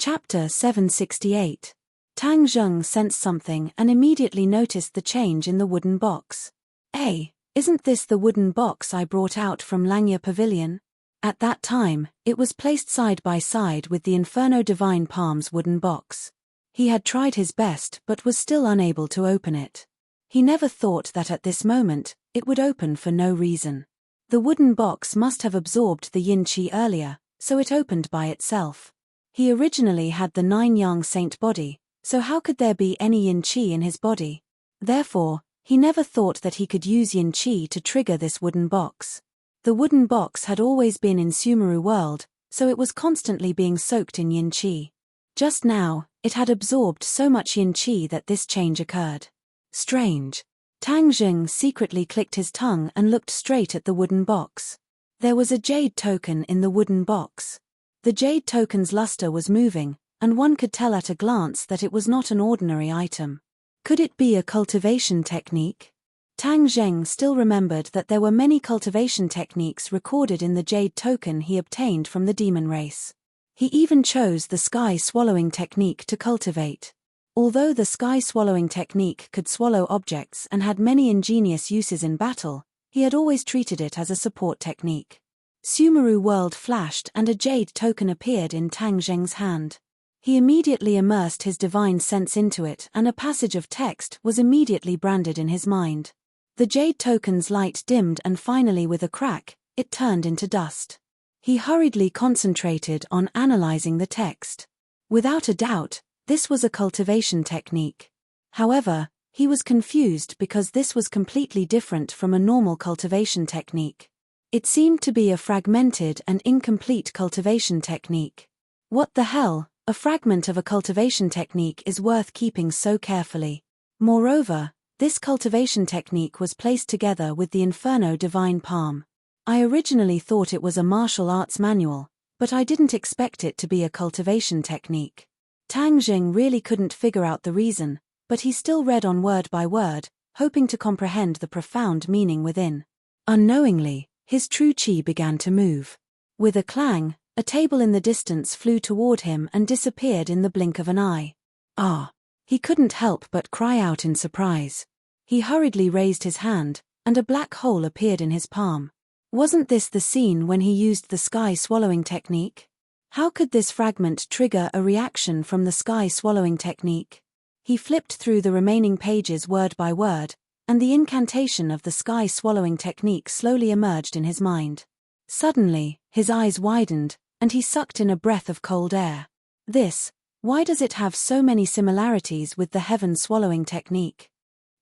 Chapter 768. Tang Zheng sensed something and immediately noticed the change in the wooden box. Isn't this the wooden box I brought out from Langya Pavilion? At that time, it was placed side by side with the Inferno Divine Palm's wooden box. He had tried his best but was still unable to open it. He never thought that at this moment, it would open for no reason. The wooden box must have absorbed the yin qi earlier, so it opened by itself. He originally had the 9-yang saint body, so how could there be any yin qi in his body? Therefore, he never thought that he could use yin qi to trigger this wooden box. The wooden box had always been in Sumeru world, so it was constantly being soaked in yin qi. Just now, it had absorbed so much yin qi that this change occurred. Strange. Tang Zheng secretly clicked his tongue and looked straight at the wooden box. There was a jade token in the wooden box. The jade token's luster was moving, and one could tell at a glance that it was not an ordinary item. Could it be a cultivation technique? Tang Zheng still remembered that there were many cultivation techniques recorded in the jade token he obtained from the demon race. He even chose the sky swallowing technique to cultivate. Although the sky swallowing technique could swallow objects and had many ingenious uses in battle, he had always treated it as a support technique. Sumeru world flashed and a jade token appeared in Tang Zheng's hand. He immediately immersed his divine sense into it and a passage of text was immediately branded in his mind. The jade token's light dimmed and finally with a crack, it turned into dust. He hurriedly concentrated on analyzing the text. Without a doubt, this was a cultivation technique. However, he was confused because this was completely different from a normal cultivation technique. It seemed to be a fragmented and incomplete cultivation technique. What the hell? A fragment of a cultivation technique is worth keeping so carefully. Moreover, this cultivation technique was placed together with the Inferno Divine Palm. I originally thought it was a martial arts manual, but I didn't expect it to be a cultivation technique. Tang Zheng really couldn't figure out the reason, but he still read on word by word, hoping to comprehend the profound meaning within. Unknowingly, his true qi began to move. With a clang, a table in the distance flew toward him and disappeared in the blink of an eye. He couldn't help but cry out in surprise. He hurriedly raised his hand, and a black hole appeared in his palm. Wasn't this the scene when he used the sky swallowing technique? How could this fragment trigger a reaction from the sky swallowing technique? He flipped through the remaining pages word by word, and the incantation of the sky swallowing technique slowly emerged in his mind. Suddenly, his eyes widened, and he sucked in a breath of cold air. Why does it have so many similarities with the heaven swallowing technique?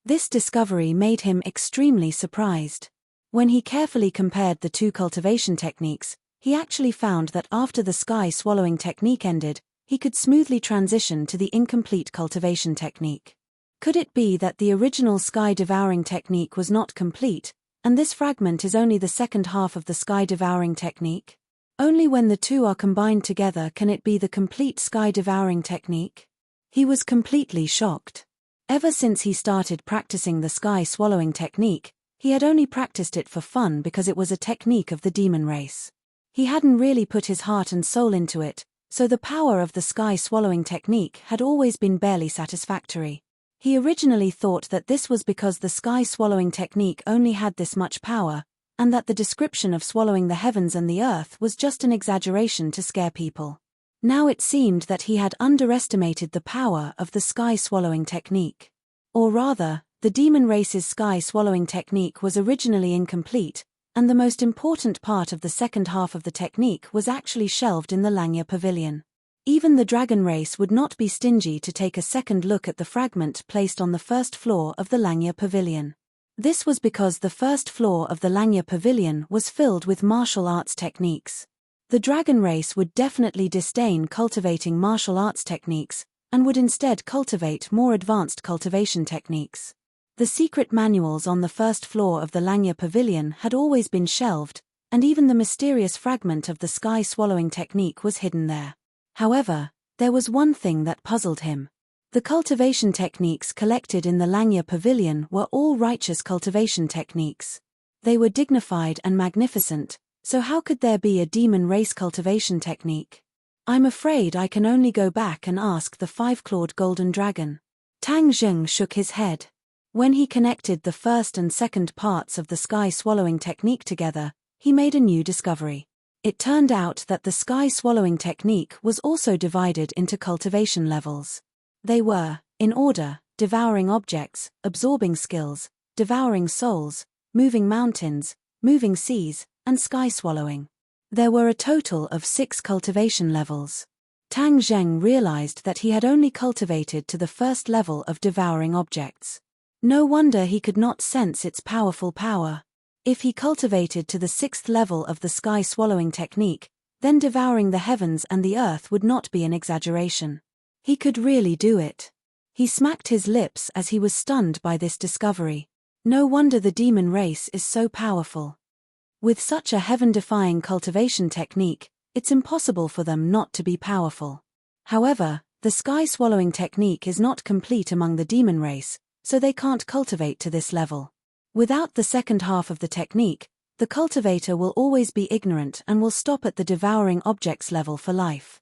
This discovery made him extremely surprised. When he carefully compared the two cultivation techniques, he actually found that after the sky swallowing technique ended, he could smoothly transition to the incomplete cultivation technique. Could it be that the original sky devouring technique was not complete, and this fragment is only the second half of the sky devouring technique? Only when the two are combined together can it be the complete sky devouring technique. He was completely shocked. Ever since he started practicing the sky swallowing technique, he had only practiced it for fun because it was a technique of the demon race. He hadn't really put his heart and soul into it, so the power of the sky swallowing technique had always been barely satisfactory. He originally thought that this was because the sky swallowing technique only had this much power, and that the description of swallowing the heavens and the earth was just an exaggeration to scare people. Now it seemed that he had underestimated the power of the sky swallowing technique. Or rather, the demon race's sky swallowing technique was originally incomplete, and the most important part of the second half of the technique was actually shelved in the Langya Pavilion. Even the dragon race would not be stingy to take a second look at the fragment placed on the first floor of the Langya Pavilion. This was because the first floor of the Langya Pavilion was filled with martial arts techniques. The dragon race would definitely disdain cultivating martial arts techniques, and would instead cultivate more advanced cultivation techniques. The secret manuals on the first floor of the Langya Pavilion had always been shelved, and even the mysterious fragment of the sky swallowing technique was hidden there. However, there was one thing that puzzled him. The cultivation techniques collected in the Langya Pavilion were all righteous cultivation techniques. They were dignified and magnificent, so how could there be a demon race cultivation technique? I'm afraid I can only go back and ask the five-clawed golden dragon. Tang Zheng shook his head. When he connected the first and second parts of the sky-swallowing technique together, he made a new discovery. It turned out that the sky-swallowing technique was also divided into cultivation levels. They were, in order, devouring objects, absorbing skills, devouring souls, moving mountains, moving seas, and sky-swallowing. There were a total of 6 cultivation levels. Tang Zheng realized that he had only cultivated to the first level of devouring objects. No wonder he could not sense its powerful power. If he cultivated to the 6th level of the sky-swallowing technique, then devouring the heavens and the earth would not be an exaggeration. He could really do it. He smacked his lips as he was stunned by this discovery. No wonder the demon race is so powerful. With such a heaven-defying cultivation technique, it's impossible for them not to be powerful. However, the sky-swallowing technique is not complete among the demon race, so they can't cultivate to this level. Without the second half of the technique, the cultivator will always be ignorant and will stop at the devouring objects level for life.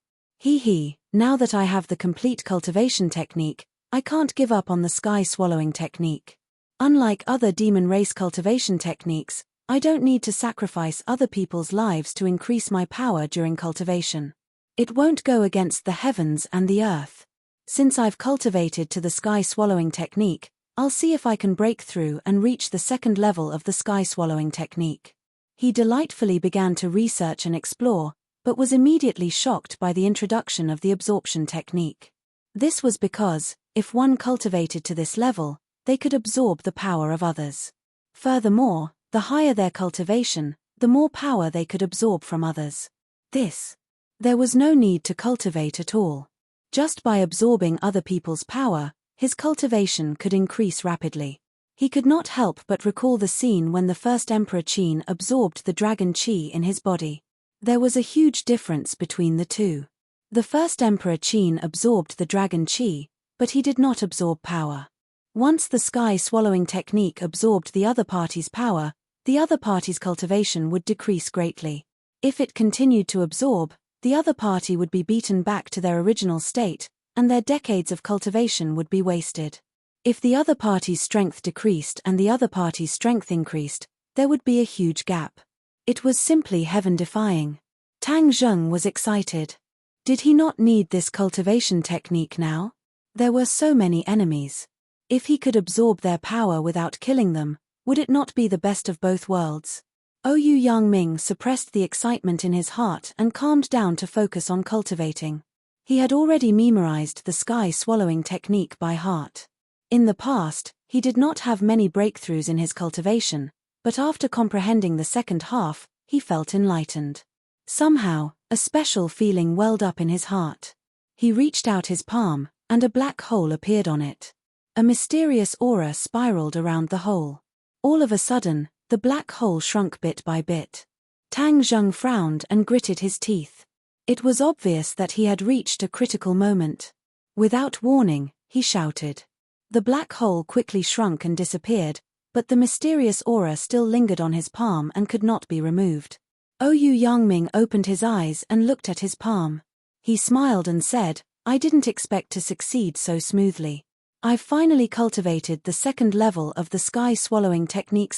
Now that I have the complete cultivation technique, I can't give up on the sky-swallowing technique. Unlike other demon race cultivation techniques, I don't need to sacrifice other people's lives to increase my power during cultivation. It won't go against the heavens and the earth. Since I've cultivated to the sky-swallowing technique, I'll see if I can break through and reach the second level of the sky-swallowing technique. He delightfully began to research and explore, but was immediately shocked by the introduction of the absorption technique. This was because, if one cultivated to this level, they could absorb the power of others. Furthermore, the higher their cultivation, the more power they could absorb from others. There was no need to cultivate at all. Just by absorbing other people's power, his cultivation could increase rapidly. He could not help but recall the scene when the first Emperor Qin absorbed the dragon qi in his body. There was a huge difference between the two. The first Emperor Qin absorbed the dragon qi, but he did not absorb power. Once the sky-swallowing technique absorbed the other party's power, the other party's cultivation would decrease greatly. If it continued to absorb, the other party would be beaten back to their original state, and their decades of cultivation would be wasted. If the other party's strength decreased and the other party's strength increased, there would be a huge gap. It was simply heaven-defying. Tang Zheng was excited. Did he not need this cultivation technique now? There were so many enemies. If he could absorb their power without killing them, would it not be the best of both worlds? Ouyang Yangming suppressed the excitement in his heart and calmed down to focus on cultivating. He had already memorized the sky-swallowing technique by heart. In the past, he did not have many breakthroughs in his cultivation, but after comprehending the second half, he felt enlightened. Somehow, a special feeling welled up in his heart. He reached out his palm, and a black hole appeared on it. A mysterious aura spiraled around the hole. All of a sudden, the black hole shrunk bit by bit. Tang Zheng frowned and gritted his teeth. It was obvious that he had reached a critical moment. Without warning, he shouted. The black hole quickly shrunk and disappeared, but the mysterious aura still lingered on his palm and could not be removed. Ouyang Yangming opened his eyes and looked at his palm. He smiled and said, "I didn't expect to succeed so smoothly. I've finally cultivated the second level of the sky-swallowing technique.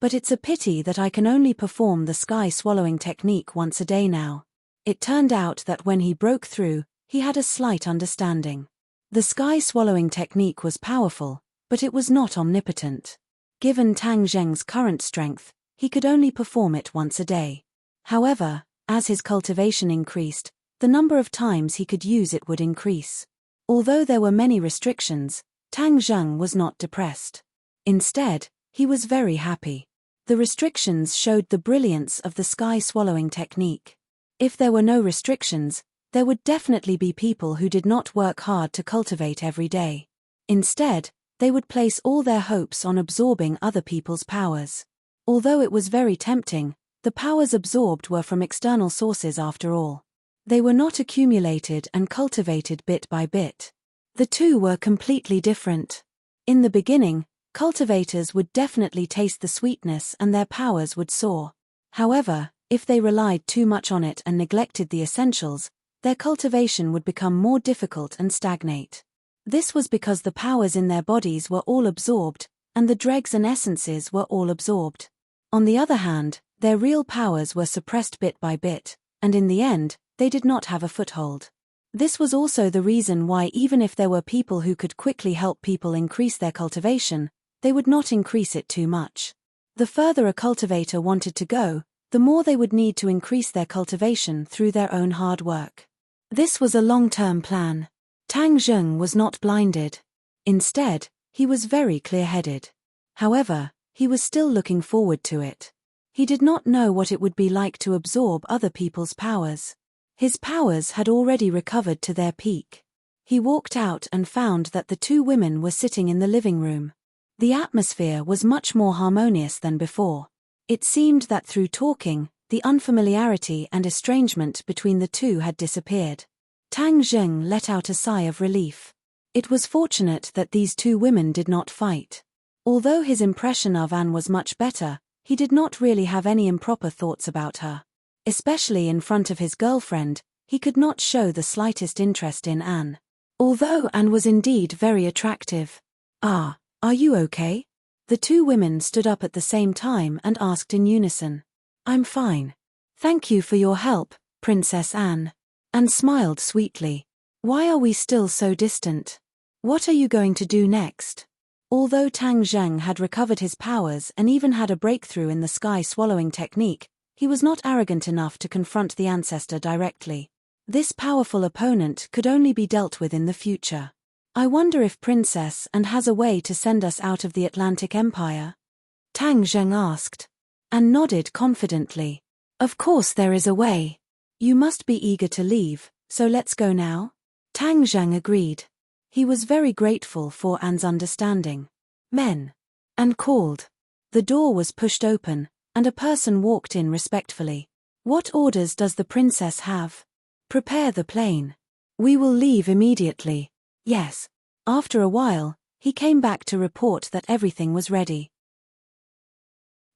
But it's a pity that I can only perform the sky-swallowing technique once a day now." It turned out that when he broke through, he had a slight understanding. The sky-swallowing technique was powerful, but it was not omnipotent. Given Tang Zheng's current strength, he could only perform it once a day. However, as his cultivation increased, the number of times he could use it would increase. Although there were many restrictions, Tang Zheng was not depressed. Instead, he was very happy. The restrictions showed the brilliance of the sky-swallowing technique. If there were no restrictions, there would definitely be people who did not work hard to cultivate every day. Instead, they would place all their hopes on absorbing other people's powers. Although it was very tempting, the powers absorbed were from external sources after all. They were not accumulated and cultivated bit by bit. The two were completely different. In the beginning, cultivators would definitely taste the sweetness and their powers would soar. However, If they relied too much on it and neglected the essentials, their cultivation would become more difficult and stagnate. This was because the powers in their bodies were all absorbed, and the dregs and essences were all absorbed. On the other hand, their real powers were suppressed bit by bit, and in the end, they did not have a foothold. This was also the reason why even if there were people who could quickly help people increase their cultivation, they would not increase it too much. The further a cultivator wanted to go, the more they would need to increase their cultivation through their own hard work. This was a long-term plan. Tang Zheng was not blinded. Instead, he was very clear-headed. However, he was still looking forward to it. He did not know what it would be like to absorb other people's powers. His powers had already recovered to their peak. He walked out and found that the two women were sitting in the living room. The atmosphere was much more harmonious than before. It seemed that through talking, the unfamiliarity and estrangement between the two had disappeared. Tang Zheng let out a sigh of relief. It was fortunate that these two women did not fight. Although his impression of Anne was much better, he did not really have any improper thoughts about her. Especially in front of his girlfriend, he could not show the slightest interest in Anne. Although Anne was indeed very attractive. "Ah, are you okay?" The two women stood up at the same time and asked in unison. "I'm fine. Thank you for your help, Princess Anne." Anne smiled sweetly. "Why are we still so distant? What are you going to do next?" Although Tang Zheng had recovered his powers and even had a breakthrough in the sky swallowing technique, he was not arrogant enough to confront the ancestor directly. This powerful opponent could only be dealt with in the future. "I wonder if Princess Anne has a way to send us out of the Atlantic Empire?" Tang Zheng asked. Anne nodded confidently. "Of course there is a way. You must be eager to leave, so let's go now." Tang Zheng agreed. He was very grateful for Anne's understanding. "Men!" Anne called. The door was pushed open, and a person walked in respectfully. "What orders does the princess have?" "Prepare the plane. We will leave immediately." "Yes." After a while, he came back to report that everything was ready.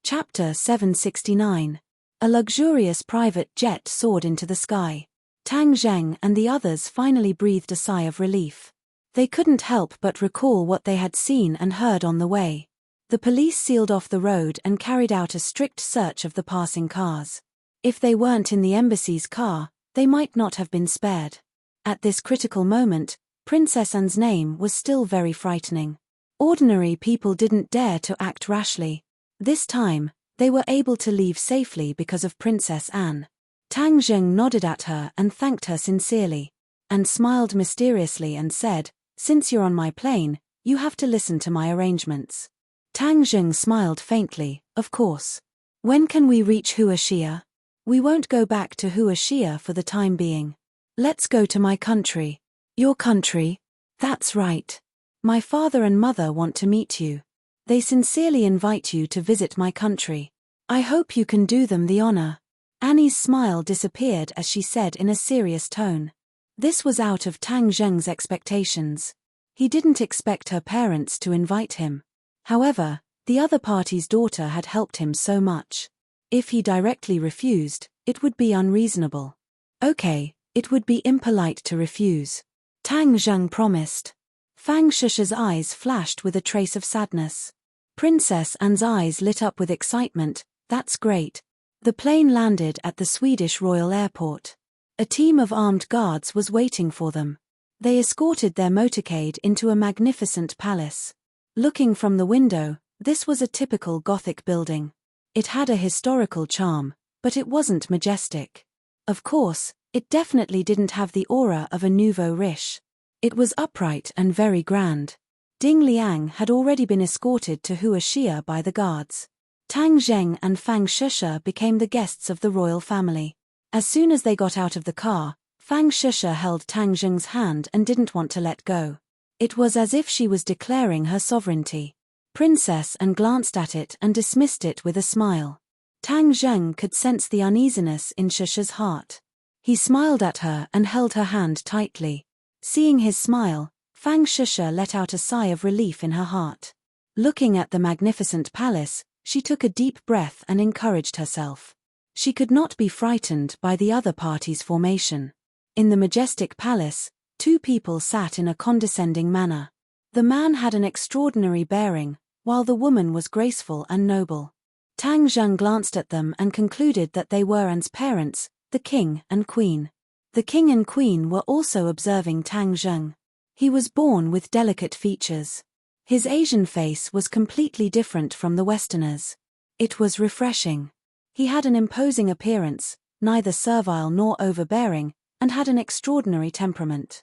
Chapter 769. A luxurious private jet soared into the sky. Tang Zheng and the others finally breathed a sigh of relief. They couldn't help but recall what they had seen and heard on the way. The police sealed off the road and carried out a strict search of the passing cars. If they weren't in the embassy's car, they might not have been spared. At this critical moment, Princess Anne's name was still very frightening. Ordinary people didn't dare to act rashly. This time, they were able to leave safely because of Princess Anne. Tang Zheng nodded at her and thanked her sincerely, and smiled mysteriously and said, "Since you're on my plane, you have to listen to my arrangements." Tang Zheng smiled faintly, "Of course. When can we reach Huashia?" "We won't go back to Huashia for the time being. Let's go to my country." "Your country?" "That's right. My father and mother want to meet you. They sincerely invite you to visit my country. I hope you can do them the honor." Annie's smile disappeared as she said in a serious tone. This was out of Tang Zheng's expectations. He didn't expect her parents to invite him. However, the other party's daughter had helped him so much. If he directly refused, it would be unreasonable. Okay, it would be impolite to refuse. Tang Zheng promised. Fang Shusha's eyes flashed with a trace of sadness. Princess Anne's eyes lit up with excitement. "That's great." The plane landed at the Swedish Royal Airport. A team of armed guards was waiting for them. They escorted their motorcade into a magnificent palace. Looking from the window, this was a typical Gothic building. It had a historical charm, but it wasn't majestic. Of course, it definitely didn't have the aura of a nouveau riche. It was upright and very grand. Ding Liang had already been escorted to Huashia by the guards. Tang Zheng and Fang Shusha became the guests of the royal family. As soon as they got out of the car, Fang Shusha held Tang Zheng's hand and didn't want to let go. It was as if she was declaring her sovereignty. Princess Anne glanced at it and dismissed it with a smile. Tang Zheng could sense the uneasiness in Shusha's heart. He smiled at her and held her hand tightly. Seeing his smile, Fang Shusha let out a sigh of relief in her heart. Looking at the magnificent palace, she took a deep breath and encouraged herself. She could not be frightened by the other party's formation. In the majestic palace, two people sat in a condescending manner. The man had an extraordinary bearing, while the woman was graceful and noble. Tang Zheng glanced at them and concluded that they were Anne's parents, the king and queen. The king and queen were also observing Tang Zheng. He was born with delicate features. His Asian face was completely different from the Westerners. It was refreshing. He had an imposing appearance, neither servile nor overbearing, and had an extraordinary temperament.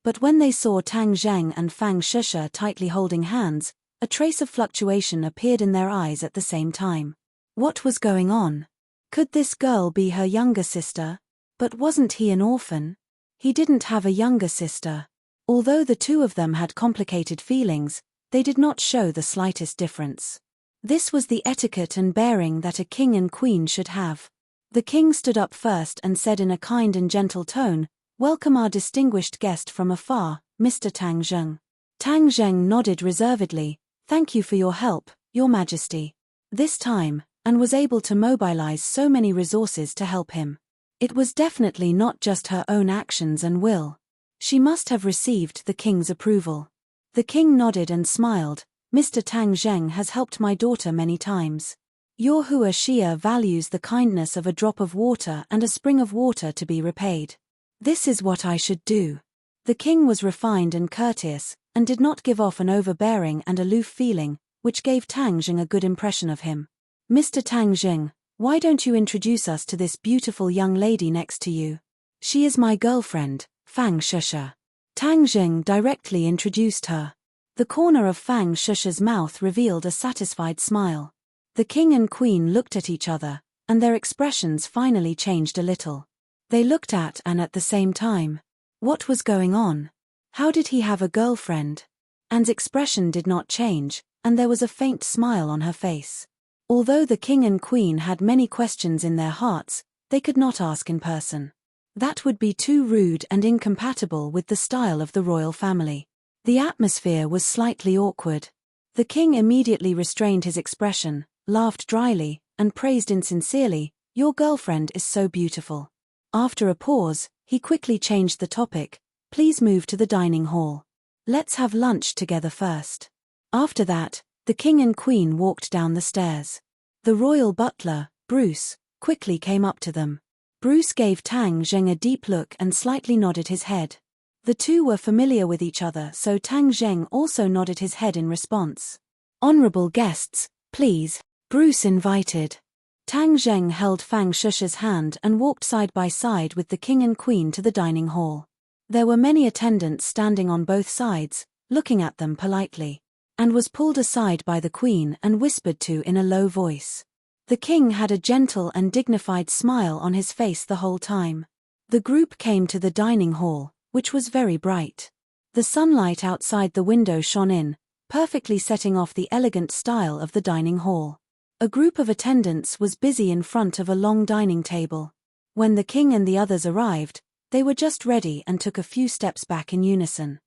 But when they saw Tang Zheng and Fang Shusha tightly holding hands, a trace of fluctuation appeared in their eyes at the same time. What was going on? Could this girl be her younger sister? But wasn't he an orphan? He didn't have a younger sister. Although the two of them had complicated feelings, they did not show the slightest difference. This was the etiquette and bearing that a king and queen should have. The king stood up first and said in a kind and gentle tone, "Welcome our distinguished guest from afar, Mr. Tang Zheng." Tang Zheng nodded reservedly, "Thank you for your help, Your Majesty." This time, Anne was able to mobilize so many resources to help him. It was definitely not just her own actions and will. She must have received the king's approval. The king nodded and smiled. "Mr. Tang Zheng has helped my daughter many times. Your Hua Xia values the kindness of a drop of water and a spring of water to be repaid. This is what I should do." The king was refined and courteous, and did not give off an overbearing and aloof feeling, which gave Tang Zheng a good impression of him. "Mr. Tang Zheng, why don't you introduce us to this beautiful young lady next to you? She is my girlfriend, Fang Shusha." Tang Zheng directly introduced her. The corner of Fang Shusha's mouth revealed a satisfied smile. The king and queen looked at each other, and their expressions finally changed a little. They looked at Anne at the same time. What was going on? How did he have a girlfriend? Anne's expression did not change, and there was a faint smile on her face. Although the king and queen had many questions in their hearts, they could not ask in person. That would be too rude and incompatible with the style of the royal family. The atmosphere was slightly awkward. The king immediately restrained his expression, laughed dryly, and praised insincerely, "Your girlfriend is so beautiful." After a pause, he quickly changed the topic, "Please move to the dining hall. Let's have lunch together first." After that, the king and queen walked down the stairs. The royal butler, Bruce, quickly came up to them. Bruce gave Tang Zheng a deep look and slightly nodded his head. The two were familiar with each other, so Tang Zheng also nodded his head in response. "Honorable guests, please," Bruce invited. Tang Zheng held Fang Shusha's hand and walked side by side with the king and queen to the dining hall. There were many attendants standing on both sides, looking at them politely, and was pulled aside by the queen and whispered to in a low voice. The king had a gentle and dignified smile on his face the whole time. The group came to the dining hall, which was very bright. The sunlight outside the window shone in, perfectly setting off the elegant style of the dining hall. A group of attendants was busy in front of a long dining table. When the king and the others arrived, they were just ready and took a few steps back in unison.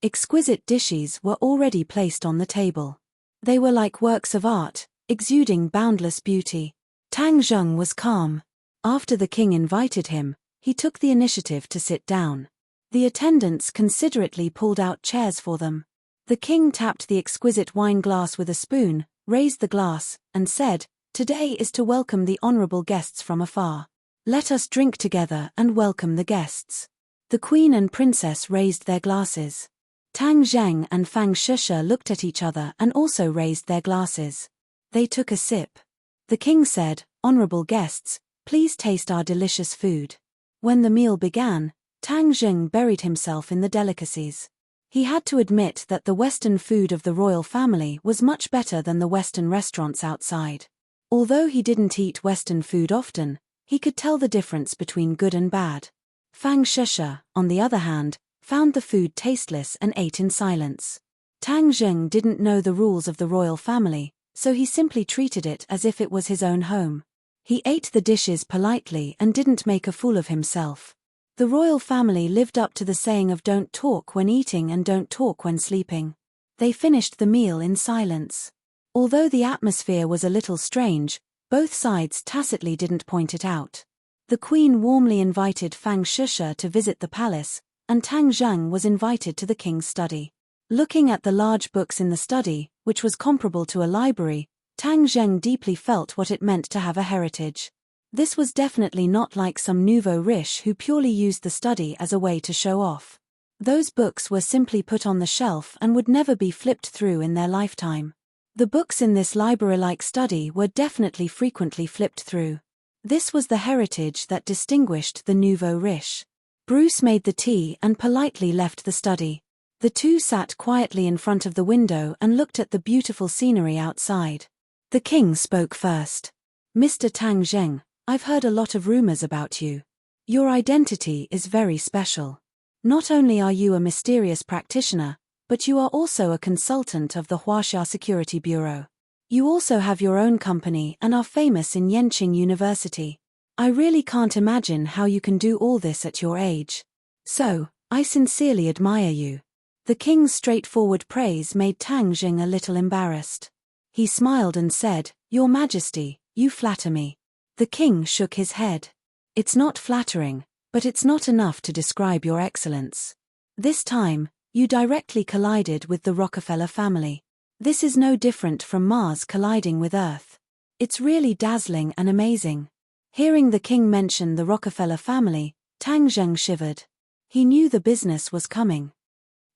Exquisite dishes were already placed on the table. They were like works of art, exuding boundless beauty. Tang Zheng was calm. After the king invited him, he took the initiative to sit down. The attendants considerately pulled out chairs for them. The king tapped the exquisite wine glass with a spoon, raised the glass, and said, "Today is to welcome the honorable guests from afar. Let us drink together and welcome the guests." The queen and princess raised their glasses. Tang Zheng and Fang Shusha looked at each other and also raised their glasses. They took a sip. The king said, "Honorable guests, please taste our delicious food." When the meal began, Tang Zheng buried himself in the delicacies. He had to admit that the Western food of the royal family was much better than the Western restaurants outside. Although he didn't eat Western food often, he could tell the difference between good and bad. Fang Shusha, on the other hand, found the food tasteless and ate in silence. Tang Zheng didn't know the rules of the royal family, so he simply treated it as if it was his own home. He ate the dishes politely and didn't make a fool of himself. The royal family lived up to the saying of don't talk when eating and don't talk when sleeping. They finished the meal in silence. Although the atmosphere was a little strange, Both sides tacitly didn't point it out. The queen warmly invited Fang Shusha to visit the palace, and Tang Zheng was invited to the king's study. Looking at the large books in the study, which was comparable to a library, Tang Zheng deeply felt what it meant to have a heritage. This was definitely not like some nouveau riche who purely used the study as a way to show off. Those books were simply put on the shelf and would never be flipped through in their lifetime. The books in this library-like study were definitely frequently flipped through. This was the heritage that distinguished the nouveau riche. Bruce made the tea and politely left the study. The two sat quietly in front of the window and looked at the beautiful scenery outside. The king spoke first. "Mr. Tang Zheng, I've heard a lot of rumors about you. Your identity is very special. Not only are you a mysterious practitioner, but you are also a consultant of the Huaxia Security Bureau. You also have your own company and are famous in Yenqing University. I really can't imagine how you can do all this at your age. So, I sincerely admire you." The king's straightforward praise made Tang Zheng a little embarrassed. He smiled and said, "Your Majesty, you flatter me." The king shook his head. "It's not flattering, but it's not enough to describe your excellence. This time, you directly collided with the Rockefeller family. This is no different from Mars colliding with Earth. It's really dazzling and amazing." Hearing the king mention the Rockefeller family, Tang Zheng shivered. He knew the business was coming.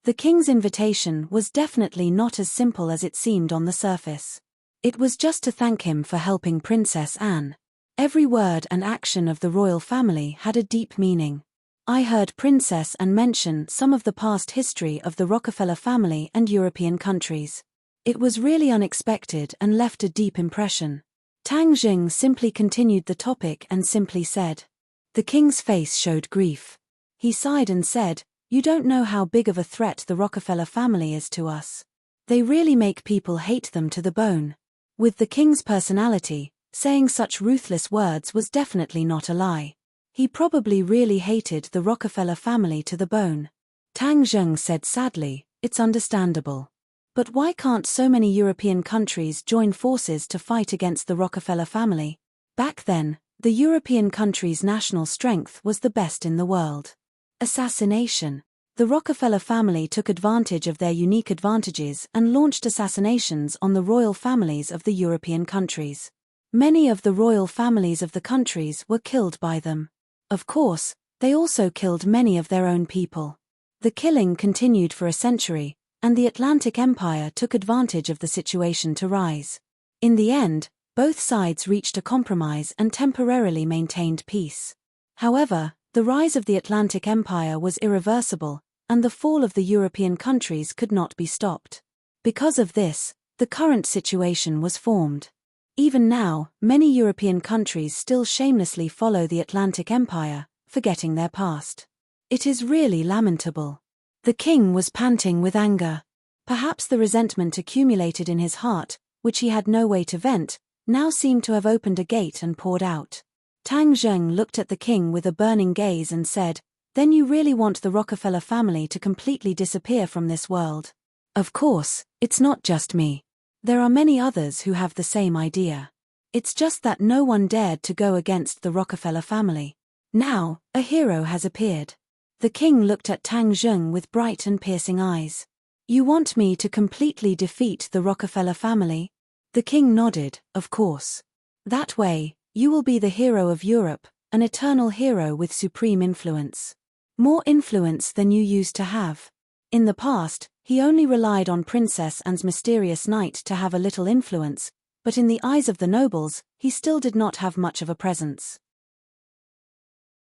The king's invitation was definitely not as simple as it seemed on the surface. It was just to thank him for helping Princess Anne. Every word and action of the royal family had a deep meaning. I heard Princess Anne mention some of the past history of the Rockefeller family and European countries. It was really unexpected and left a deep impression. Tang Zheng simply continued the topic and simply said. The king's face showed grief. He sighed and said, "You don't know how big of a threat the Rockefeller family is to us. They really make people hate them to the bone." With the king's personality, saying such ruthless words was definitely not a lie. He probably really hated the Rockefeller family to the bone. Tang Zheng said sadly, "It's understandable. But why can't so many European countries join forces to fight against the Rockefeller family? Back then, the European countries' national strength was the best in the world." Assassination. The Rockefeller family took advantage of their unique advantages and launched assassinations on the royal families of the European countries. Many of the royal families of the countries were killed by them. Of course, they also killed many of their own people. The killing continued for a century, and the Atlantic Empire took advantage of the situation to rise. In the end, both sides reached a compromise and temporarily maintained peace. However, the rise of the Atlantic Empire was irreversible, and the fall of the European countries could not be stopped. Because of this, the current situation was formed. Even now, many European countries still shamelessly follow the Atlantic Empire, forgetting their past. It is really lamentable. The king was panting with anger. Perhaps the resentment accumulated in his heart, which he had no way to vent, now seemed to have opened a gate and poured out. Tang Zheng looked at the king with a burning gaze and said, "Then you really want the Rockefeller family to completely disappear from this world?" "Of course, it's not just me. There are many others who have the same idea. It's just that no one dared to go against the Rockefeller family. Now, a hero has appeared." The king looked at Tang Zheng with bright and piercing eyes. "You want me to completely defeat the Rockefeller family?" The king nodded, "Of course. That way, you will be the hero of Europe, an eternal hero with supreme influence. More influence than you used to have. In the past, he only relied on Princess Anne's mysterious knight to have a little influence, but in the eyes of the nobles, he still did not have much of a presence."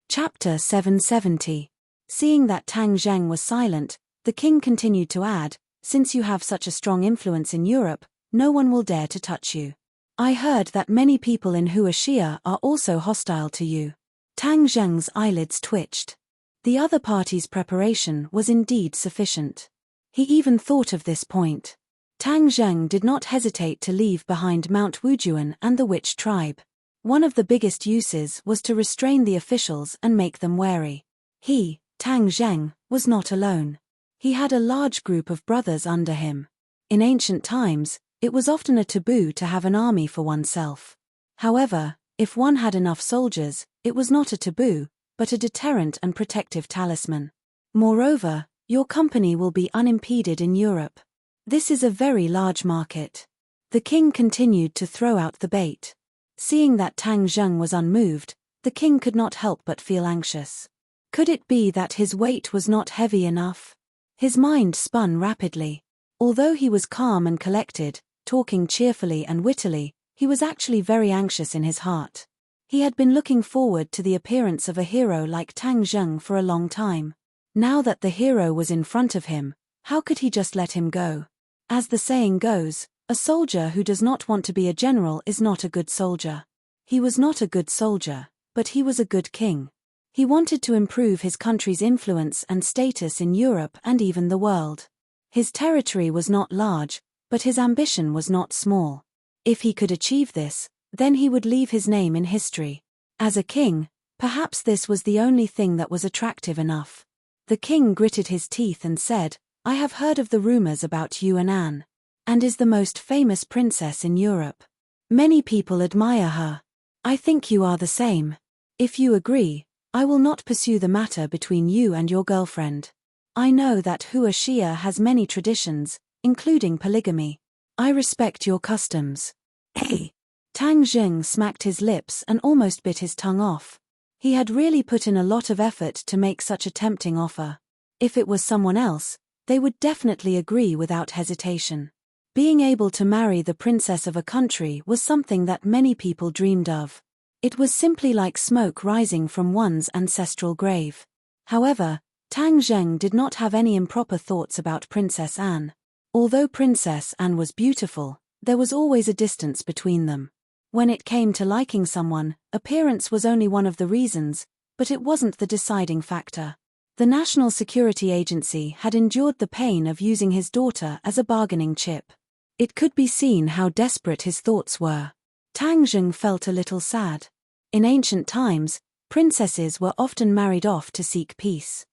Chapter 770. Seeing that Tang Zheng was silent, the king continued to add, "Since you have such a strong influence in Europe, no one will dare to touch you. I heard that many people in Huaxia are also hostile to you." Tang Zheng's eyelids twitched. The other party's preparation was indeed sufficient. He even thought of this point. Tang Zheng did not hesitate to leave behind Mount Wujuan and the witch tribe. One of the biggest uses was to restrain the officials and make them wary. He, Tang Zheng, was not alone. He had a large group of brothers under him. In ancient times, it was often a taboo to have an army for oneself. However, if one had enough soldiers, it was not a taboo, but a deterrent and protective talisman. Moreover, your company will be unimpeded in Europe. This is a very large market. The king continued to throw out the bait. Seeing that Tang Zheng was unmoved, the king could not help but feel anxious. Could it be that his weight was not heavy enough? His mind spun rapidly. Although he was calm and collected, talking cheerfully and wittily, he was actually very anxious in his heart. He had been looking forward to the appearance of a hero like Tang Zheng for a long time. Now that the hero was in front of him, how could he just let him go? As the saying goes, a soldier who does not want to be a general is not a good soldier. He was not a good soldier, but he was a good king. He wanted to improve his country's influence and status in Europe and even the world. His territory was not large, but his ambition was not small. If he could achieve this, then he would leave his name in history. As a king, perhaps this was the only thing that was attractive enough. The king gritted his teeth and said, "I have heard of the rumors about you and Anne. Anne is the most famous princess in Europe. Many people admire her. I think you are the same. If you agree, I will not pursue the matter between you and your girlfriend. I know that Hua Xia has many traditions, including polygamy. I respect your customs." Hey! Tang Zheng smacked his lips and almost bit his tongue off. He had really put in a lot of effort to make such a tempting offer. If it was someone else, they would definitely agree without hesitation. Being able to marry the princess of a country was something that many people dreamed of. It was simply like smoke rising from one's ancestral grave. However, Tang Zheng did not have any improper thoughts about Princess Anne. Although Princess Anne was beautiful, there was always a distance between them. When it came to liking someone, appearance was only one of the reasons, but it wasn't the deciding factor. The National Security Agency had endured the pain of using his daughter as a bargaining chip. It could be seen how desperate his thoughts were. Tang Zheng felt a little sad. In ancient times, princesses were often married off to seek peace.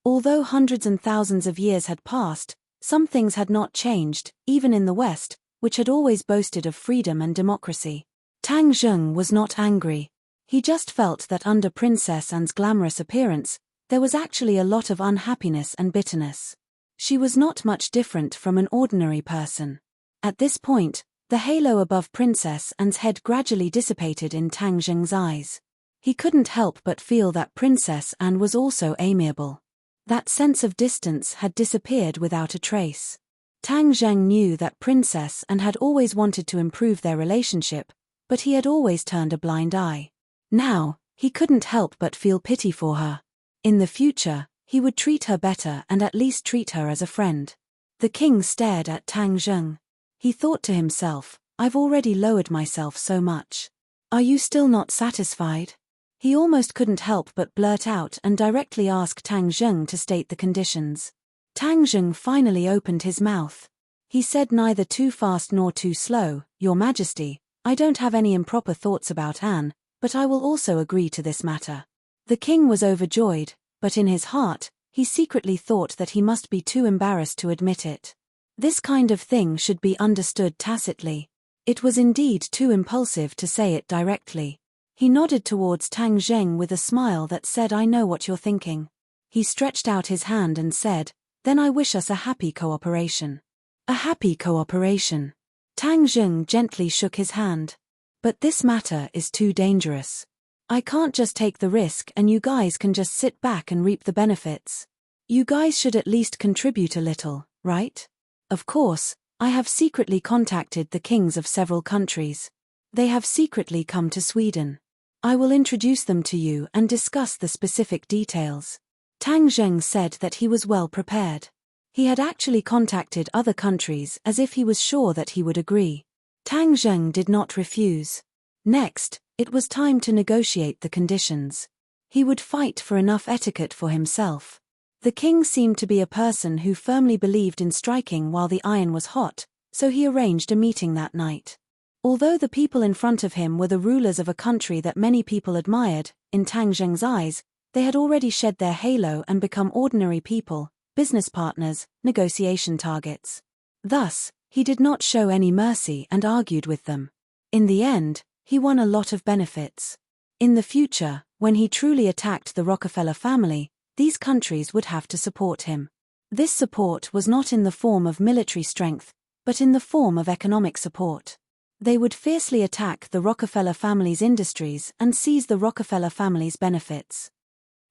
Although hundreds and thousands of years had passed, some things had not changed, even in the West, which had always boasted of freedom and democracy. Tang Zheng was not angry. He just felt that under Princess Anne's glamorous appearance, there was actually a lot of unhappiness and bitterness. She was not much different from an ordinary person. At this point, the halo above Princess Anne's head gradually dissipated in Tang Zheng's eyes. He couldn't help but feel that Princess Anne was also amiable. That sense of distance had disappeared without a trace. Tang Zheng knew that Princess Anne had always wanted to improve their relationship, but he had always turned a blind eye. Now, he couldn't help but feel pity for her. In the future, he would treat her better and at least treat her as a friend. The king stared at Tang Zheng. He thought to himself, "I've already lowered myself so much. Are you still not satisfied?" He almost couldn't help but blurt out and directly ask Tang Zheng to state the conditions. Tang Zheng finally opened his mouth. He said neither too fast nor too slow, "Your Majesty, I don't have any improper thoughts about Anne, but I will also agree to this matter." The king was overjoyed, but in his heart, he secretly thought that he must be too embarrassed to admit it. This kind of thing should be understood tacitly. It was indeed too impulsive to say it directly. He nodded towards Tang Zheng with a smile that said, "I know what you're thinking." He stretched out his hand and said, "Then I wish us a happy cooperation." A happy cooperation. Tang Zheng gently shook his hand. "But this matter is too dangerous. I can't just take the risk and you guys can just sit back and reap the benefits. You guys should at least contribute a little, right? Of course, I have secretly contacted the kings of several countries. They have secretly come to Sweden. I will introduce them to you and discuss the specific details." Tang Zheng said that he was well prepared. He had actually contacted other countries as if he was sure that he would agree. Tang Zheng did not refuse. Next, it was time to negotiate the conditions. He would fight for enough etiquette for himself. The king seemed to be a person who firmly believed in striking while the iron was hot, so he arranged a meeting that night. Although the people in front of him were the rulers of a country that many people admired, in Tang Zheng's eyes, they had already shed their halo and become ordinary people, business partners, negotiation targets. Thus, he did not show any mercy and argued with them. In the end, He won a lot of benefits. In the future, when he truly attacked the Rockefeller family, these countries would have to support him. This support was not in the form of military strength, but in the form of economic support. They would fiercely attack the Rockefeller family's industries and seize the Rockefeller family's benefits.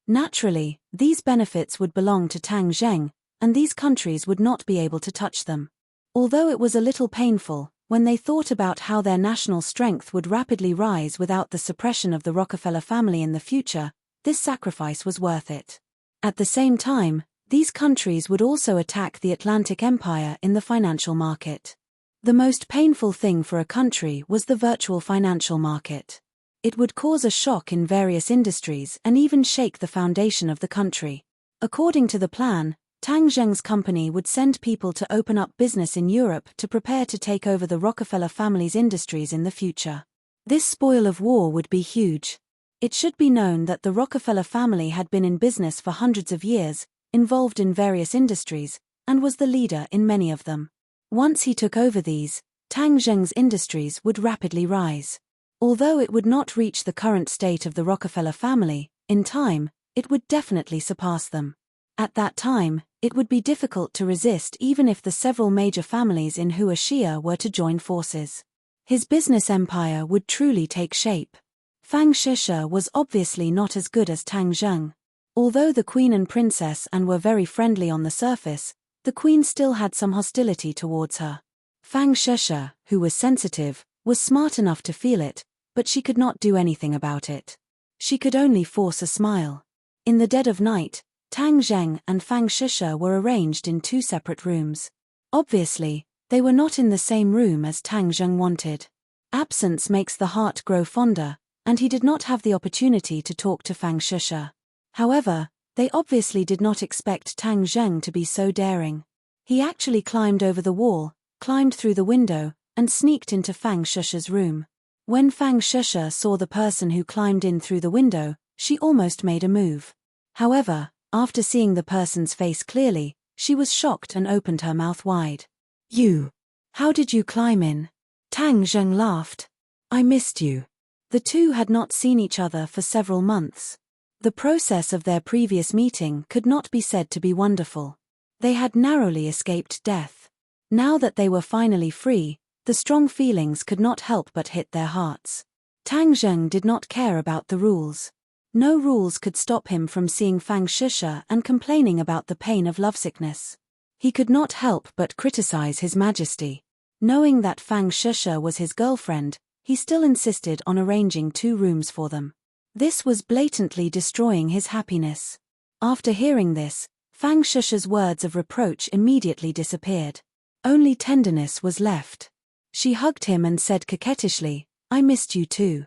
Naturally, these benefits would belong to Tang Zheng, and these countries would not be able to touch them. Although it was a little painful, when they thought about how their national strength would rapidly rise without the suppression of the Rockefeller family in the future, this sacrifice was worth it. At the same time, these countries would also attack the Atlantic Empire in the financial market. The most painful thing for a country was the virtual financial market. It would cause a shock in various industries and even shake the foundation of the country. According to the plan, Tang Zheng's company would send people to open up business in Europe to prepare to take over the Rockefeller family's industries in the future. This spoil of war would be huge. It should be known that the Rockefeller family had been in business for hundreds of years, involved in various industries, and was the leader in many of them. Once he took over these, Tang Zheng's industries would rapidly rise. Although it would not reach the current state of the Rockefeller family, in time, it would definitely surpass them. At that time, it would be difficult to resist even if the several major families in Huaxia were to join forces. His business empire would truly take shape. Fang Shisha was obviously not as good as Tang Zheng. Although the queen and princess were very friendly on the surface, the queen still had some hostility towards her. Fang Shisha, who was sensitive, was smart enough to feel it, but she could not do anything about it. She could only force a smile. In the dead of night, Tang Zheng and Fang Shisha were arranged in two separate rooms. Obviously, they were not in the same room as Tang Zheng wanted. Absence makes the heart grow fonder, and he did not have the opportunity to talk to Fang Shisha. However, they obviously did not expect Tang Zheng to be so daring. He actually climbed over the wall, climbed through the window, and sneaked into Fang Shisha's room. When Fang Shisha saw the person who climbed in through the window, she almost made a move. However, after seeing the person's face clearly, she was shocked and opened her mouth wide. "You? How did you climb in?" Tang Zheng laughed. "I missed you." The two had not seen each other for several months. The process of their previous meeting could not be said to be wonderful. They had narrowly escaped death. Now that they were finally free, the strong feelings could not help but hit their hearts. Tang Zheng did not care about the rules. No rules could stop him from seeing Fang Shisha and complaining about the pain of lovesickness. He could not help but criticize His Majesty. Knowing that Fang Shisha was his girlfriend, he still insisted on arranging two rooms for them. This was blatantly destroying his happiness. After hearing this, Fang Shisha's words of reproach immediately disappeared. Only tenderness was left. She hugged him and said coquettishly, "I missed you too."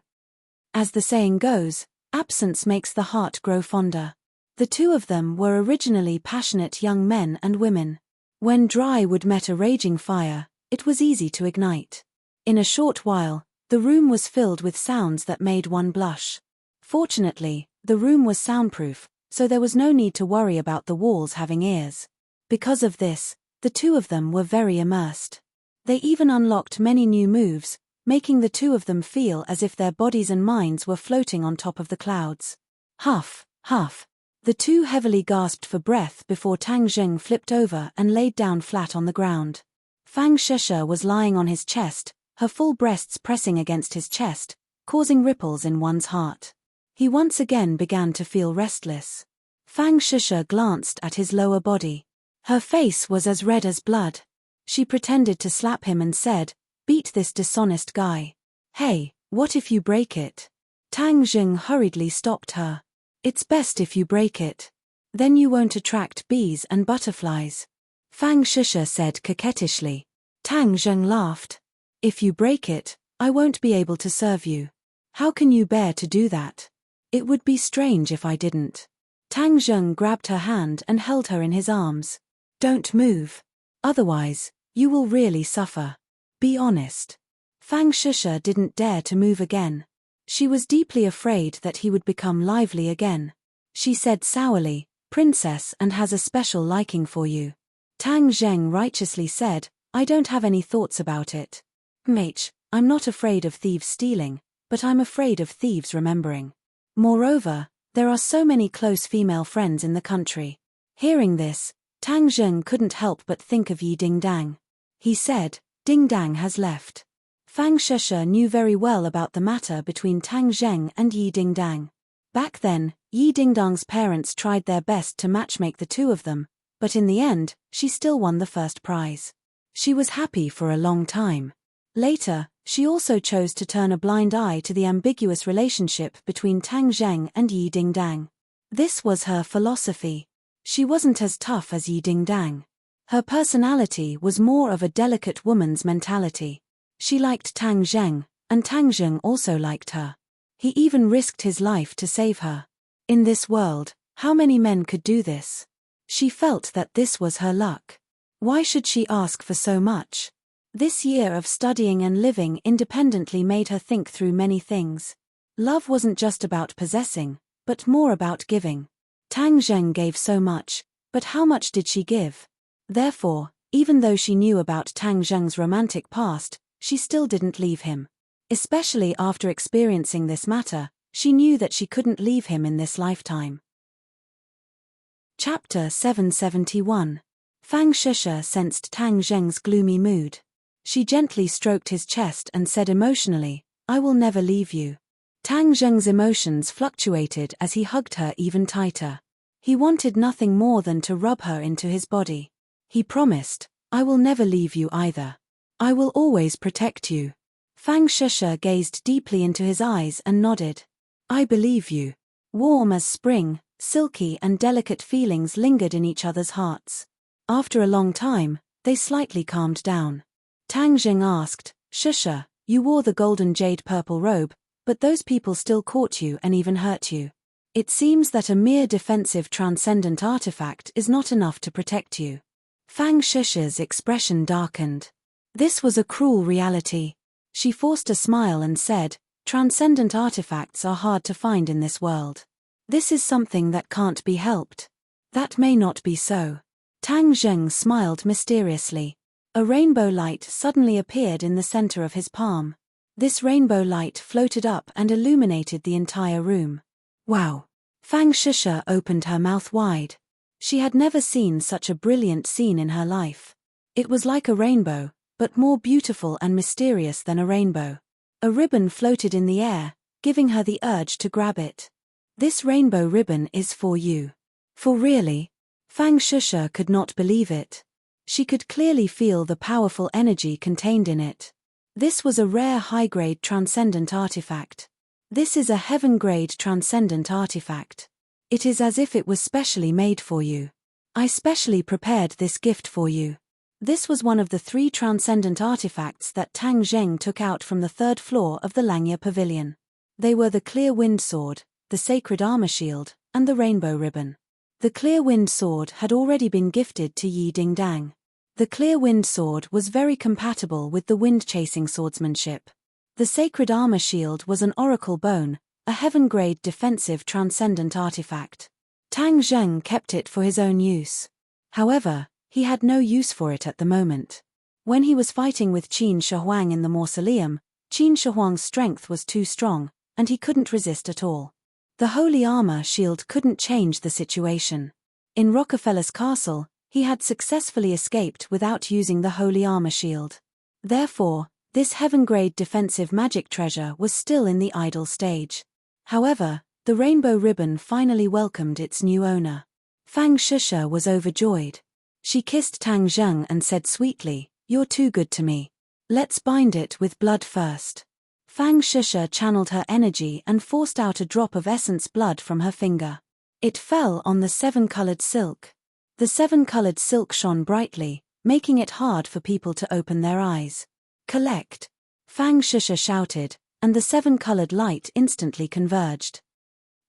As the saying goes, absence makes the heart grow fonder. The two of them were originally passionate young men and women. When dry wood met a raging fire, it was easy to ignite. In a short while, the room was filled with sounds that made one blush. Fortunately, the room was soundproof, so there was no need to worry about the walls having ears. Because of this, the two of them were very immersed. They even unlocked many new moves, making the two of them feel as if their bodies and minds were floating on top of the clouds. Huff, huff. The two heavily gasped for breath before Tang Zheng flipped over and laid down flat on the ground. Fang Shisha was lying on his chest, her full breasts pressing against his chest, causing ripples in one's heart. He once again began to feel restless. Fang Shisha glanced at his lower body. Her face was as red as blood. She pretended to slap him and said, "Beat this dishonest guy." "Hey, what if you break it?" Tang Zheng hurriedly stopped her. "It's best if you break it. Then you won't attract bees and butterflies." Fang Shisha said coquettishly. Tang Zheng laughed. "If you break it, I won't be able to serve you. How can you bear to do that?" "It would be strange if I didn't." Tang Zheng grabbed her hand and held her in his arms. "Don't move. Otherwise, you will really suffer. Be honest." Fang Shisha didn't dare to move again. She was deeply afraid that he would become lively again. She said sourly, "Princess and has a special liking for you." Tang Zheng righteously said, "I don't have any thoughts about it. Mate, I'm not afraid of thieves stealing, but I'm afraid of thieves remembering. Moreover, there are so many close female friends in the country. Hearing this, Tang Zheng couldn't help but think of Yi Dingdang. He said, Ding Dang has left. Fang Sheshe knew very well about the matter between Tang Zheng and Yi Dingdang. Back then, Yi Dingdang's parents tried their best to matchmake the two of them, but in the end, she still won the first prize. She was happy for a long time. Later, she also chose to turn a blind eye to the ambiguous relationship between Tang Zheng and Yi Dingdang. This was her philosophy. She wasn't as tough as Yi Dingdang. Her personality was more of a delicate woman's mentality. She liked Tang Zheng, and Tang Zheng also liked her. He even risked his life to save her. In this world, how many men could do this? She felt that this was her luck. Why should she ask for so much? This year of studying and living independently made her think through many things. Love wasn't just about possessing, but more about giving. Tang Zheng gave so much, but how much did she give? Therefore, even though she knew about Tang Zheng's romantic past, she still didn't leave him. Especially after experiencing this matter, she knew that she couldn't leave him in this lifetime. Chapter 771. Fang Sheshe sensed Tang Zheng's gloomy mood. She gently stroked his chest and said emotionally, I will never leave you. Tang Zheng's emotions fluctuated as he hugged her even tighter. He wanted nothing more than to rub her into his body. He promised, I will never leave you either. I will always protect you. Fang Sheshe gazed deeply into his eyes and nodded. I believe you. Warm as spring, silky and delicate feelings lingered in each other's hearts. After a long time, they slightly calmed down. Tang Zheng asked, Sheshe, you wore the golden jade purple robe, but those people still caught you and even hurt you. It seems that a mere defensive transcendent artifact is not enough to protect you. Fang Sheshe's expression darkened. This was a cruel reality. She forced a smile and said, Transcendent artifacts are hard to find in this world. This is something that can't be helped. That may not be so. Tang Zheng smiled mysteriously. A rainbow light suddenly appeared in the center of his palm. This rainbow light floated up and illuminated the entire room. Wow! Fang Sheshe opened her mouth wide. She had never seen such a brilliant scene in her life. It was like a rainbow, but more beautiful and mysterious than a rainbow. A ribbon floated in the air, giving her the urge to grab it. This rainbow ribbon is for you. For really? Fang Sheshe could not believe it. She could clearly feel the powerful energy contained in it. This was a rare high-grade transcendent artifact. This is a heaven-grade transcendent artifact. It is as if it was specially made for you. I specially prepared this gift for you. This was one of the 3 transcendent artifacts that Tang Zheng took out from the 3rd floor of the Langya Pavilion. They were the clear wind sword, the sacred armor shield, and the rainbow ribbon. The clear wind sword had already been gifted to Yi Dingdang. The clear wind sword was very compatible with the wind-chasing swordsmanship. The sacred armor shield was an oracle bone, a heaven-grade defensive transcendent artifact. Tang Zheng kept it for his own use. However, he had no use for it at the moment. When he was fighting with Qin Shi Huang in the mausoleum, Qin Shi Huang's strength was too strong, and he couldn't resist at all. The holy armor shield couldn't change the situation. In Rockefeller's castle, he had successfully escaped without using the holy armor shield. Therefore, this heaven-grade defensive magic treasure was still in the idle stage. However, the rainbow ribbon finally welcomed its new owner. Fang Sheshe was overjoyed. She kissed Tang Zheng and said sweetly, You're too good to me. Let's bind it with blood first. Fang Sheshe channeled her energy and forced out a drop of essence blood from her finger. It fell on the 7-colored silk. The 7-colored silk shone brightly, making it hard for people to open their eyes. Collect! Fang Sheshe shouted, and the 7-colored light instantly converged.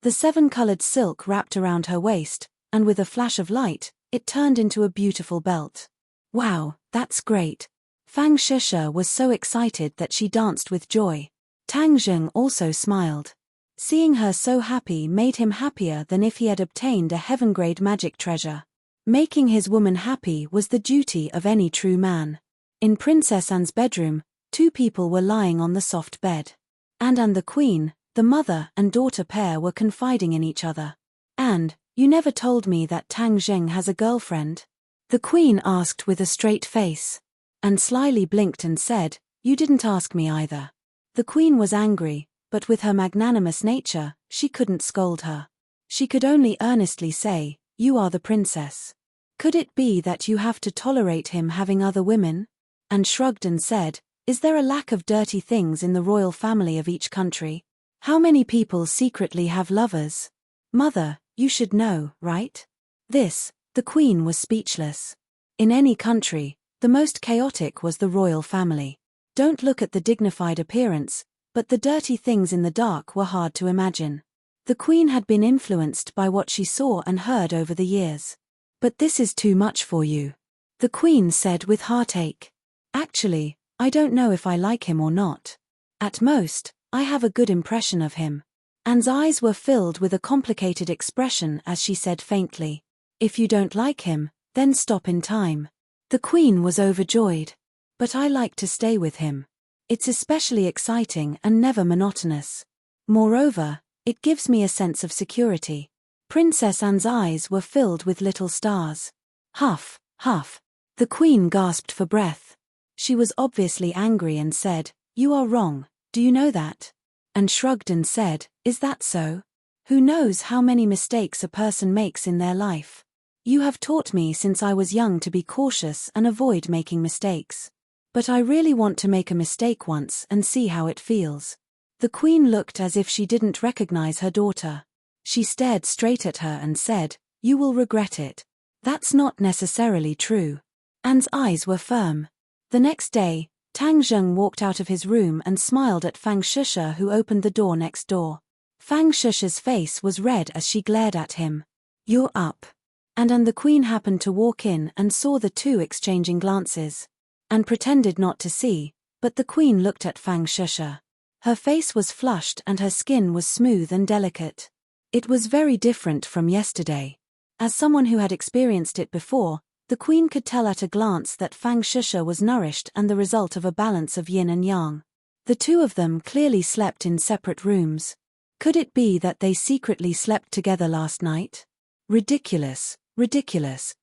The 7-colored silk wrapped around her waist, and with a flash of light, it turned into a beautiful belt. Wow, that's great! Fang Sheshe was so excited that she danced with joy. Tang Zheng also smiled. Seeing her so happy made him happier than if he had obtained a heaven-grade magic treasure. Making his woman happy was the duty of any true man. In Princess Anne's bedroom, 2 people were lying on the soft bed. And the queen, the mother and daughter pair were confiding in each other. "And, you never told me that Tang Zheng has a girlfriend?" the queen asked with a straight face. And slyly blinked and said, "You didn't ask me either." The queen was angry, but with her magnanimous nature, she couldn't scold her. She could only earnestly say, "You are the princess. Could it be that you have to tolerate him having other women?" And shrugged and said, "Is there a lack of dirty things in the royal family of each country? How many people secretly have lovers? Mother, you should know, right?" The queen was speechless. In any country, the most chaotic was the royal family. Don't look at the dignified appearance, but the dirty things in the dark were hard to imagine. The queen had been influenced by what she saw and heard over the years. "But this is too much for you," the queen said with heartache. "Actually, I don't know if I like him or not. At most, I have a good impression of him." Anne's eyes were filled with a complicated expression as she said faintly, "If you don't like him, then stop in time." The queen was overjoyed. "But I like to stay with him. It's especially exciting and never monotonous. Moreover, it gives me a sense of security." Princess Anne's eyes were filled with little stars. Huff, huff. The queen gasped for breath. She was obviously angry and said, "You are wrong, do you know that?" And shrugged and said, "Is that so? Who knows how many mistakes a person makes in their life? You have taught me since I was young to be cautious and avoid making mistakes. But I really want to make a mistake once and see how it feels." The queen looked as if she didn't recognize her daughter. She stared straight at her and said, "You will regret it." "That's not necessarily true." Anne's eyes were firm. The next day, Tang Zheng walked out of his room and smiled at Fang Shusha, who opened the door next door. Fang Shusha's face was red as she glared at him. "You're up." And the queen happened to walk in and saw the two exchanging glances. And pretended not to see, but the queen looked at Fang Shusha. Her face was flushed and her skin was smooth and delicate. It was very different from yesterday. As someone who had experienced it before, the queen could tell at a glance that Fang Shusha was nourished and the result of a balance of yin and yang. The two of them clearly slept in separate rooms. Could it be that they secretly slept together last night? Ridiculous, ridiculous.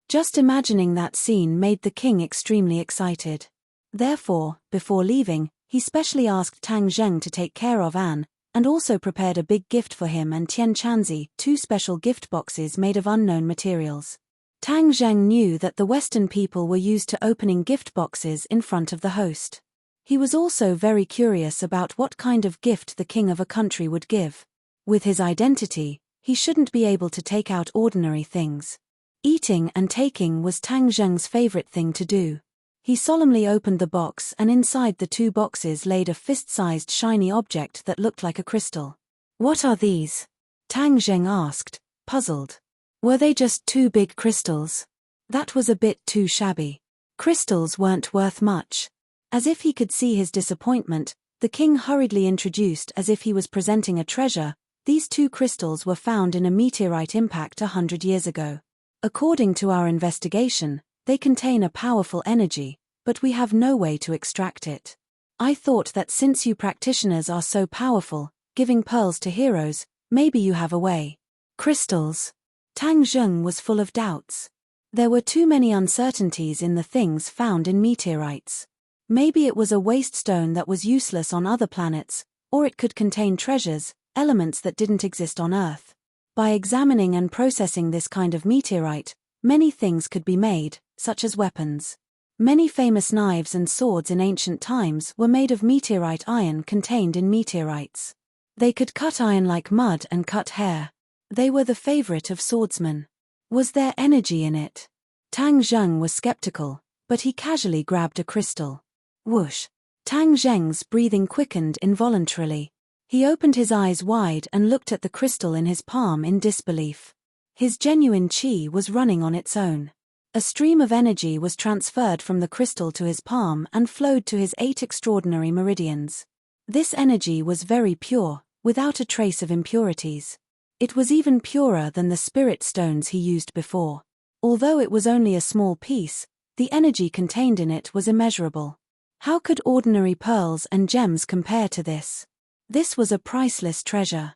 Just imagining that scene made the king extremely excited. Therefore, before leaving, he specially asked Tang Zheng to take care of Anne, and also prepared a big gift for him and Tian Chanzi, 2 special gift boxes made of unknown materials. Tang Zheng knew that the Western people were used to opening gift boxes in front of the host. He was also very curious about what kind of gift the king of a country would give. With his identity, he shouldn't be able to take out ordinary things. Eating and taking was Tang Zheng's favorite thing to do. He solemnly opened the box, and inside the 2 boxes laid a fist-sized shiny object that looked like a crystal. "What are these?" Tang Zheng asked, puzzled. Were they just 2 big crystals? That was a bit too shabby. Crystals weren't worth much. As if he could see his disappointment, the king hurriedly introduced as if he was presenting a treasure, "These 2 crystals were found in a meteorite impact 100 years ago. According to our investigation, they contain a powerful energy, but we have no way to extract it. I thought that since you practitioners are so powerful, giving pearls to heroes, maybe you have a way." Crystals. Tang Zheng was full of doubts. There were too many uncertainties in the things found in meteorites. Maybe it was a waste stone that was useless on other planets, or it could contain treasures, elements that didn't exist on Earth. By examining and processing this kind of meteorite, many things could be made, such as weapons. Many famous knives and swords in ancient times were made of meteorite iron contained in meteorites. They could cut iron like mud and cut hair. They were the favorite of swordsmen. Was there energy in it? Tang Zheng was skeptical, but he casually grabbed a crystal. Whoosh! Tang Zheng's breathing quickened involuntarily. He opened his eyes wide and looked at the crystal in his palm in disbelief. His genuine qi was running on its own. A stream of energy was transferred from the crystal to his palm and flowed to his 8 extraordinary meridians. This energy was very pure, without a trace of impurities. It was even purer than the spirit stones he used before. Although it was only a small piece, the energy contained in it was immeasurable. How could ordinary pearls and gems compare to this? This was a priceless treasure.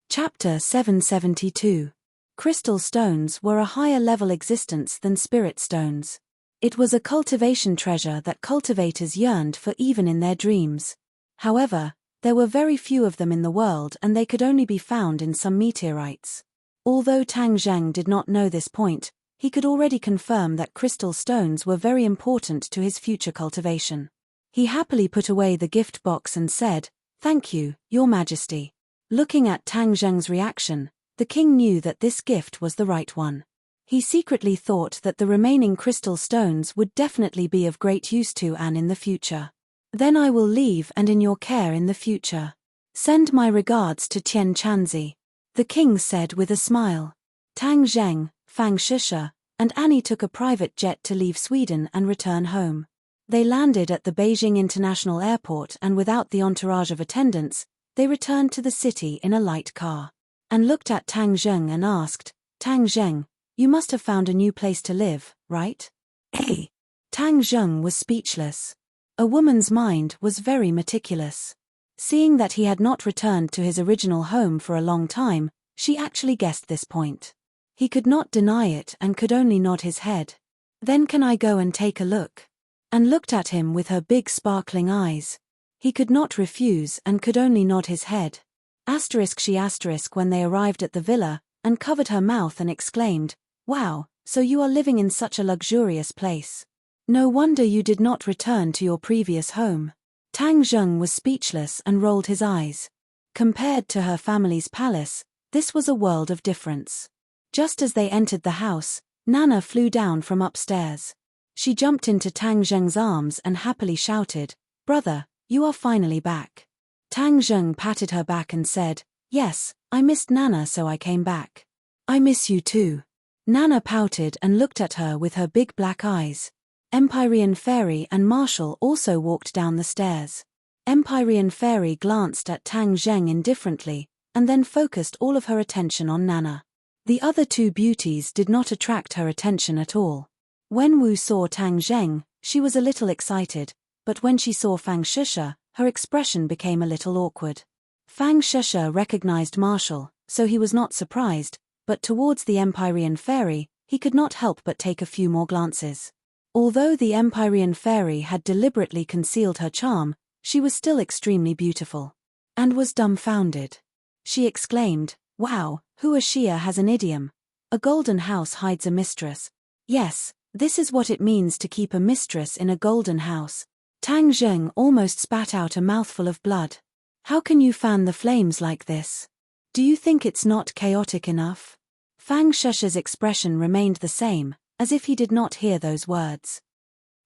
Chapter 772. Crystal stones were a higher-level existence than spirit stones. It was a cultivation treasure that cultivators yearned for even in their dreams. However, there were very few of them in the world and they could only be found in some meteorites. Although Tang Zheng did not know this point, he could already confirm that crystal stones were very important to his future cultivation. He happily put away the gift box and said, "Thank you, Your Majesty." Looking at Tang Zheng's reaction, the king knew that this gift was the right one. He secretly thought that the remaining crystal stones would definitely be of great use to An in the future. "Then I will leave and in your care in the future. Send my regards to Tian Chanzi," the king said with a smile. Tang Zheng, Fang Shisha, and Annie took a private jet to leave Sweden and return home. They landed at the Beijing International Airport and without the entourage of attendants, they returned to the city in a light car. And looked at Tang Zheng and asked, "Tang Zheng, you must have found a new place to live, right?" Hey! Tang Zheng was speechless. A woman's mind was very meticulous. Seeing that he had not returned to his original home for a long time, she actually guessed this point. He could not deny it and could only nod his head. "Then can I go and take a look?" And looked at him with her big sparkling eyes. He could not refuse and could only nod his head. She when they arrived at the villa, and covered her mouth and exclaimed, "Wow, so you are living in such a luxurious place. No wonder you did not return to your previous home." Tang Zheng was speechless and rolled his eyes. Compared to her family's palace, this was a world of difference. Just as they entered the house, Nana flew down from upstairs. She jumped into Tang Zheng's arms and happily shouted, "Brother, you are finally back." Tang Zheng patted her back and said, "Yes, I missed Nana so I came back." "I miss you too." Nana pouted and looked at her with her big black eyes. Empyrean Fairy and Marshall also walked down the stairs. Empyrean Fairy glanced at Tang Zheng indifferently, and then focused all of her attention on Nana. The other two beauties did not attract her attention at all. When Wu saw Tang Zheng, she was a little excited, but when she saw Fang Shisha, her expression became a little awkward. Fang Shisha recognized Marshall, so he was not surprised, but towards the Empyrean Fairy, he could not help but take a few more glances. Although the Empyrean Fairy had deliberately concealed her charm, she was still extremely beautiful. And was dumbfounded. She exclaimed, "Wow, Huashia has an idiom. A golden house hides a mistress." Yes, this is what it means to keep a mistress in a golden house. Tang Zheng almost spat out a mouthful of blood. "How can you fan the flames like this? Do you think it's not chaotic enough?" Fang Shisha's expression remained the same, as if he did not hear those words.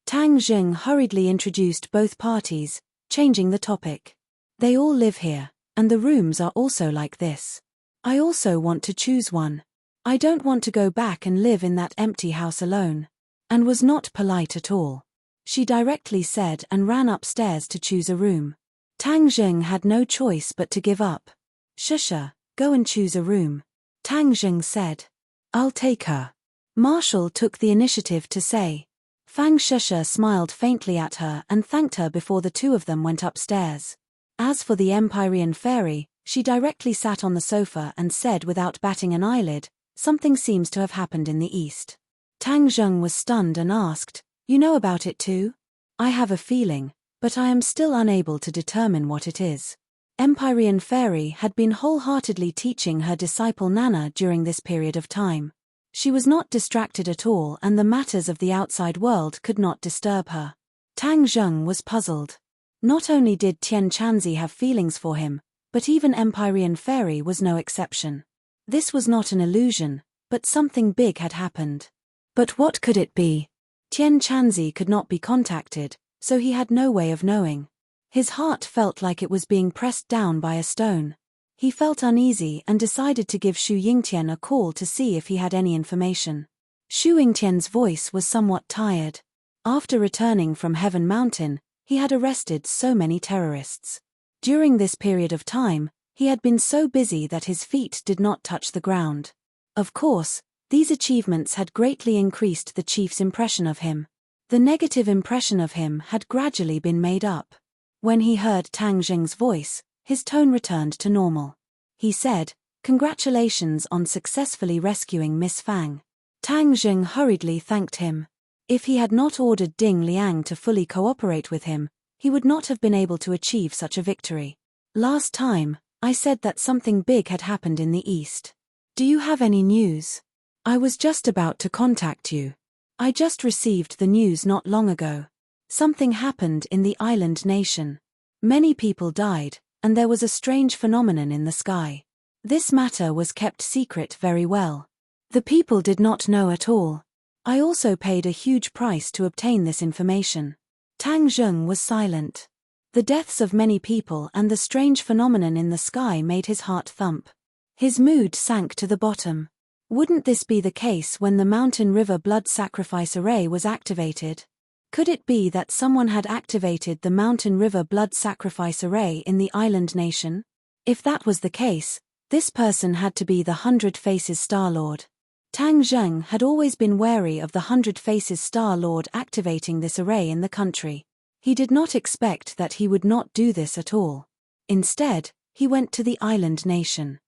Tang Zheng hurriedly introduced both parties, changing the topic. "They all live here, and the rooms are also like this. I also want to choose one. I don't want to go back and live in that empty house alone." And was not polite at all. She directly said and ran upstairs to choose a room. Tang Zheng had no choice but to give up. "Shisha, go and choose a room." Tang Zheng said. "I'll take her." Marshall took the initiative to say. Fang Shisha smiled faintly at her and thanked her before the two of them went upstairs. As for the Empyrean Fairy, she directly sat on the sofa and said without batting an eyelid, "Something seems to have happened in the east." Tang Zheng was stunned and asked, "You know about it too?" "I have a feeling, but I am still unable to determine what it is." Empyrean Fairy had been wholeheartedly teaching her disciple Nana during this period of time. She was not distracted at all and the matters of the outside world could not disturb her. Tang Zheng was puzzled. Not only did Tian Chanzi have feelings for him, but even Empyrean Fairy was no exception. This was not an illusion, but something big had happened. But what could it be? Tian Chanzi could not be contacted, so he had no way of knowing. His heart felt like it was being pressed down by a stone. He felt uneasy and decided to give Xu Yingtian a call to see if he had any information. Xu Yingtian's voice was somewhat tired. After returning from Heaven Mountain, he had arrested so many terrorists. During this period of time, he had been so busy that his feet did not touch the ground. Of course, these achievements had greatly increased the chief's impression of him. The negative impression of him had gradually been made up. When he heard Tang Zheng's voice, his tone returned to normal. He said, "Congratulations on successfully rescuing Miss Fang." Tang Zheng hurriedly thanked him. If he had not ordered Ding Liang to fully cooperate with him, he would not have been able to achieve such a victory. "Last time, I said that something big had happened in the east. Do you have any news? I was just about to contact you. I just received the news not long ago. Something happened in the island nation. Many people died, and there was a strange phenomenon in the sky. This matter was kept secret very well. The people did not know at all. I also paid a huge price to obtain this information." Tang Zheng was silent. The deaths of many people and the strange phenomenon in the sky made his heart thump. His mood sank to the bottom. Wouldn't this be the case when the Mountain River blood sacrifice array was activated? Could it be that someone had activated the Mountain River blood sacrifice array in the island nation? If that was the case, this person had to be the 100 Faces Star-Lord. Tang Zheng had always been wary of the 100 Faces Star-Lord activating this array in the country. He did not expect that he would not do this at all. Instead, he went to the island nation.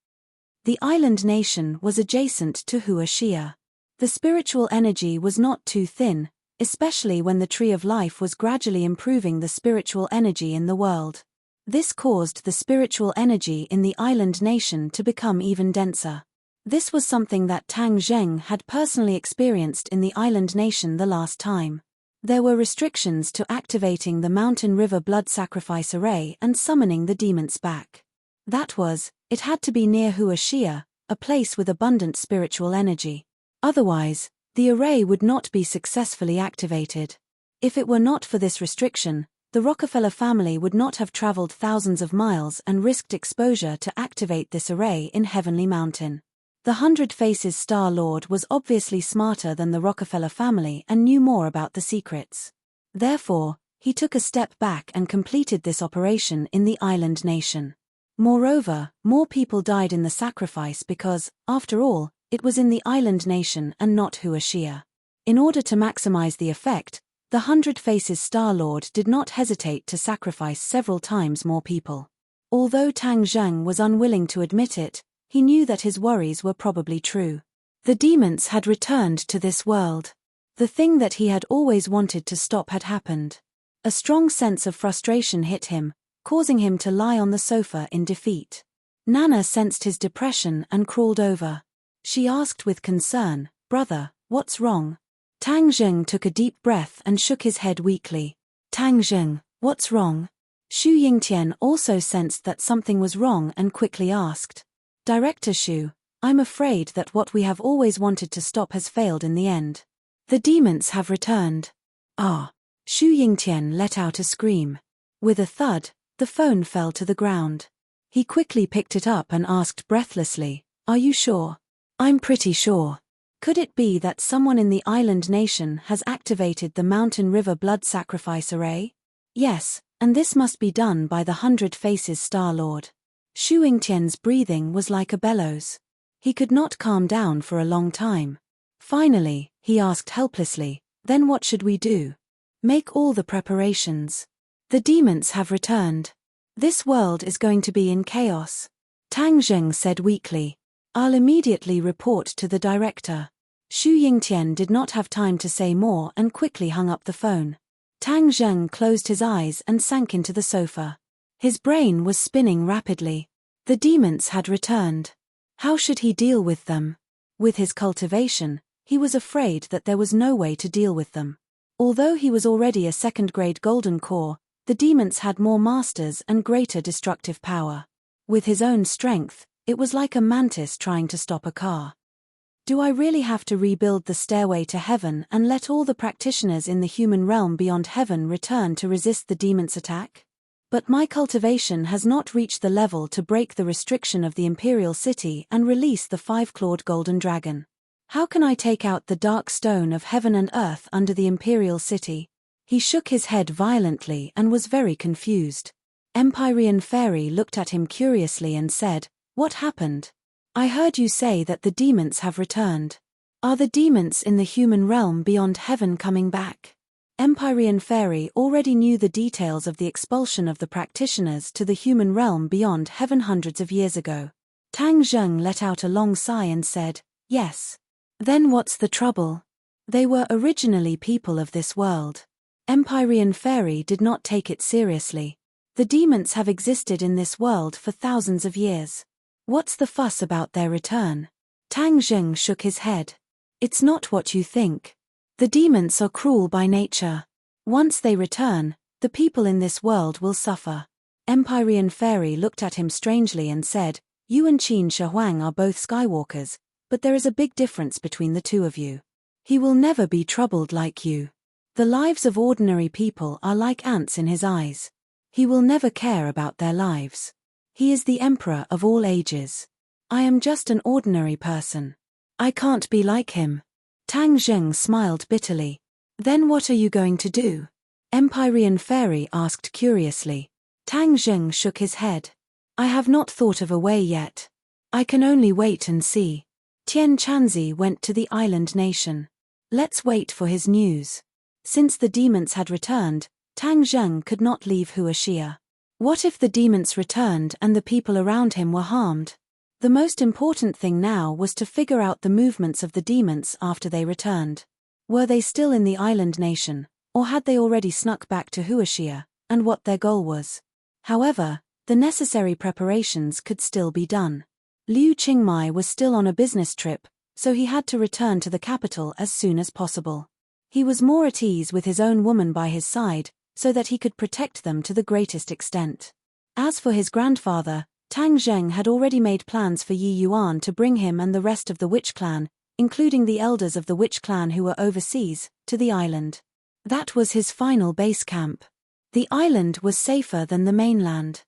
The island nation was adjacent to Huaxia. The spiritual energy was not too thin, especially when the Tree of Life was gradually improving the spiritual energy in the world. This caused the spiritual energy in the island nation to become even denser. This was something that Tang Zheng had personally experienced in the island nation the last time. There were restrictions to activating the Mountain River blood sacrifice array and summoning the demons back. That was, it had to be near Huaxia, a place with abundant spiritual energy. Otherwise, the array would not be successfully activated. If it were not for this restriction, the Rockefeller family would not have traveled thousands of miles and risked exposure to activate this array in Heavenly Mountain. The 100 Faces Star-Lord was obviously smarter than the Rockefeller family and knew more about the secrets. Therefore, he took a step back and completed this operation in the island nation. Moreover, more people died in the sacrifice because, after all, it was in the island nation and not Huaxia. In order to maximize the effect, the 100 Faces Star-Lord did not hesitate to sacrifice several times more people. Although Tang Zheng was unwilling to admit it, he knew that his worries were probably true. The demons had returned to this world. The thing that he had always wanted to stop had happened. A strong sense of frustration hit him, causing him to lie on the sofa in defeat. Nana sensed his depression and crawled over. She asked with concern, "Brother, what's wrong?" Tang Zheng took a deep breath and shook his head weakly. "Tang Zheng, what's wrong?" Xu Yingtian also sensed that something was wrong and quickly asked. "Director Xu, I'm afraid that what we have always wanted to stop has failed in the end. The demons have returned." "Ah!" Xu Yingtian let out a scream. With a thud, the phone fell to the ground. He quickly picked it up and asked breathlessly, "Are you sure?" "I'm pretty sure." Could it be that someone in the island nation has activated the Mountain River blood sacrifice array? Yes, and this must be done by the 100 Faces Star-Lord. Xu Yingtian's breathing was like a bellows. He could not calm down for a long time. Finally, he asked helplessly, "Then what should we do?" "Make all the preparations. The demons have returned. This world is going to be in chaos." Tang Zheng said weakly, "I'll immediately report to the director." Xu Yingtian did not have time to say more and quickly hung up the phone. Tang Zheng closed his eyes and sank into the sofa. His brain was spinning rapidly. The demons had returned. How should he deal with them? With his cultivation, he was afraid that there was no way to deal with them. Although he was already a second-grade golden core, the demons had more masters and greater destructive power. With his own strength, it was like a mantis trying to stop a car. Do I really have to rebuild the stairway to heaven and let all the practitioners in the human realm beyond heaven return to resist the demon's attack? But my cultivation has not reached the level to break the restriction of the Imperial City and release the 5-clawed golden dragon. How can I take out the dark stone of heaven and earth under the Imperial City? He shook his head violently and was very confused. Empyrean Fairy looked at him curiously and said, "What happened? I heard you say that the demons have returned. Are the demons in the human realm beyond heaven coming back?" Empyrean Fairy already knew the details of the expulsion of the practitioners to the human realm beyond heaven hundreds of years ago. Tang Zheng let out a long sigh and said, "Yes. Then what's the trouble? They were originally people of this world." Empyrean Fairy did not take it seriously. The demons have existed in this world for thousands of years. What's the fuss about their return? Tang Zheng shook his head. It's not what you think. The demons are cruel by nature. Once they return, the people in this world will suffer. Empyrean Fairy looked at him strangely and said, "You and Qin Shi Huang are both Skywalkers, but there is a big difference between the two of you. He will never be troubled like you. The lives of ordinary people are like ants in his eyes. He will never care about their lives. He is the emperor of all ages. I am just an ordinary person. I can't be like him." Tang Zheng smiled bitterly. "Then what are you going to do?" Empyrean Fairy asked curiously. Tang Zheng shook his head. "I have not thought of a way yet. I can only wait and see." Tian Chanzi went to the island nation. Let's wait for his news. Since the demons had returned, Tang Zheng could not leave Huaxia. What if the demons returned and the people around him were harmed? The most important thing now was to figure out the movements of the demons after they returned. Were they still in the island nation, or had they already snuck back to Huaxia, and what their goal was? However, the necessary preparations could still be done. Liu Qingmai was still on a business trip, so he had to return to the capital as soon as possible. He was more at ease with his own woman by his side, so that he could protect them to the greatest extent. As for his grandfather, Tang Zheng had already made plans for Yi Yuan to bring him and the rest of the witch clan, including the elders of the witch clan who were overseas, to the island. That was his final base camp. The island was safer than the mainland.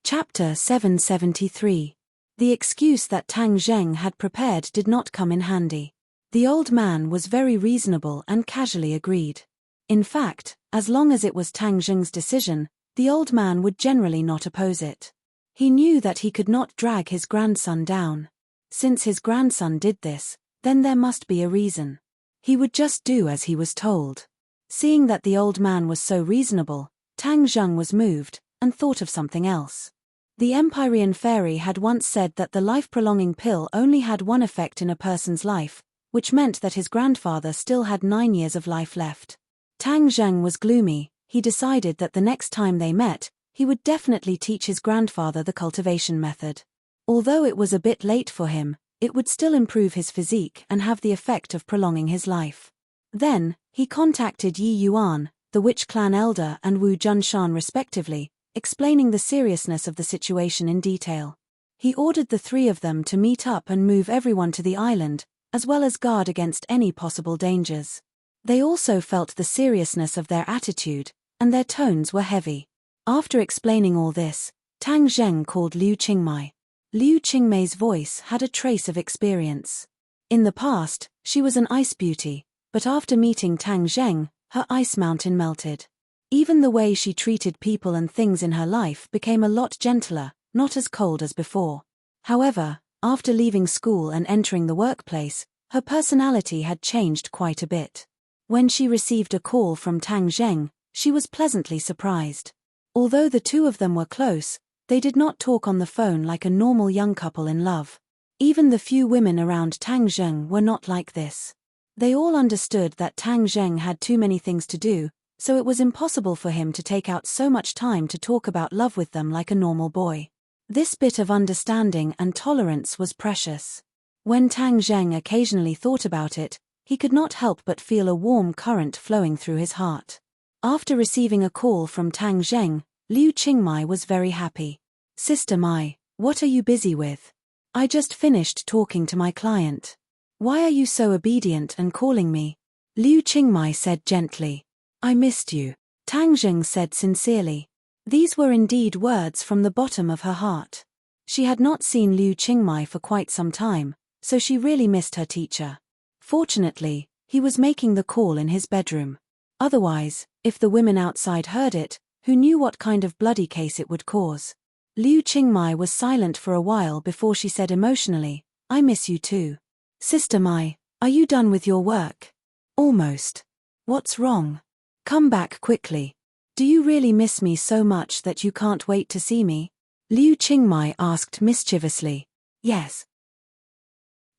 Chapter 773. The excuse that Tang Zheng had prepared did not come in handy. The old man was very reasonable and casually agreed. In fact, as long as it was Tang Zheng's decision, the old man would generally not oppose it. He knew that he could not drag his grandson down. Since his grandson did this, then there must be a reason. He would just do as he was told. Seeing that the old man was so reasonable, Tang Zheng was moved, and thought of something else. The Empyrean Fairy had once said that the life-prolonging pill only had one effect in a person's life, which meant that his grandfather still had 9 years of life left. Tang Zheng was gloomy. He decided that the next time they met, he would definitely teach his grandfather the cultivation method. Although it was a bit late for him, it would still improve his physique and have the effect of prolonging his life. Then, he contacted Yi Yuan, the witch clan elder, and Wu Junshan respectively, explaining the seriousness of the situation in detail. He ordered the three of them to meet up and move everyone to the island, as well as guard against any possible dangers. They also felt the seriousness of their attitude, and their tones were heavy. After explaining all this, Tang Zheng called Liu Qingmai. Liu Qingmai's voice had a trace of experience. In the past, she was an ice beauty, but after meeting Tang Zheng, her ice mountain melted. Even the way she treated people and things in her life became a lot gentler, not as cold as before. However, after leaving school and entering the workplace, her personality had changed quite a bit. When she received a call from Tang Zheng, she was pleasantly surprised. Although the two of them were close, they did not talk on the phone like a normal young couple in love. Even the few women around Tang Zheng were not like this. They all understood that Tang Zheng had too many things to do, so it was impossible for him to take out so much time to talk about love with them like a normal boy. This bit of understanding and tolerance was precious. When Tang Zheng occasionally thought about it, he could not help but feel a warm current flowing through his heart. After receiving a call from Tang Zheng, Liu Qingmai was very happy. "Sister Mai, what are you busy with? I just finished talking to my client. Why are you so obedient and calling me?" Liu Qingmai said gently. "I missed you," Tang Zheng said sincerely. These were indeed words from the bottom of her heart. She had not seen Liu Qingmai for quite some time, so she really missed her teacher. Fortunately, he was making the call in his bedroom. Otherwise, if the women outside heard it, who knew what kind of bloody case it would cause? Liu Qingmai was silent for a while before she said emotionally, "I miss you too. Sister Mai, are you done with your work?" Almost. What's wrong? Come back quickly. Do you really miss me so much that you can't wait to see me? Liu Qingmai asked mischievously. Yes.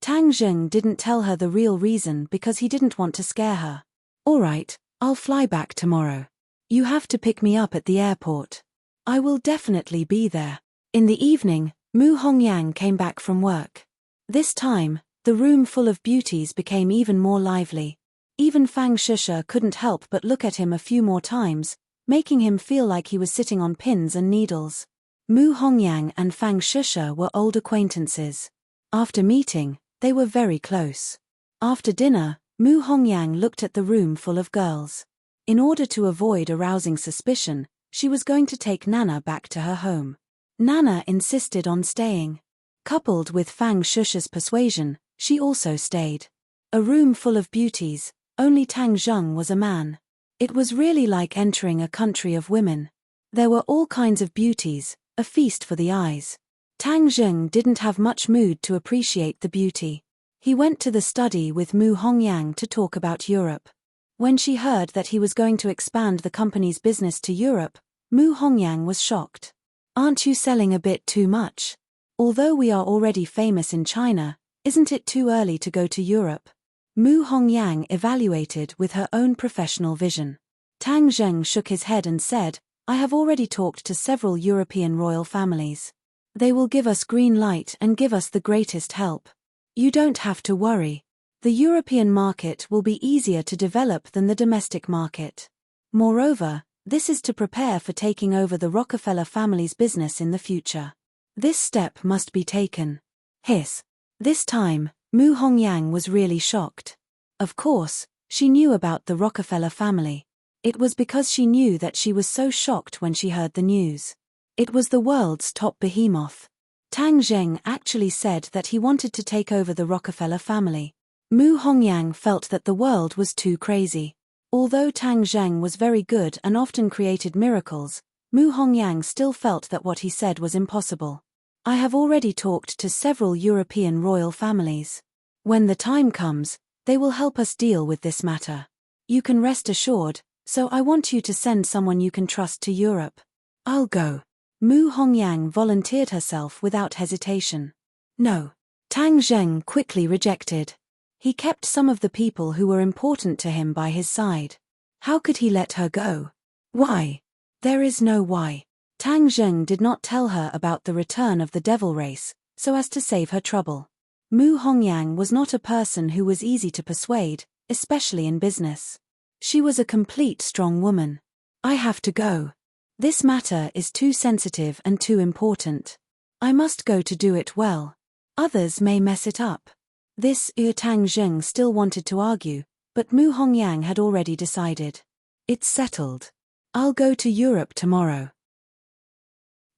Tang Zheng didn't tell her the real reason because he didn't want to scare her. All right, I'll fly back tomorrow. You have to pick me up at the airport. I will definitely be there. In the evening, Mu Hongyang came back from work. This time, the room full of beauties became even more lively. Even Fang Shusha couldn't help but look at him a few more times, making him feel like he was sitting on pins and needles. Mu Hongyang and Fang Shusha were old acquaintances. After meeting, they were very close. After dinner, Mu Hongyang looked at the room full of girls. In order to avoid arousing suspicion, she was going to take Nana back to her home. Nana insisted on staying. Coupled with Fang Shusha's persuasion, she also stayed. A room full of beauties, only Tang Zheng was a man. It was really like entering a country of women. There were all kinds of beauties, a feast for the eyes. Tang Zheng didn't have much mood to appreciate the beauty. He went to the study with Mu Hongyang to talk about Europe. When she heard that he was going to expand the company's business to Europe, Mu Hongyang was shocked. Aren't you selling a bit too much? Although we are already famous in China, isn't it too early to go to Europe? Mu Hongyang evaluated with her own professional vision. Tang Zheng shook his head and said, I have already talked to several European royal families. They will give us green light and give us the greatest help. You don't have to worry. The European market will be easier to develop than the domestic market. Moreover, this is to prepare for taking over the Rockefeller family's business in the future. This step must be taken. Hiss. This time, Mu Hongyang was really shocked. Of course, she knew about the Rockefeller family. It was because she knew that she was so shocked when she heard the news. It was the world's top behemoth. Tang Zheng actually said that he wanted to take over the Rockefeller family. Mu Hongyang felt that the world was too crazy. Although Tang Zheng was very good and often created miracles, Mu Hongyang still felt that what he said was impossible. I have already talked to several European royal families. When the time comes, they will help us deal with this matter. You can rest assured, so I want you to send someone you can trust to Europe. I'll go. Mu Hongyang volunteered herself without hesitation. No. Tang Zheng quickly rejected. He kept some of the people who were important to him by his side. How could he let her go? Why? There is no why. Tang Zheng did not tell her about the return of the devil race, so as to save her trouble. Mu Hongyang was not a person who was easy to persuade, especially in business. She was a complete strong woman. I have to go. This matter is too sensitive and too important. I must go to do it well. Others may mess it up. Tang Zheng still wanted to argue, but Mu Hongyang had already decided. It's settled. I'll go to Europe tomorrow.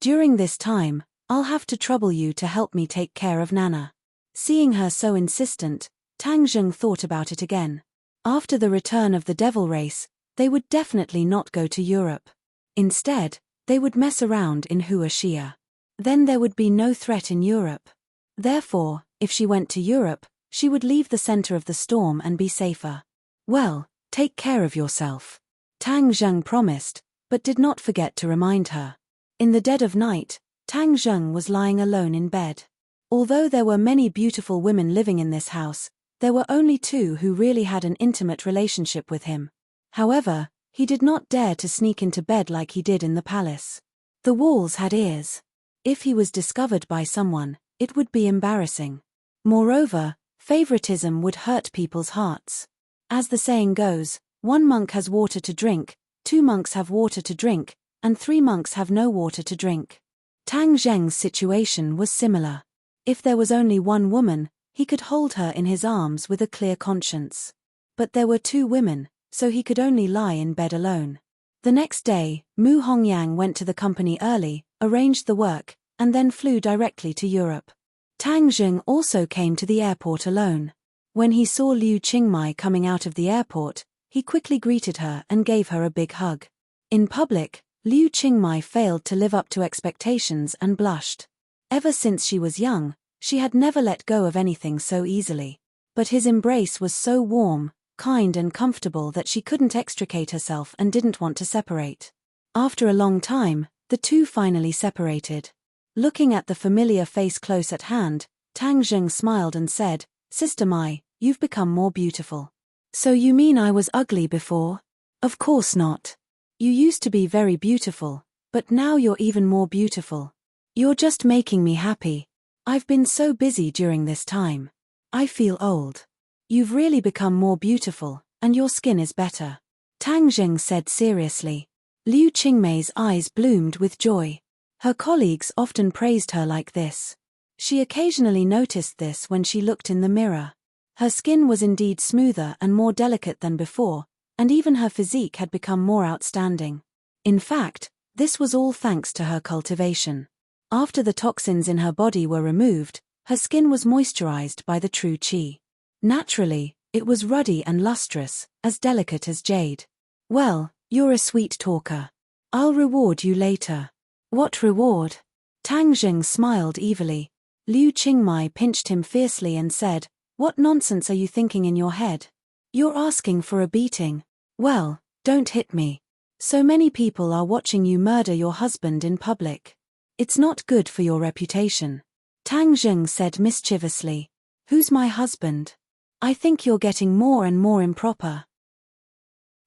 During this time, I'll have to trouble you to help me take care of Nana. Seeing her so insistent, Tang Zheng thought about it again. After the return of the devil race, they would definitely not go to Europe. Instead, they would mess around in Huaxia. Then there would be no threat in Europe. Therefore, if she went to Europe, she would leave the center of the storm and be safer. Well, take care of yourself. Tang Zheng promised, but did not forget to remind her. In the dead of night, Tang Zheng was lying alone in bed. Although there were many beautiful women living in this house, there were only two who really had an intimate relationship with him. However, he did not dare to sneak into bed like he did in the palace. The walls had ears. If he was discovered by someone, it would be embarrassing. Moreover, favoritism would hurt people's hearts. As the saying goes, 1 monk has water to drink, 2 monks have water to drink, and 3 monks have no water to drink. Tang Zheng's situation was similar. If there was only one woman, he could hold her in his arms with a clear conscience. But there were 2 women, so he could only lie in bed alone. The next day, Mu Hongyang went to the company early, arranged the work, and then flew directly to Europe. Tang Zheng also came to the airport alone. When he saw Liu Qingmai coming out of the airport, he quickly greeted her and gave her a big hug. In public, Liu Qingmai failed to live up to expectations and blushed. Ever since she was young, she had never let go of anything so easily. But his embrace was so warm, kind and comfortable that she couldn't extricate herself and didn't want to separate. After a long time, the two finally separated. Looking at the familiar face close at hand, Tang Zheng smiled and said, "Sister Mai, you've become more beautiful." "So you mean I was ugly before?" "Of course not. You used to be very beautiful, but now you're even more beautiful. You're just making me happy. I've been so busy during this time. I feel old. You've really become more beautiful, and your skin is better," Tang Zheng said seriously. Liu Qingmei's eyes bloomed with joy. Her colleagues often praised her like this. She occasionally noticed this when she looked in the mirror. Her skin was indeed smoother and more delicate than before, and even her physique had become more outstanding. In fact, this was all thanks to her cultivation. After the toxins in her body were removed, her skin was moisturized by the true qi. Naturally, it was ruddy and lustrous, as delicate as jade. "Well, you're a sweet talker. I'll reward you later." "What reward?" Tang Zheng smiled evilly. Liu Qingmei pinched him fiercely and said, "What nonsense are you thinking in your head? You're asking for a beating. Well, don't hit me. So many people are watching you murder your husband in public. It's not good for your reputation." Tang Zheng said mischievously, "Who's my husband? I think you're getting more and more improper."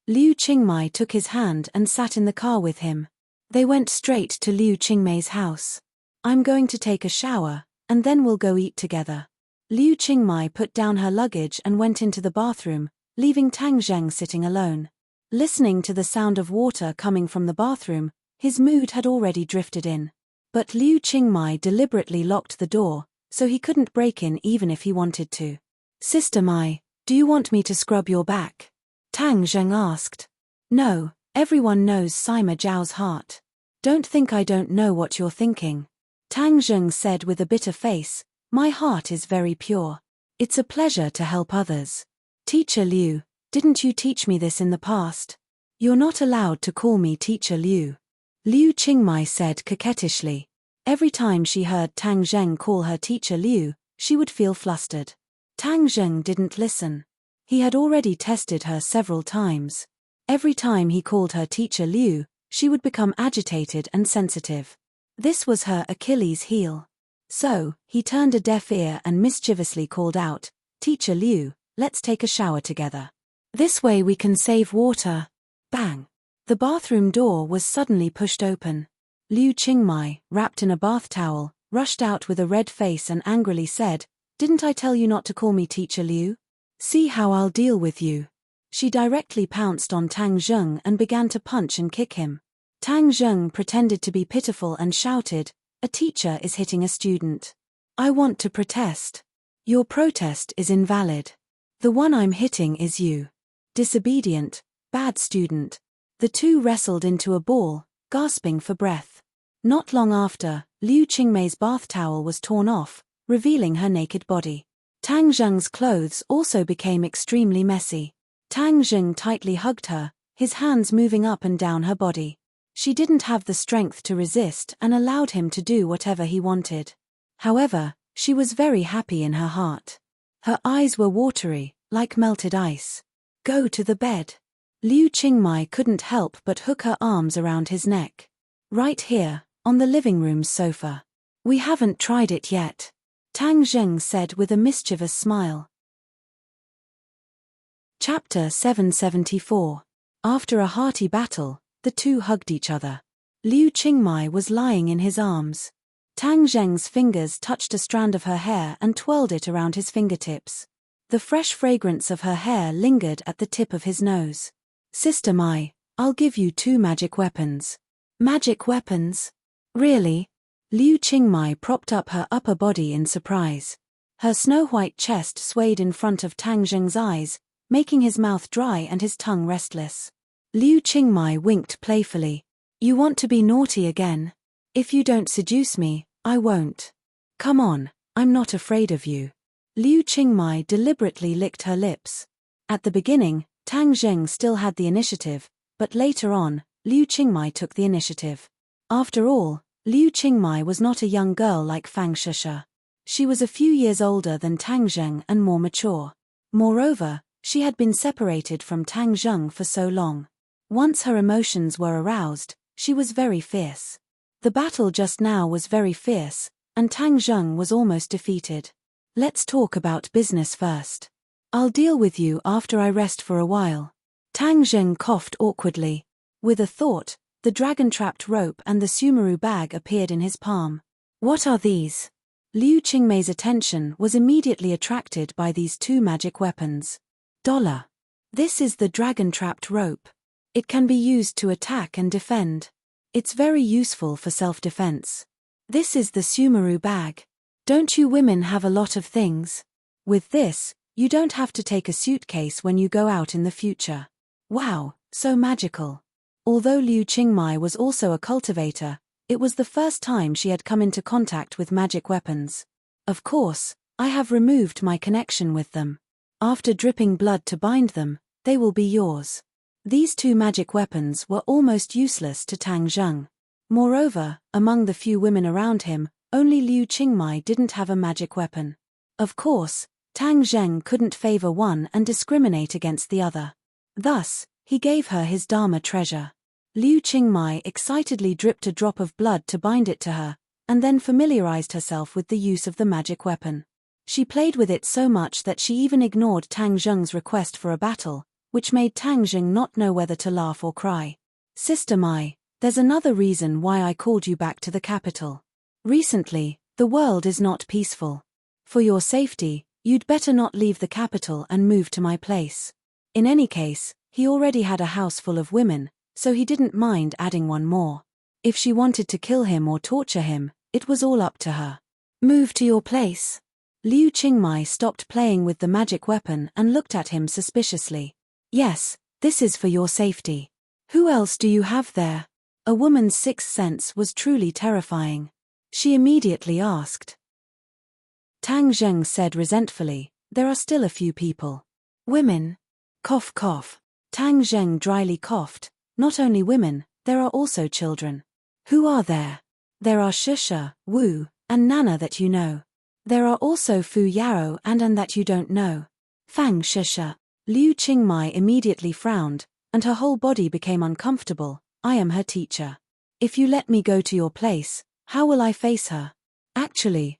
Liu Qingmei took his hand and sat in the car with him. They went straight to Liu Qingmei's house. "I'm going to take a shower, and then we'll go eat together." Liu Qingmei put down her luggage and went into the bathroom, leaving Tang Zheng sitting alone. Listening to the sound of water coming from the bathroom, his mood had already drifted in. But Liu Qingmei deliberately locked the door, so he couldn't break in even if he wanted to. "Sister Mai, do you want me to scrub your back?" Tang Zheng asked. "No, everyone knows Sima Zhao's heart. Don't think I don't know what you're thinking." Tang Zheng said with a bitter face, "My heart is very pure. It's a pleasure to help others. Teacher Liu, didn't you teach me this in the past?" "You're not allowed to call me Teacher Liu," Liu Qingmei said coquettishly. Every time she heard Tang Zheng call her Teacher Liu, she would feel flustered. Tang Zheng didn't listen. He had already tested her several times. Every time he called her Teacher Liu, she would become agitated and sensitive. This was her Achilles heel. So, he turned a deaf ear and mischievously called out, "Teacher Liu, let's take a shower together. This way we can save water." Bang! The bathroom door was suddenly pushed open. Liu Qingmei, wrapped in a bath towel, rushed out with a red face and angrily said, "Didn't I tell you not to call me Teacher Liu? See how I'll deal with you." She directly pounced on Tang Zheng and began to punch and kick him. Tang Zheng pretended to be pitiful and shouted, "A teacher is hitting a student. I want to protest." "Your protest is invalid. The one I'm hitting is you. Disobedient, bad student." The two wrestled into a ball, gasping for breath. Not long after, Liu Qingmei's bath towel was torn off, revealing her naked body. Tang Zheng's clothes also became extremely messy. Tang Zheng tightly hugged her, his hands moving up and down her body. She didn't have the strength to resist and allowed him to do whatever he wanted. However, she was very happy in her heart. Her eyes were watery, like melted ice. "Go to the bed." Liu Qingmei couldn't help but hook her arms around his neck. "Right here, on the living room's sofa. We haven't tried it yet," Tang Zheng said with a mischievous smile. Chapter 774. After a hearty battle, the two hugged each other. Liu Qingmei was lying in his arms. Tang Zheng's fingers touched a strand of her hair and twirled it around his fingertips. The fresh fragrance of her hair lingered at the tip of his nose. "Sister Mai, I'll give you 2 magic weapons." "Magic weapons? Really?" Liu Qingmei propped up her upper body in surprise. Her snow-white chest swayed in front of Tang Zheng's eyes, making his mouth dry and his tongue restless. Liu Qingmei winked playfully. "You want to be naughty again? If you don't seduce me, I won't. Come on, I'm not afraid of you." Liu Qingmei deliberately licked her lips. At the beginning, Tang Zheng still had the initiative, but later on, Liu Qingmei took the initiative. After all, Liu Qingmei was not a young girl like Fang Sheshe. She was a few years older than Tang Zheng and more mature. Moreover, She had been separated from Tang Zheng for so long. Once her emotions were aroused, she was very fierce. The battle just now was very fierce, and Tang Zheng was almost defeated. Let's talk about business first. I'll deal with you after I rest for a while. Tang Zheng coughed awkwardly. With a thought, the dragon-trapped rope and the Sumeru bag appeared in his palm. What are these? Liu Qingmei's attention was immediately attracted by these two magic weapons. This is the dragon-trapped rope. It can be used to attack and defend. It's very useful for self-defense. This is the Sumeru bag. Don't you women have a lot of things? With this, you don't have to take a suitcase when you go out in the future. Wow, so magical. Although Liu Qingmei was also a cultivator, it was the first time she had come into contact with magic weapons. Of course, I have removed my connection with them. After dripping blood to bind them, they will be yours. These two magic weapons were almost useless to Tang Zheng. Moreover, among the few women around him, only Liu Qingmei didn't have a magic weapon. Of course, Tang Zheng couldn't favor one and discriminate against the other. Thus, he gave her his Dharma treasure. Liu Qingmei excitedly dripped a drop of blood to bind it to her, and then familiarized herself with the use of the magic weapon. She played with it so much that she even ignored Tang Zheng's request for a battle, which made Tang Zheng not know whether to laugh or cry. Sister Mai, there's another reason why I called you back to the capital. Recently, the world is not peaceful. For your safety, you'd better not leave the capital and move to my place. In any case, he already had a house full of women, so he didn't mind adding one more. If she wanted to kill him or torture him, it was all up to her. Move to your place. Liu Qingmei stopped playing with the magic weapon and looked at him suspiciously. Yes, this is for your safety. Who else do you have there? A woman's sixth sense was truly terrifying. She immediately asked. Tang Zheng said resentfully, there are still a few people. Women? Cough cough. Tang Zheng dryly coughed. Not only women, there are also children. Who are there? There are Shusha, Wu, and Nana that you know. There are also Fu Yao and An that you don't know. Fang Shusha. Liu Qingmei immediately frowned, and her whole body became uncomfortable. I am her teacher. If you let me go to your place, how will I face her? Actually,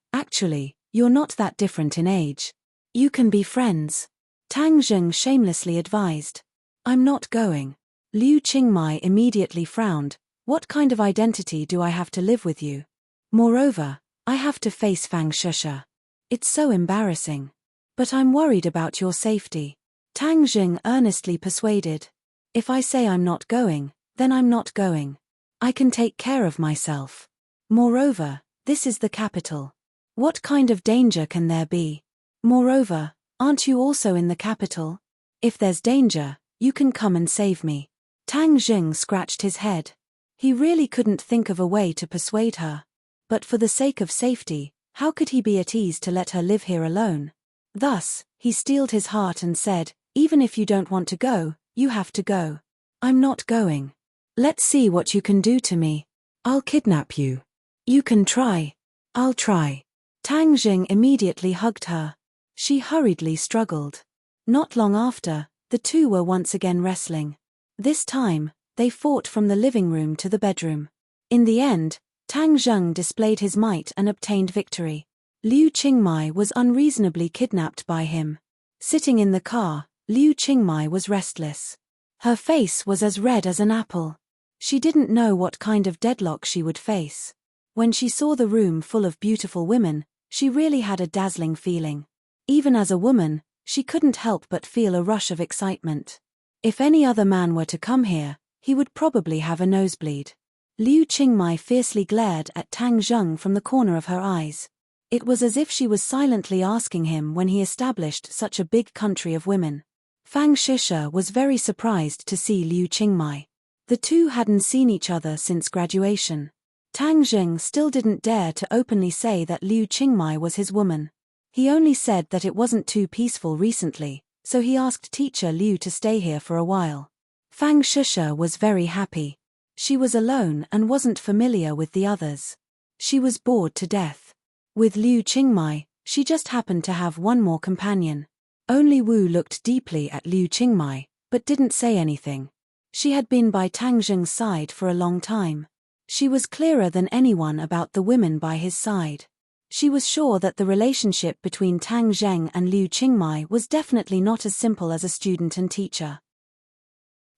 you're not that different in age. You can be friends. Tang Zheng shamelessly advised. I'm not going. Liu Qingmei immediately frowned. What kind of identity do I have to live with you? Moreover, I have to face Fang Shusha. It's so embarrassing. But I'm worried about your safety. Tang Zheng earnestly persuaded. If I say I'm not going, then I'm not going. I can take care of myself. Moreover, this is the capital. What kind of danger can there be? Moreover, aren't you also in the capital? If there's danger, you can come and save me. Tang Zheng scratched his head. He really couldn't think of a way to persuade her. But for the sake of safety, how could he be at ease to let her live here alone? Thus, he steeled his heart and said, even if you don't want to go, you have to go. I'm not going. Let's see what you can do to me. I'll kidnap you. You can try. I'll try. Tang Zheng immediately hugged her. She hurriedly struggled. Not long after, the two were once again wrestling. This time, they fought from the living room to the bedroom. In the end, Tang Zheng displayed his might and obtained victory. Liu Qingmei was unreasonably kidnapped by him. Sitting in the car, Liu Qingmei was restless. Her face was as red as an apple. She didn't know what kind of deadlock she would face. When she saw the room full of beautiful women, she really had a dazzling feeling. Even as a woman, she couldn't help but feel a rush of excitement. If any other man were to come here, he would probably have a nosebleed. Liu Qingmei fiercely glared at Tang Zheng from the corner of her eyes. It was as if she was silently asking him when he established such a big country of women. Fang Shisha was very surprised to see Liu Qingmei. The two hadn't seen each other since graduation. Tang Zheng still didn't dare to openly say that Liu Qingmei was his woman. He only said that it wasn't too peaceful recently, so he asked teacher Liu to stay here for a while. Fang Shisha was very happy. She was alone and wasn't familiar with the others. She was bored to death. With Liu Qingmei, she just happened to have one more companion. Only Wu looked deeply at Liu Qingmai, but didn't say anything. She had been by Tang Zheng's side for a long time. She was clearer than anyone about the women by his side. She was sure that the relationship between Tang Zheng and Liu Qingmai was definitely not as simple as a student and teacher.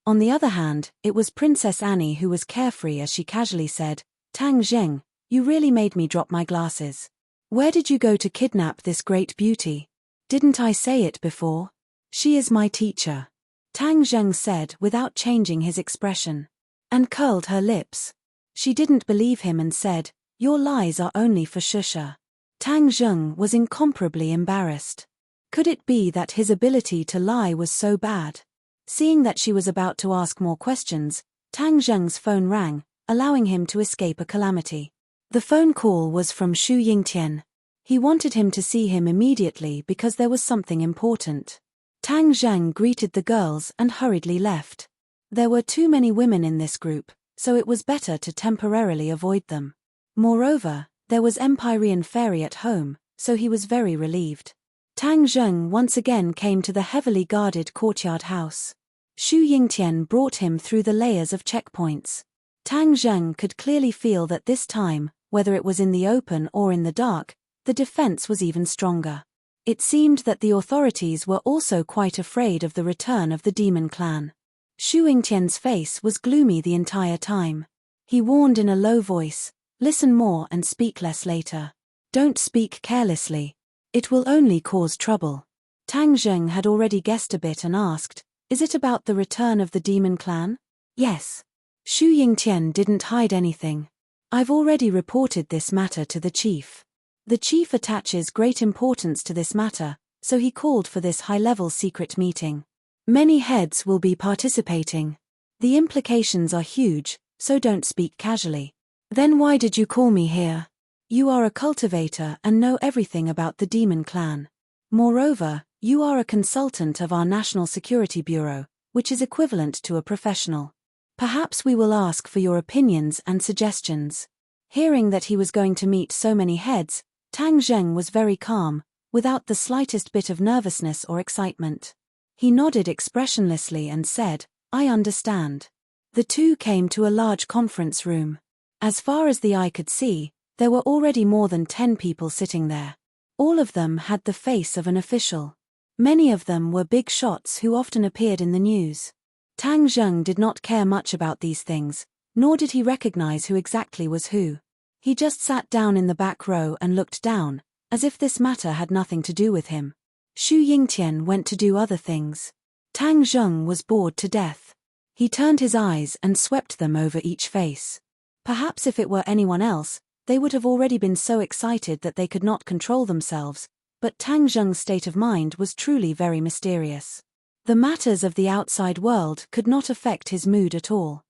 On the other hand, it was Princess Annie who was carefree as she casually said, "Tang Zheng, you really made me drop my glasses. Where did you go to kidnap this great beauty? Didn't I say it before? She is my teacher," Tang Zheng said without changing his expression. And curled her lips. She didn't believe him and said, "Your lies are only for Shusha." Tang Zheng was incomparably embarrassed. Could it be that his ability to lie was so bad? Seeing that she was about to ask more questions, Tang Zheng's phone rang, allowing him to escape a calamity. The phone call was from Xu Yingtian. He wanted him to see him immediately because there was something important. Tang Zheng greeted the girls and hurriedly left. There were too many women in this group, so it was better to temporarily avoid them. Moreover, there was Empyrean Fairy at home, so he was very relieved. Tang Zheng once again came to the heavily guarded courtyard house. Xu Yingtian brought him through the layers of checkpoints. Tang Zheng could clearly feel that this time, whether it was in the open or in the dark, the defense was even stronger. It seemed that the authorities were also quite afraid of the return of the demon clan. Xu Yingtian's face was gloomy the entire time. He warned in a low voice, "Listen more and speak less later. Don't speak carelessly. It will only cause trouble." Tang Zheng had already guessed a bit and asked, "Is it about the return of the demon clan?" "Yes." Xu Yingtian didn't hide anything. "I've already reported this matter to the chief. The chief attaches great importance to this matter, so he called for this high-level secret meeting. Many heads will be participating. The implications are huge, so don't speak casually." "Then why did you call me here? You are a cultivator and know everything about the demon clan. Moreover, you are a consultant of our National Security Bureau, which is equivalent to a professional. Perhaps we will ask for your opinions and suggestions." Hearing that he was going to meet so many heads, Tang Zheng was very calm, without the slightest bit of nervousness or excitement. He nodded expressionlessly and said, "I understand." The two came to a large conference room. As far as the eye could see, there were already more than 10 people sitting there. All of them had the face of an official. Many of them were big shots who often appeared in the news. Tang Zheng did not care much about these things, nor did he recognize who exactly was who. He just sat down in the back row and looked down, as if this matter had nothing to do with him. Xu Yingtian went to do other things. Tang Zheng was bored to death. He turned his eyes and swept them over each face. Perhaps if it were anyone else, they would have already been so excited that they could not control themselves, but Tang Zheng's state of mind was truly very mysterious. The matters of the outside world could not affect his mood at all.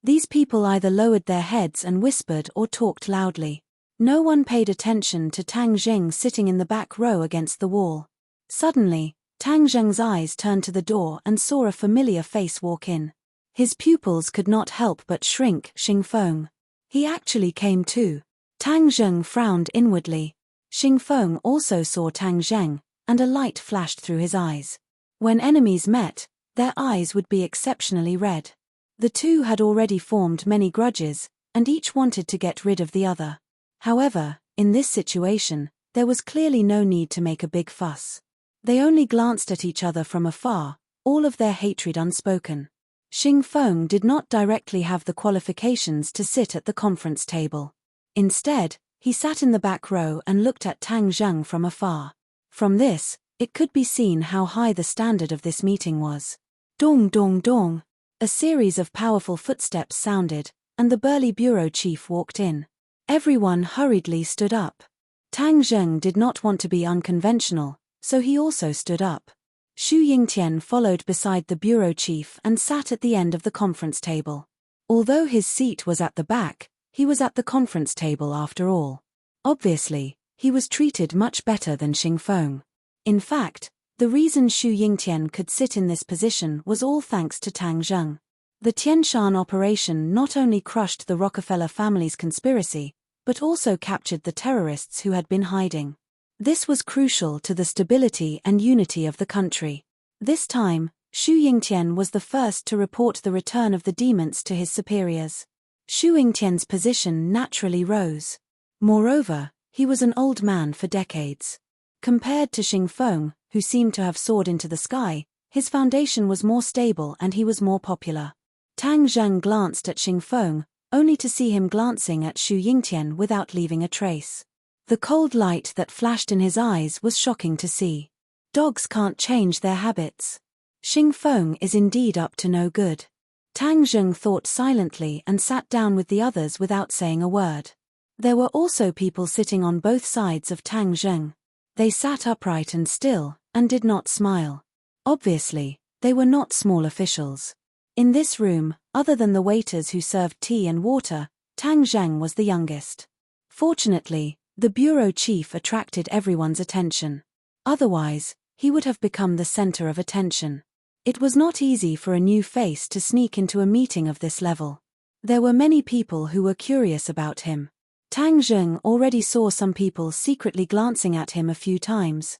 These people either lowered their heads and whispered or talked loudly. No one paid attention to Tang Zheng sitting in the back row against the wall. Suddenly, Tang Zheng's eyes turned to the door and saw a familiar face walk in. His pupils could not help but shrink. Xingfeng. He actually came too. Tang Zheng frowned inwardly. Xingfeng also saw Tang Zheng, and a light flashed through his eyes. When enemies met, their eyes would be exceptionally red. The two had already formed many grudges, and each wanted to get rid of the other. However, in this situation, there was clearly no need to make a big fuss. They only glanced at each other from afar, all of their hatred unspoken. Xingfeng did not directly have the qualifications to sit at the conference table. Instead, he sat in the back row and looked at Tang Zheng from afar. From this, it could be seen how high the standard of this meeting was. Dong dong dong. A series of powerful footsteps sounded, and the burly bureau chief walked in. Everyone hurriedly stood up. Tang Zheng did not want to be unconventional, so he also stood up. Xu Yingtian followed beside the bureau chief and sat at the end of the conference table. Although his seat was at the back, he was at the conference table after all. Obviously, he was treated much better than Xingfeng. In fact, the reason Xu Yingtian could sit in this position was all thanks to Tang Zheng. The Tianshan operation not only crushed the Rockefeller family's conspiracy, but also captured the terrorists who had been hiding. This was crucial to the stability and unity of the country. This time, Xu Yingtian was the first to report the return of the demons to his superiors. Xu Yingtian's position naturally rose. Moreover, he was an old man for decades. Compared to Xing Feng, who seemed to have soared into the sky, his foundation was more stable and he was more popular. Tang Zheng glanced at Xing Feng, only to see him glancing at Xu Yingtian without leaving a trace. The cold light that flashed in his eyes was shocking to see. Dogs can't change their habits. Xing Feng is indeed up to no good. Tang Zheng thought silently and sat down with the others without saying a word. There were also people sitting on both sides of Tang Zheng. They sat upright and still, and did not smile. Obviously, they were not small officials. In this room, other than the waiters who served tea and water, Tang Zheng was the youngest. Fortunately, the bureau chief attracted everyone's attention. Otherwise, he would have become the center of attention. It was not easy for a new face to sneak into a meeting of this level. There were many people who were curious about him. Tang Zheng already saw some people secretly glancing at him a few times.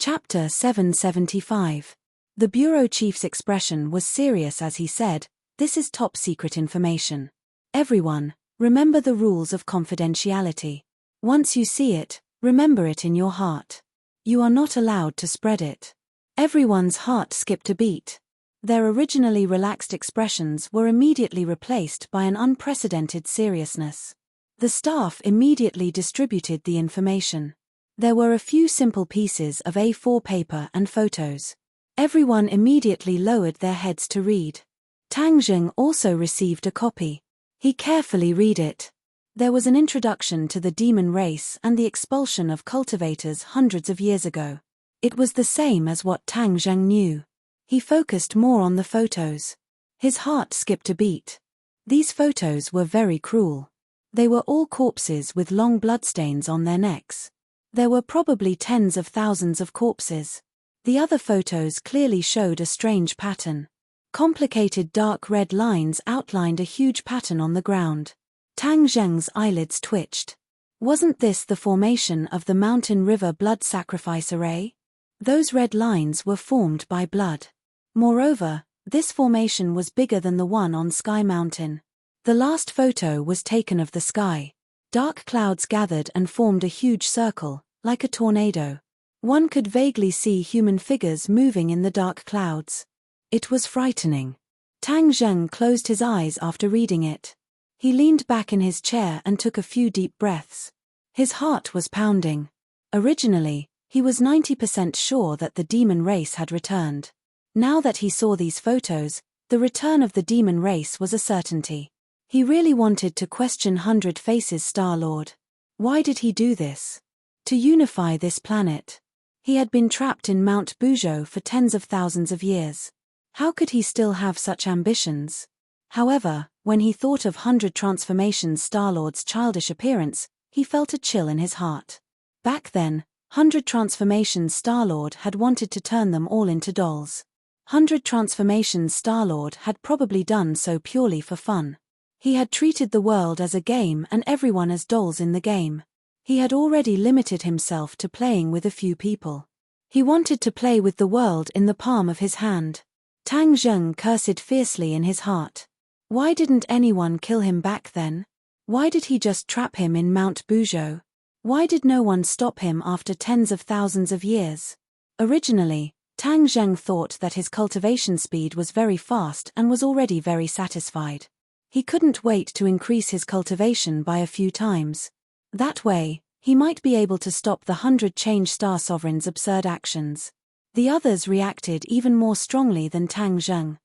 Chapter 775. The bureau chief's expression was serious as he said, "This is top secret information. Everyone, remember the rules of confidentiality. Once you see it, remember it in your heart. You are not allowed to spread it." Everyone's heart skipped a beat. Their originally relaxed expressions were immediately replaced by an unprecedented seriousness. The staff immediately distributed the information. There were a few simple pieces of A4 paper and photos. Everyone immediately lowered their heads to read. Tang Zheng also received a copy. He carefully read it. There was an introduction to the demon race and the expulsion of cultivators hundreds of years ago. It was the same as what Tang Zheng knew. He focused more on the photos. His heart skipped a beat. These photos were very cruel. They were all corpses with long bloodstains on their necks. There were probably tens of thousands of corpses. The other photos clearly showed a strange pattern. Complicated dark red lines outlined a huge pattern on the ground. Tang Zheng's eyelids twitched. Wasn't this the formation of the mountain river blood sacrifice array? Those red lines were formed by blood. Moreover, this formation was bigger than the one on Sky Mountain. The last photo was taken of the sky. Dark clouds gathered and formed a huge circle, like a tornado. One could vaguely see human figures moving in the dark clouds. It was frightening. Tang Zheng closed his eyes after reading it. He leaned back in his chair and took a few deep breaths. His heart was pounding. Originally, he was 90% sure that the demon race had returned. Now that he saw these photos, the return of the demon race was a certainty. He really wanted to question Hundred Faces Star-Lord. Why did he do this? To unify this planet. He had been trapped in Mount Buzhou for tens of thousands of years. How could he still have such ambitions? However, when he thought of 100 Transformations Star-Lord's childish appearance, he felt a chill in his heart. Back then, 100 Transformations Star-Lord had wanted to turn them all into dolls. 100 Transformations Star-Lord had probably done so purely for fun. He had treated the world as a game and everyone as dolls in the game. He had already limited himself to playing with a few people. He wanted to play with the world in the palm of his hand. Tang Zheng cursed fiercely in his heart. Why didn't anyone kill him back then? Why did he just trap him in Mount Buzhou? Why did no one stop him after tens of thousands of years? Originally, Tang Zheng thought that his cultivation speed was very fast and was already very satisfied. He couldn't wait to increase his cultivation by a few times. That way, he might be able to stop the 100 Change Star Sovereign's absurd actions. The others reacted even more strongly than Tang Zheng.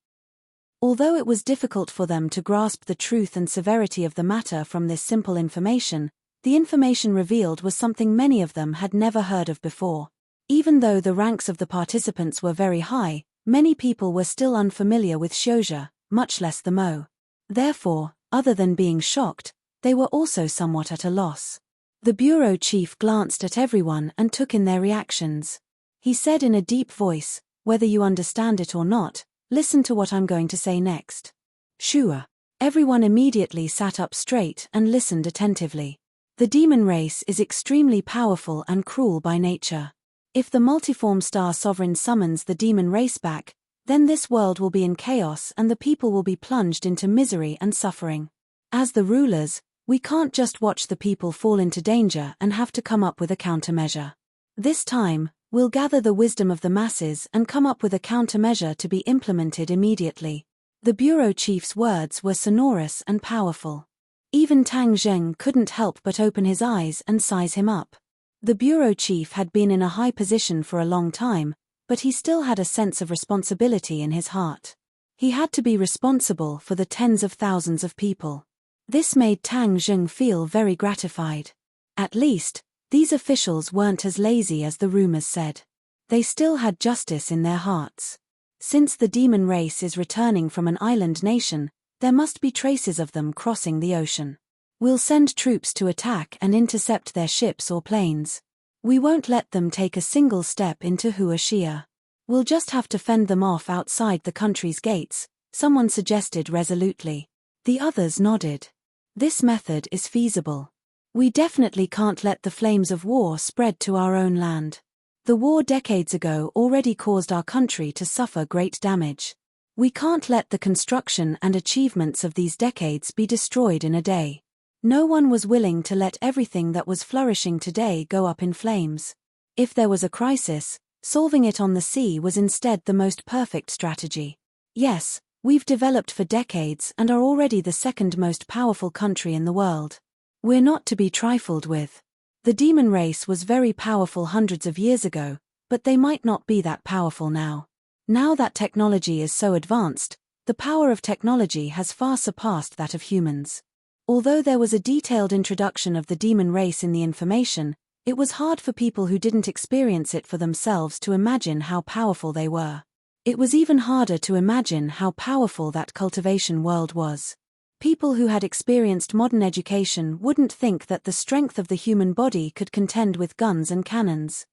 Although it was difficult for them to grasp the truth and severity of the matter from this simple information, the information revealed was something many of them had never heard of before. Even though the ranks of the participants were very high, many people were still unfamiliar with Xiuzhe, much less the Mo. Therefore, other than being shocked, they were also somewhat at a loss. The bureau chief glanced at everyone and took in their reactions. He said in a deep voice, "Whether you understand it or not, listen to what I'm going to say next." Xiuzhe. Everyone immediately sat up straight and listened attentively. The demon race is extremely powerful and cruel by nature. If the multiform star sovereign summons the demon race back, then this world will be in chaos and the people will be plunged into misery and suffering. As the rulers, we can't just watch the people fall into danger and have to come up with a countermeasure. This time, we'll gather the wisdom of the masses and come up with a countermeasure to be implemented immediately. The bureau chief's words were sonorous and powerful. Even Tang Zheng couldn't help but open his eyes and size him up. The bureau chief had been in a high position for a long time, but he still had a sense of responsibility in his heart. He had to be responsible for the tens of thousands of people. This made Tang Zheng feel very gratified. At least, these officials weren't as lazy as the rumors said. They still had justice in their hearts. Since the demon race is returning from an island nation, there must be traces of them crossing the ocean. We'll send troops to attack and intercept their ships or planes. We won't let them take a single step into Huaxia. We'll just have to fend them off outside the country's gates, someone suggested resolutely. The others nodded. This method is feasible. We definitely can't let the flames of war spread to our own land. The war decades ago already caused our country to suffer great damage. We can't let the construction and achievements of these decades be destroyed in a day. No one was willing to let everything that was flourishing today go up in flames. If there was a crisis, solving it on the sea was instead the most perfect strategy. Yes, we've developed for decades and are already the second most powerful country in the world. We're not to be trifled with. The demon race was very powerful hundreds of years ago, but they might not be that powerful now. Now that technology is so advanced, the power of technology has far surpassed that of humans. Although there was a detailed introduction of the demon race in the information, it was hard for people who didn't experience it for themselves to imagine how powerful they were. It was even harder to imagine how powerful that cultivation world was. People who had experienced modern education wouldn't think that the strength of the human body could contend with guns and cannons.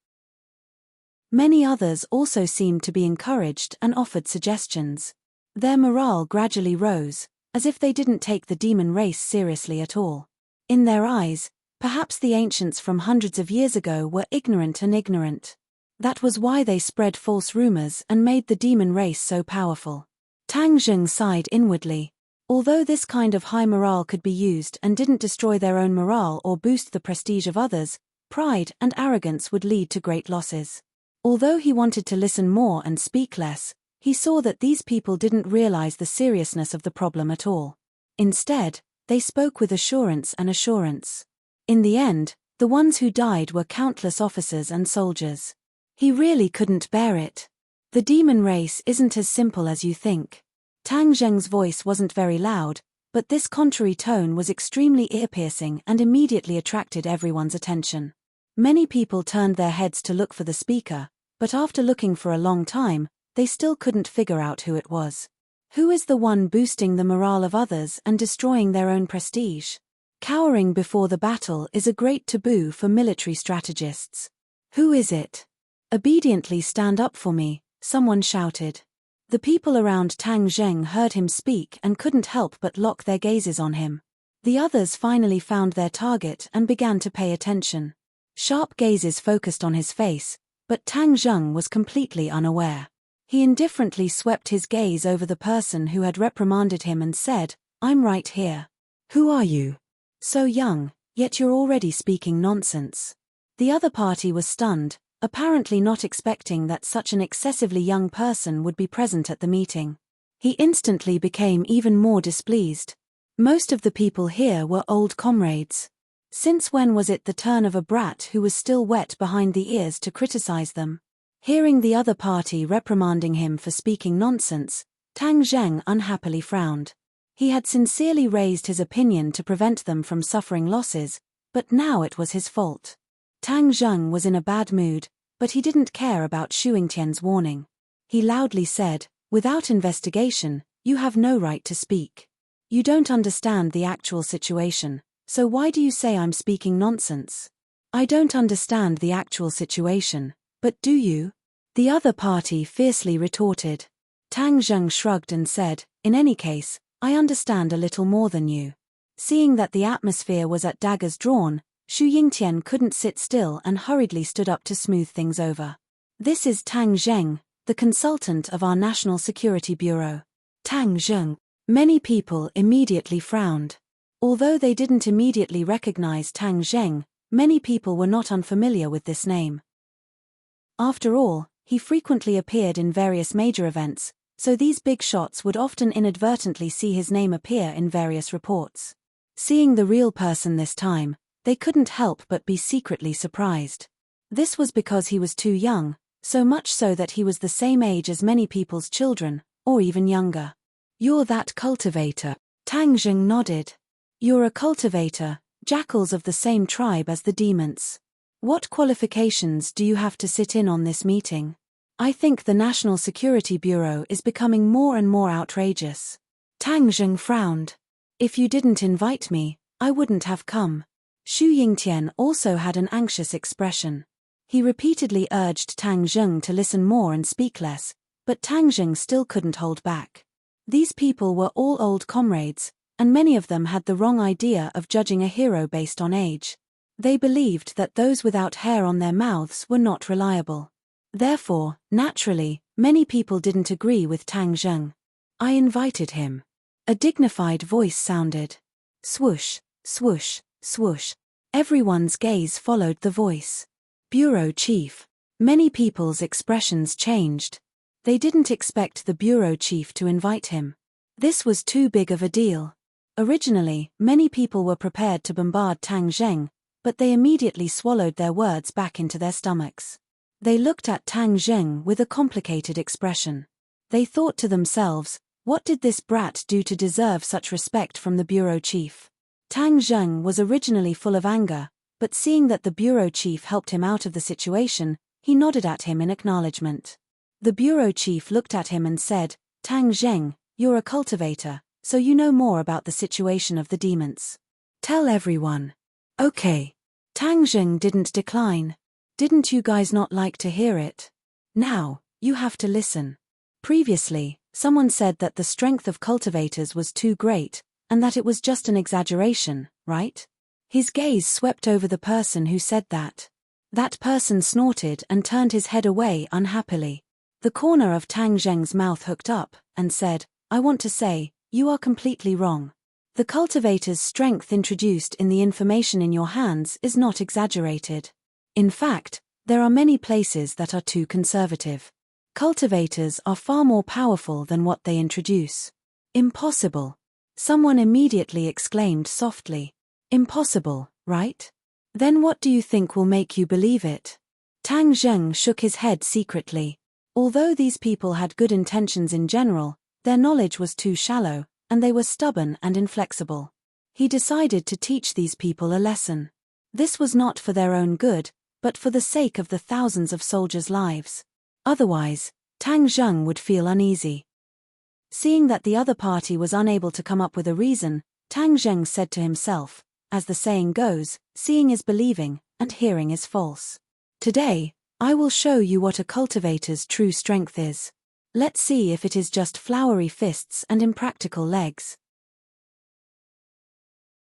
Many others also seemed to be encouraged and offered suggestions. Their morale gradually rose, as if they didn't take the demon race seriously at all. In their eyes, perhaps the ancients from hundreds of years ago were ignorant and ignorant. That was why they spread false rumors and made the demon race so powerful. Tang Zheng sighed inwardly. Although this kind of high morale could be used and didn't destroy their own morale or boost the prestige of others, pride and arrogance would lead to great losses. Although he wanted to listen more and speak less, he saw that these people didn't realize the seriousness of the problem at all. Instead, they spoke with assurance and assurance. In the end, the ones who died were countless officers and soldiers. He really couldn't bear it. The demon race isn't as simple as you think. Tang Zheng's voice wasn't very loud, but this contrary tone was extremely ear-piercing and immediately attracted everyone's attention. Many people turned their heads to look for the speaker, but after looking for a long time, they still couldn't figure out who it was. Who is the one boosting the morale of others and destroying their own prestige? Cowering before the battle is a great taboo for military strategists. Who is it? Obediently stand up for me, someone shouted. The people around Tang Zheng heard him speak and couldn't help but lock their gazes on him. The others finally found their target and began to pay attention. Sharp gazes focused on his face, but Tang Zheng was completely unaware. He indifferently swept his gaze over the person who had reprimanded him and said, "I'm right here. Who are you? So young, yet you're already speaking nonsense." The other party was stunned, apparently not expecting that such an excessively young person would be present at the meeting. He instantly became even more displeased. Most of the people here were old comrades. Since when was it the turn of a brat who was still wet behind the ears to criticize them? Hearing the other party reprimanding him for speaking nonsense, Tang Zheng unhappily frowned. He had sincerely raised his opinion to prevent them from suffering losses, but now it was his fault. Tang Zheng was in a bad mood, but he didn't care about Shuingtian's warning. He loudly said, "Without investigation, you have no right to speak. You don't understand the actual situation, so why do you say I'm speaking nonsense?" "I don't understand the actual situation, but do you?" the other party fiercely retorted. Tang Zheng shrugged and said, "In any case, I understand a little more than you." Seeing that the atmosphere was at daggers drawn, Xu Yingtian couldn't sit still and hurriedly stood up to smooth things over. This is Tang Zheng, the consultant of our National Security Bureau. Tang Zheng. Many people immediately frowned. Although they didn't immediately recognize Tang Zheng, many people were not unfamiliar with this name. After all, he frequently appeared in various major events, so these big shots would often inadvertently see his name appear in various reports. Seeing the real person this time, they couldn't help but be secretly surprised. This was because he was too young, so much so that he was the same age as many people's children, or even younger. "You're that cultivator." Tang Zheng nodded. "You're a cultivator, jackals of the same tribe as the demons. What qualifications do you have to sit in on this meeting? I think the National Security Bureau is becoming more and more outrageous." Tang Zheng frowned. "If you didn't invite me, I wouldn't have come." Xu Yingtian also had an anxious expression. He repeatedly urged Tang Zheng to listen more and speak less, but Tang Zheng still couldn't hold back. These people were all old comrades, and many of them had the wrong idea of judging a hero based on age. They believed that those without hair on their mouths were not reliable. Therefore, naturally, many people didn't agree with Tang Zheng. "I invited him." A dignified voice sounded. Swoosh, swoosh, swoosh. Everyone's gaze followed the voice. Bureau chief. Many people's expressions changed. They didn't expect the bureau chief to invite him. This was too big of a deal. Originally, many people were prepared to bombard Tang Zheng, but they immediately swallowed their words back into their stomachs. They looked at Tang Zheng with a complicated expression. They thought to themselves, what did this brat do to deserve such respect from the bureau chief? Tang Zheng was originally full of anger, but seeing that the bureau chief helped him out of the situation, he nodded at him in acknowledgement. The bureau chief looked at him and said, "Tang Zheng, you're a cultivator, so you know more about the situation of the demons. Tell everyone." "Okay." Tang Zheng didn't decline. "Didn't you guys not like to hear it? Now, you have to listen. Previously, someone said that the strength of cultivators was too great, and that it was just an exaggeration, right?" His gaze swept over the person who said that. That person snorted and turned his head away unhappily. The corner of Tang Zheng's mouth hooked up, and said, "I want to say, you are completely wrong. The cultivator's strength introduced in the information in your hands is not exaggerated. In fact, there are many places that are too conservative. Cultivators are far more powerful than what they introduce." "Impossible." Someone immediately exclaimed softly. "Impossible, right? Then what do you think will make you believe it?" Tang Zheng shook his head secretly. Although these people had good intentions in general, their knowledge was too shallow, and they were stubborn and inflexible. He decided to teach these people a lesson. This was not for their own good, but for the sake of the thousands of soldiers' lives. Otherwise, Tang Zheng would feel uneasy. Seeing that the other party was unable to come up with a reason, Tang Zheng said to himself, as the saying goes, seeing is believing, and hearing is false. Today, I will show you what a cultivator's true strength is. Let's see if it is just flowery fists and impractical legs.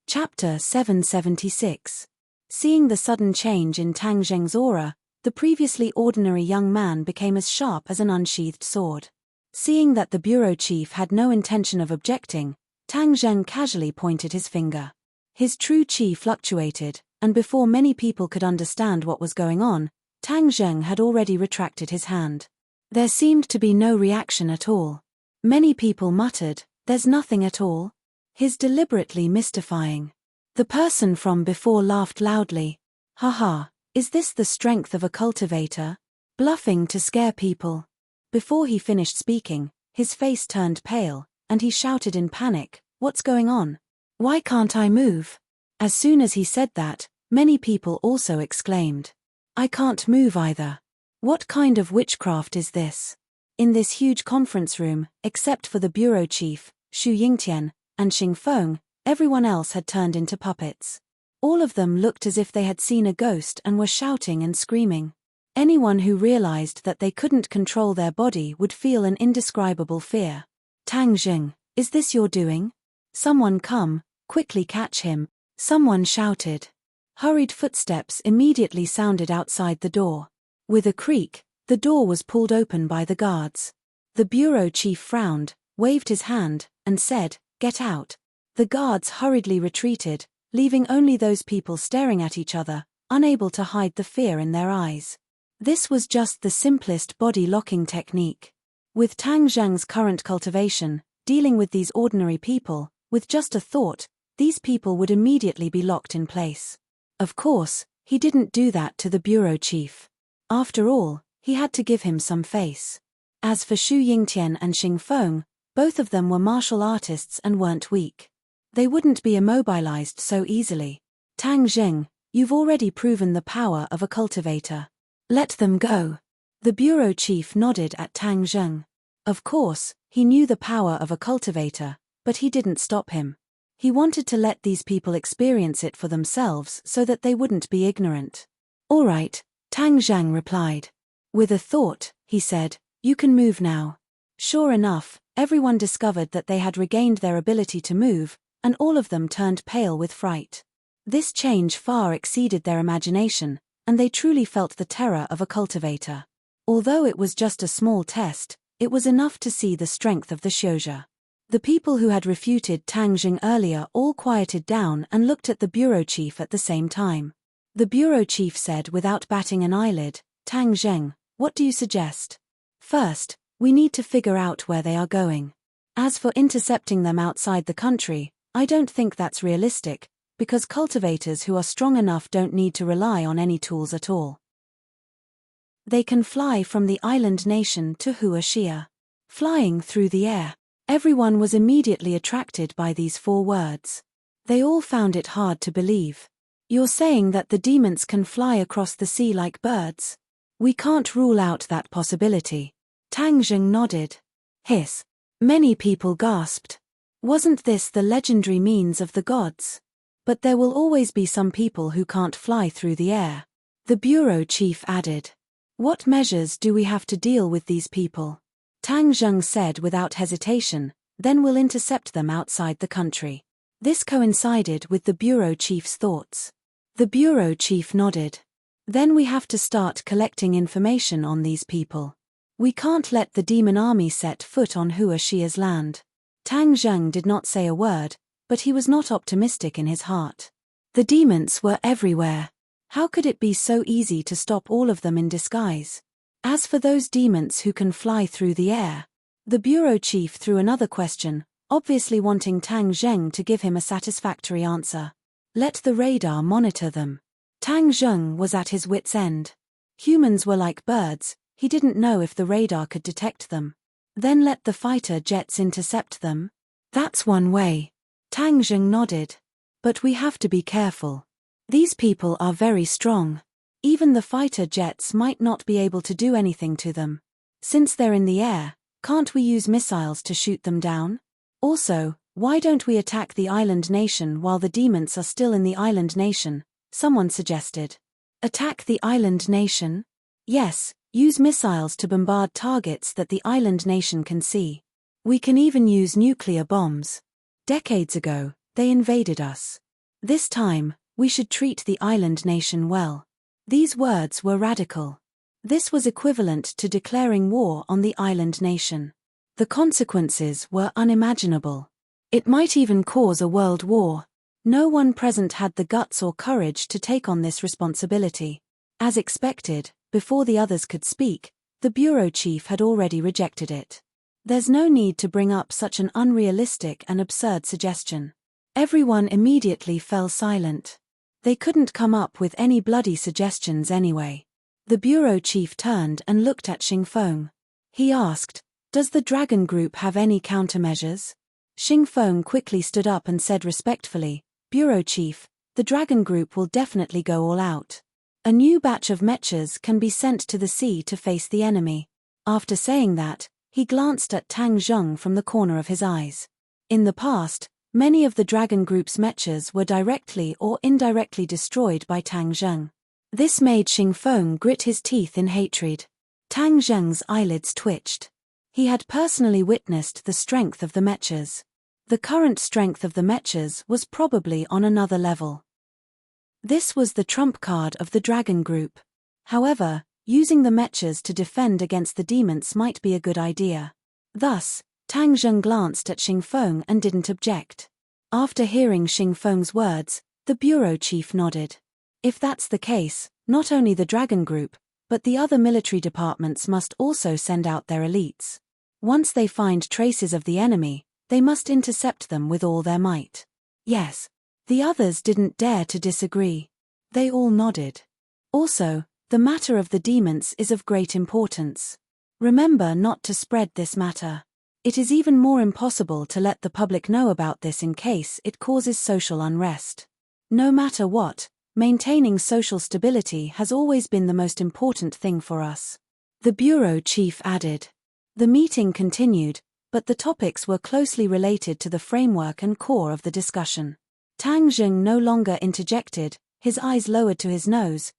Chapter 776. Seeing the sudden change in Tang Zheng's aura, the previously ordinary young man became as sharp as an unsheathed sword. Seeing that the bureau chief had no intention of objecting, Tang Zheng casually pointed his finger. His true chi fluctuated, and before many people could understand what was going on, Tang Zheng had already retracted his hand. There seemed to be no reaction at all. Many people muttered, "There's nothing at all." His deliberately mystifying. The person from before laughed loudly. "Haha, is this the strength of a cultivator? Bluffing to scare people?" Before he finished speaking, his face turned pale, and he shouted in panic, "What's going on? Why can't I move?" As soon as he said that, many people also exclaimed, "I can't move either. What kind of witchcraft is this?" In this huge conference room, except for the bureau chief, Xu Yingtian, and Xing Feng, everyone else had turned into puppets. All of them looked as if they had seen a ghost and were shouting and screaming. Anyone who realized that they couldn't control their body would feel an indescribable fear. "Tang Zheng, is this your doing? Someone come, quickly catch him," someone shouted. Hurried footsteps immediately sounded outside the door. With a creak, the door was pulled open by the guards. The bureau chief frowned, waved his hand, and said, "Get out." The guards hurriedly retreated, leaving only those people staring at each other, unable to hide the fear in their eyes. This was just the simplest body locking technique. With Tang Zheng's current cultivation, dealing with these ordinary people, with just a thought, these people would immediately be locked in place. Of course, he didn't do that to the bureau chief. After all, he had to give him some face. As for Xu Yingtian and Xing Feng, both of them were martial artists and weren't weak. They wouldn't be immobilized so easily. Tang Zheng, you've already proven the power of a cultivator. Let them go. The bureau chief nodded at Tang Zheng. Of course, he knew the power of a cultivator, but he didn't stop him. He wanted to let these people experience it for themselves so that they wouldn't be ignorant. All right, Tang Zheng replied. With a thought, he said, "You can move now." Sure enough, everyone discovered that they had regained their ability to move, and all of them turned pale with fright. This change far exceeded their imagination, and they truly felt the terror of a cultivator. Although it was just a small test, it was enough to see the strength of the Xiuzhe. The people who had refuted Tang Zheng earlier all quieted down and looked at the bureau chief at the same time. The bureau chief said without batting an eyelid, "Tang Zheng, what do you suggest? First, we need to figure out where they are going. As for intercepting them outside the country, I don't think that's realistic, because cultivators who are strong enough don't need to rely on any tools at all. They can fly from the island nation to Huaxia. Flying through the air. Everyone was immediately attracted by these 4 words. They all found it hard to believe. You're saying that the demons can fly across the sea like birds? We can't rule out that possibility. Tang Zheng nodded. Hiss. Many people gasped. Wasn't this the legendary means of the gods? But there will always be some people who can't fly through the air. The bureau chief added. What measures do we have to deal with these people? Tang Zheng said without hesitation, then we'll intercept them outside the country. This coincided with the bureau chief's thoughts. The bureau chief nodded. Then we have to start collecting information on these people. We can't let the demon army set foot on Huaxia's land. Tang Zheng did not say a word, but he was not optimistic in his heart. The demons were everywhere. How could it be so easy to stop all of them in disguise? As for those demons who can fly through the air, the bureau chief threw another question, obviously wanting Tang Zheng to give him a satisfactory answer. Let the radar monitor them. Tang Zheng was at his wits' end. Humans were like birds, he didn't know if the radar could detect them. Then let the fighter jets intercept them? That's one way. Tang Zheng nodded. But we have to be careful. These people are very strong. Even the fighter jets might not be able to do anything to them. Since they're in the air, can't we use missiles to shoot them down? Also, why don't we attack the island nation while the demons are still in the island nation? Someone suggested. Attack the island nation? Yes, use missiles to bombard targets that the island nation can see. We can even use nuclear bombs. Decades ago, they invaded us. This time, we should treat the island nation well. These words were radical. This was equivalent to declaring war on the island nation. The consequences were unimaginable. It might even cause a world war. No one present had the guts or courage to take on this responsibility. As expected, before the others could speak, the bureau chief had already rejected it. There's no need to bring up such an unrealistic and absurd suggestion. Everyone immediately fell silent. They couldn't come up with any bloody suggestions anyway. The bureau chief turned and looked at Xing Feng. He asked, "Does the dragon group have any countermeasures?" Xing Feng quickly stood up and said respectfully, "Bureau chief, the dragon group will definitely go all out. A new batch of mechas can be sent to the sea to face the enemy." After saying that, he glanced at Tang Zheng from the corner of his eyes. In the past, many of the dragon group's mechas were directly or indirectly destroyed by Tang Zheng. This made Xing Feng grit his teeth in hatred. Tang Zheng's eyelids twitched. He had personally witnessed the strength of the mechas. The current strength of the mechas was probably on another level. This was the trump card of the dragon group. However, using the mechas to defend against the demons might be a good idea. Thus, Tang Zheng glanced at Xingfeng and didn't object. After hearing Xingfeng's words, the bureau chief nodded. If that's the case, not only the dragon group, but the other military departments must also send out their elites. Once they find traces of the enemy, they must intercept them with all their might. Yes. The others didn't dare to disagree. They all nodded. Also, the matter of the demons is of great importance. Remember not to spread this matter. It is even more impossible to let the public know about this in case it causes social unrest. No matter what, maintaining social stability has always been the most important thing for us. The bureau chief added. The meeting continued, but the topics were closely related to the framework and core of the discussion. Tang Zheng no longer interjected, his eyes lowered to his nose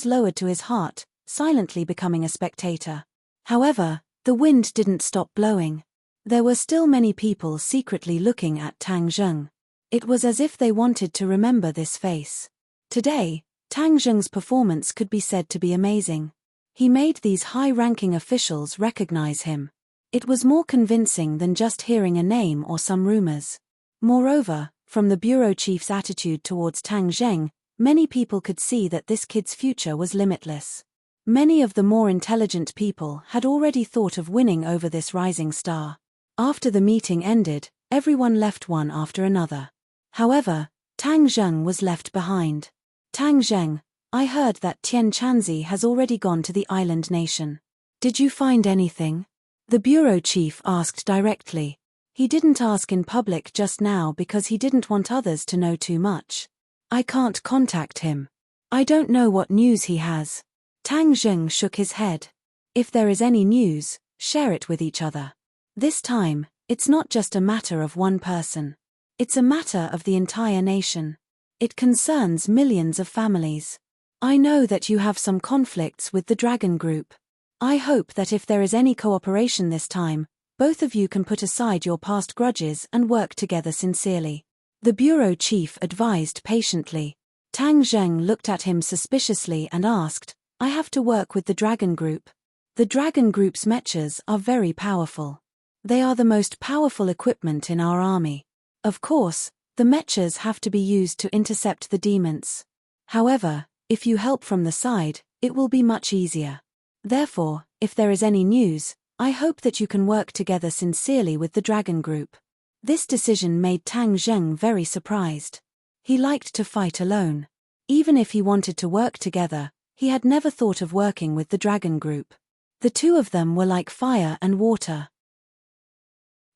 lowered to his heart, silently becoming a spectator. However, the wind didn't stop blowing. There were still many people secretly looking at Tang Zheng. It was as if they wanted to remember this face. Today, Tang Zheng's performance could be said to be amazing. He made these high-ranking officials recognize him. It was more convincing than just hearing a name or some rumors. Moreover, from the bureau chief's attitude towards Tang Zheng, many people could see that this kid's future was limitless. Many of the more intelligent people had already thought of winning over this rising star. After the meeting ended, everyone left one after another. However, Tang Zheng was left behind. Tang Zheng, I heard that Tian Chanzi has already gone to the island nation. Did you find anything? The bureau chief asked directly. He didn't ask in public just now because he didn't want others to know too much. I can't contact him. I don't know what news he has. Tang Zheng shook his head. If there is any news, share it with each other. This time, it's not just a matter of one person. It's a matter of the entire nation. It concerns millions of families. I know that you have some conflicts with the dragon group. I hope that if there is any cooperation this time, both of you can put aside your past grudges and work together sincerely. The bureau chief advised patiently. Tang Zheng looked at him suspiciously and asked, I have to work with the dragon group. The dragon group's mechas are very powerful. They are the most powerful equipment in our army. Of course, the mechas have to be used to intercept the demons. However, if you help from the side, it will be much easier. Therefore, if there is any news, I hope that you can work together sincerely with the dragon group. This decision made Tang Zheng very surprised. He liked to fight alone. Even if he wanted to work together, he had never thought of working with the dragon group. The two of them were like fire and water.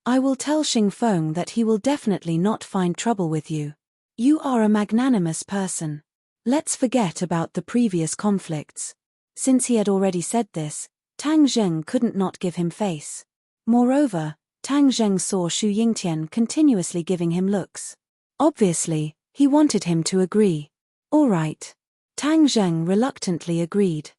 I will tell Xingfeng that he will definitely not find trouble with you. You are a magnanimous person. Let's forget about the previous conflicts. Since he had already said this, Tang Zheng couldn't not give him face. Moreover, Tang Zheng saw Xu Yingtian continuously giving him looks. Obviously, he wanted him to agree. All right. Tang Zheng reluctantly agreed.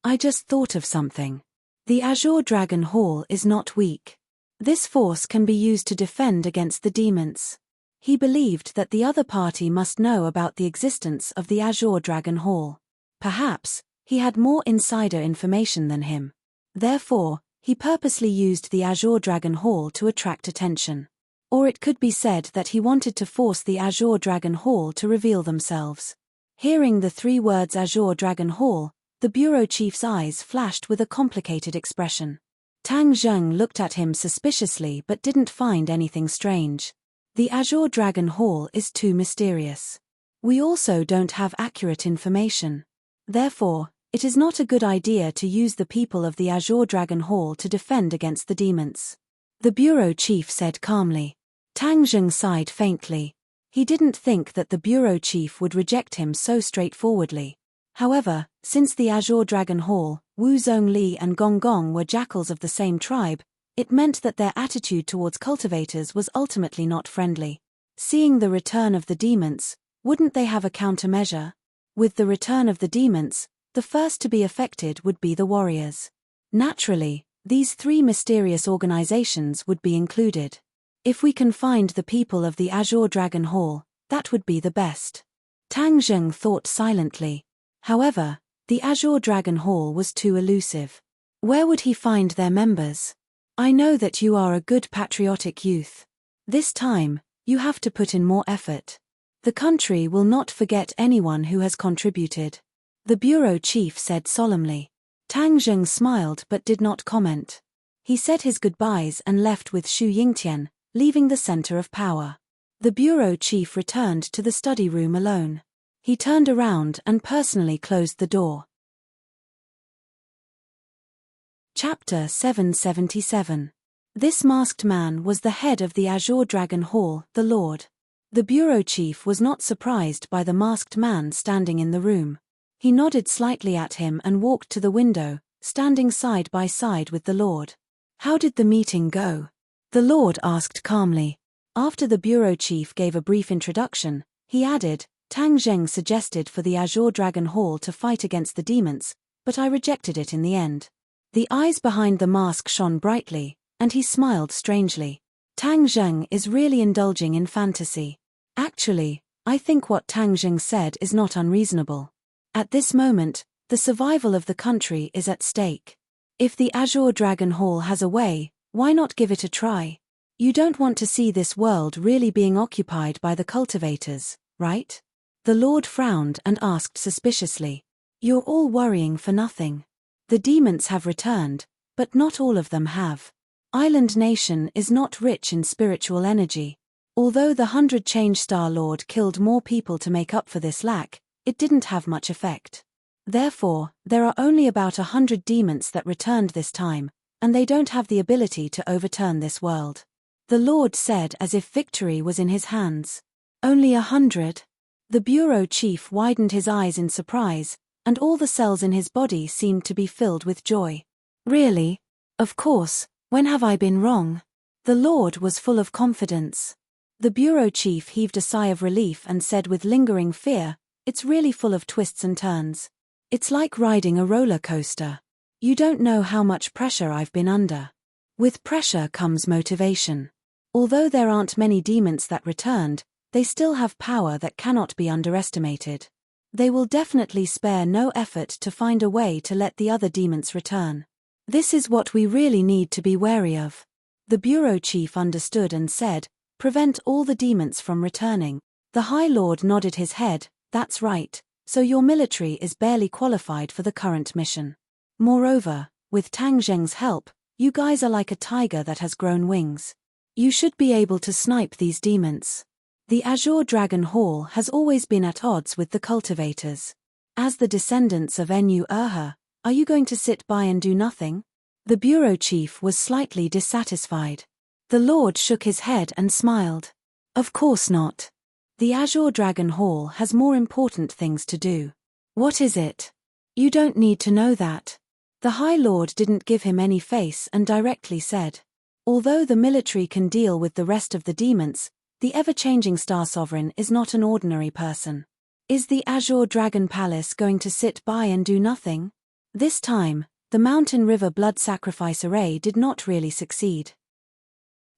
I just thought of something. The Azure Dragon Hall is not weak. This force can be used to defend against the demons. He believed that the other party must know about the existence of the Azure Dragon Hall. Perhaps, he had more insider information than him. Therefore, he purposely used the Azure Dragon Hall to attract attention. Or it could be said that he wanted to force the Azure Dragon Hall to reveal themselves. Hearing the three words Azure Dragon Hall, the bureau chief's eyes flashed with a complicated expression. Tang Zheng looked at him suspiciously but didn't find anything strange. The Azure Dragon Hall is too mysterious. We also don't have accurate information. Therefore, it is not a good idea to use the people of the Azure Dragon Hall to defend against the demons. The bureau chief said calmly. Tang Zheng sighed faintly. He didn't think that the bureau chief would reject him so straightforwardly. However, since the Azure Dragon Hall, Wu Zhongli and Gong Gong were jackals of the same tribe, it meant that their attitude towards cultivators was ultimately not friendly. Seeing the return of the demons, wouldn't they have a countermeasure? With the return of the demons, the first to be affected would be the warriors. Naturally, these three mysterious organizations would be included. If we can find the people of the Azure Dragon Hall, that would be the best. Tang Zheng thought silently. However, the Azure Dragon Hall was too elusive. Where would he find their members? I know that you are a good patriotic youth. This time, you have to put in more effort. The country will not forget anyone who has contributed. The bureau chief said solemnly. Tang Zheng smiled but did not comment. He said his goodbyes and left with Xu Yingtian, leaving the center of power. The bureau chief returned to the study room alone. He turned around and personally closed the door. Chapter 777. This masked man was the head of the Azure Dragon Hall, the Lord. The bureau chief was not surprised by the masked man standing in the room. He nodded slightly at him and walked to the window, standing side by side with the Lord. How did the meeting go? The Lord asked calmly. After the bureau chief gave a brief introduction, he added, Tang Zheng suggested for the Azure Dragon Hall to fight against the demons, but I rejected it in the end. The eyes behind the mask shone brightly, and he smiled strangely. Tang Zheng is really indulging in fantasy. Actually, I think what Tang Zheng said is not unreasonable. At this moment, the survival of the country is at stake. If the Azure Dragon Hall has a way, why not give it a try? You don't want to see this world really being occupied by the cultivators, right? The Lord frowned and asked suspiciously. You're all worrying for nothing. The demons have returned, but not all of them have. Island Nation is not rich in spiritual energy. Although the 100 Change Star Lord killed more people to make up for this lack, it didn't have much effect. Therefore, there are only about 100 demons that returned this time, and they don't have the ability to overturn this world. The Lord said as if victory was in his hands. Only 100? The bureau chief widened his eyes in surprise, and all the cells in his body seemed to be filled with joy. Really? Of course, when have I been wrong? The Lord was full of confidence. The bureau chief heaved a sigh of relief and said with lingering fear, it's really full of twists and turns. It's like riding a roller coaster. You don't know how much pressure I've been under. With pressure comes motivation. Although there aren't many demons that returned, they still have power that cannot be underestimated. They will definitely spare no effort to find a way to let the other demons return. This is what we really need to be wary of. The bureau chief understood and said, prevent all the demons from returning. The High Lord nodded his head, that's right, so your military is barely qualified for the current mission. Moreover, with Tang Zheng's help, you guys are like a tiger that has grown wings. You should be able to snipe these demons. The Azure Dragon Hall has always been at odds with the cultivators. As the descendants of Enyu Erha, are you going to sit by and do nothing? The bureau chief was slightly dissatisfied. The Lord shook his head and smiled. Of course not. The Azure Dragon Hall has more important things to do. What is it? You don't need to know that. The High Lord didn't give him any face and directly said. Although the military can deal with the rest of the demons, the ever-changing Star Sovereign is not an ordinary person. Is the Azure Dragon Palace going to sit by and do nothing? This time, the Mountain River blood sacrifice array did not really succeed.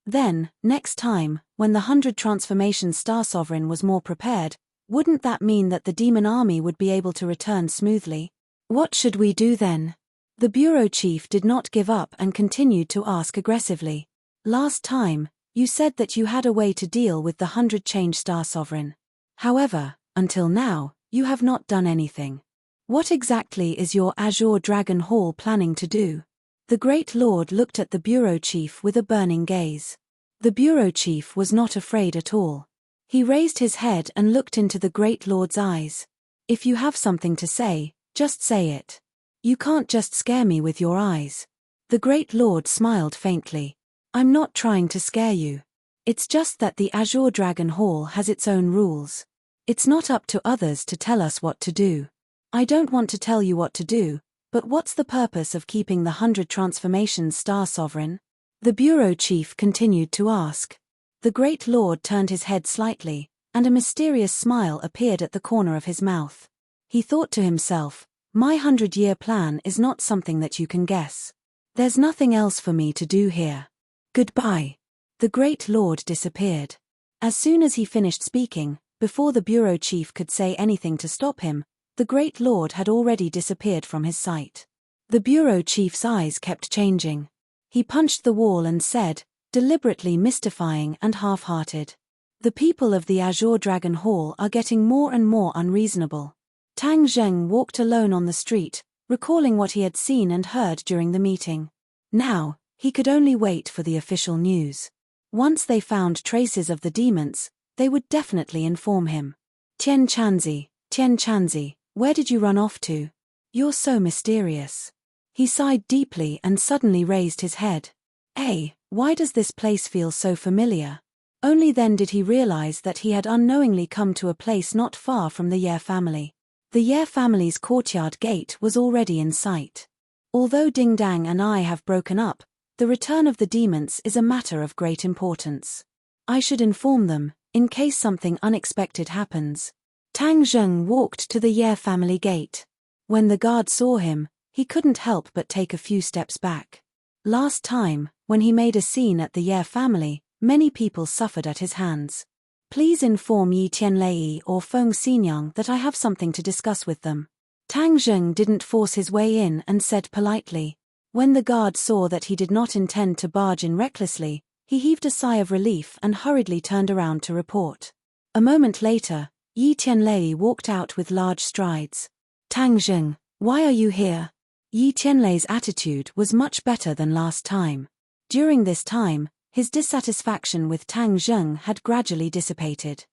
Then, next time, when the 100 Transformation Star Sovereign was more prepared, wouldn't that mean that the demon army would be able to return smoothly? What should we do then? The bureau chief did not give up and continued to ask aggressively. Last time, you said that you had a way to deal with the 100 Change Star Sovereign. However, until now, you have not done anything. What exactly is your Azure Dragon Hall planning to do? The Great Lord looked at the bureau chief with a burning gaze. The bureau chief was not afraid at all. He raised his head and looked into the Great Lord's eyes. If you have something to say, just say it. You can't just scare me with your eyes. The Great Lord smiled faintly. I'm not trying to scare you. It's just that the Azure Dragon Hall has its own rules. It's not up to others to tell us what to do. I don't want to tell you what to do, but what's the purpose of keeping the 100 Transformations Star Sovereign? The bureau chief continued to ask. The Great Lord turned his head slightly, and a mysterious smile appeared at the corner of his mouth. He thought to himself, my 100-year plan is not something that you can guess. There's nothing else for me to do here. Goodbye. The Great Lord disappeared. As soon as he finished speaking, before the bureau chief could say anything to stop him, the great lord had already disappeared from his sight. The bureau chief's eyes kept changing. He punched the wall and said, deliberately mystifying and half-hearted, "The people of the Azure Dragon Hall are getting more and more unreasonable." Tang Zheng walked alone on the street, recalling what he had seen and heard during the meeting. Now, he could only wait for the official news. Once they found traces of the demons, they would definitely inform him. Tian Chanzi, where did you run off to? You're so mysterious." He sighed deeply and suddenly raised his head. Why does this place feel so familiar? Only then did he realize that he had unknowingly come to a place not far from the Ye family. The Ye family's courtyard gate was already in sight. Although Ding Dang and I have broken up, the return of the demons is a matter of great importance. I should inform them, in case something unexpected happens. Tang Zheng walked to the Ye family gate. When the guard saw him, he couldn't help but take a few steps back. Last time, when he made a scene at the Ye family, many people suffered at his hands. Please inform Yi Tianlei or Feng Xinyang that I have something to discuss with them. Tang Zheng didn't force his way in and said politely. When the guard saw that he did not intend to barge in recklessly, he heaved a sigh of relief and hurriedly turned around to report. A moment later, Yi Tianlei walked out with large strides. "Tang Zheng, why are you here?" Yi Tianlei's attitude was much better than last time. During this time, his dissatisfaction with Tang Zheng had gradually dissipated.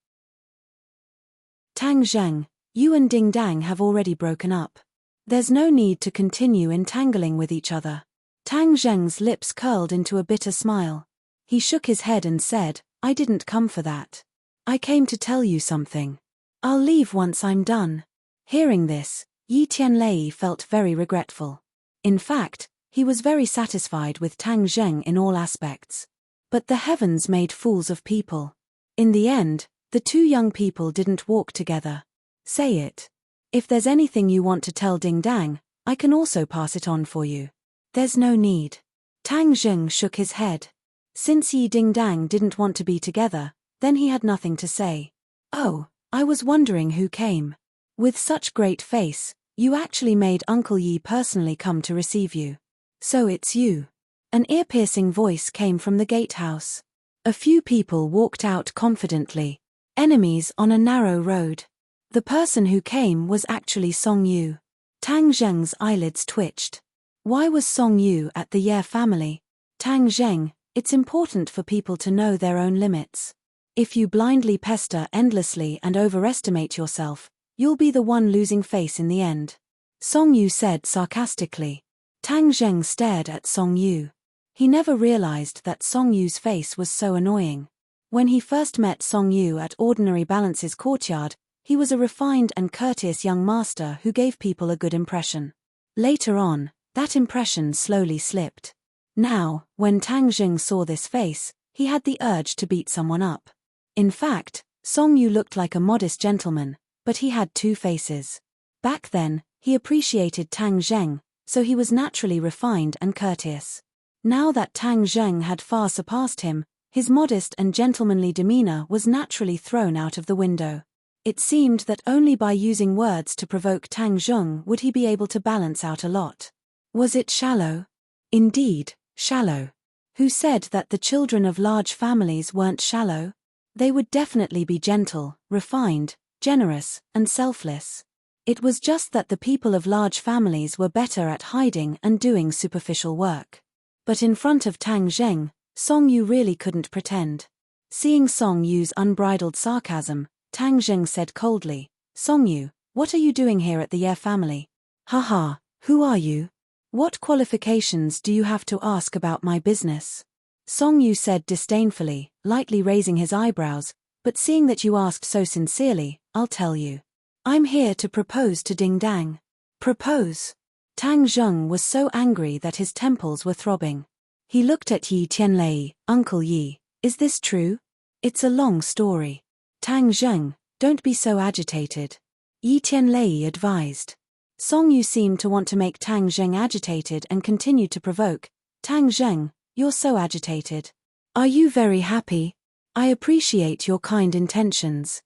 "Tang Zheng, you and Ding Dang have already broken up. There's no need to continue entangling with each other." Tang Zheng's lips curled into a bitter smile. He shook his head and said, "I didn't come for that. I came to tell you something. I'll leave once I'm done." Hearing this, Yi Tianlei felt very regretful. In fact, he was very satisfied with Tang Zheng in all aspects. But the heavens made fools of people. In the end, the two young people didn't walk together. "Say it. If there's anything you want to tell Ding Dang, I can also pass it on for you." "There's no need." Tang Zheng shook his head. Since Yi Ding Dang didn't want to be together, then he had nothing to say. "Oh, I was wondering who came. With such great face, you actually made Uncle Yi personally come to receive you. So it's you." An ear-piercing voice came from the gatehouse. A few people walked out confidently. Enemies on a narrow road. The person who came was actually Song Yu. Tang Zheng's eyelids twitched. Why was Song Yu at the Ye family? "Tang Zheng, it's important for people to know their own limits. If you blindly pester endlessly and overestimate yourself, you'll be the one losing face in the end," Song Yu said sarcastically. Tang Zheng stared at Song Yu. He never realized that Song Yu's face was so annoying. When he first met Song Yu at Ordinary Balance's courtyard, he was a refined and courteous young master who gave people a good impression. Later on, that impression slowly slipped. Now, when Tang Zheng saw this face, he had the urge to beat someone up. In fact, Song Yu looked like a modest gentleman, but he had two faces. Back then, he appreciated Tang Zheng, so he was naturally refined and courteous. Now that Tang Zheng had far surpassed him, his modest and gentlemanly demeanor was naturally thrown out of the window. It seemed that only by using words to provoke Tang Zheng would he be able to balance out a lot. Was it shallow? Indeed, shallow. Who said that the children of large families weren't shallow? They would definitely be gentle, refined, generous, and selfless. It was just that the people of large families were better at hiding and doing superficial work. But in front of Tang Zheng, Song Yu really couldn't pretend. Seeing Song Yu's unbridled sarcasm, Tang Zheng said coldly, "Song Yu, what are you doing here at the Ye family?" "Haha, who are you? What qualifications do you have to ask about my business?" Song Yu said disdainfully, lightly raising his eyebrows, "But seeing that you asked so sincerely, I'll tell you. I'm here to propose to Ding Dang." "Propose?" Tang Zheng was so angry that his temples were throbbing. He looked at Yi Tianlei. "Uncle Yi, is this true?" "It's a long story." "Tang Zheng, don't be so agitated," Yi Tianlei advised. Song Yu seemed to want to make Tang Zheng agitated and continued to provoke. "Tang Zheng, you're so agitated. Are you very happy? I appreciate your kind intentions."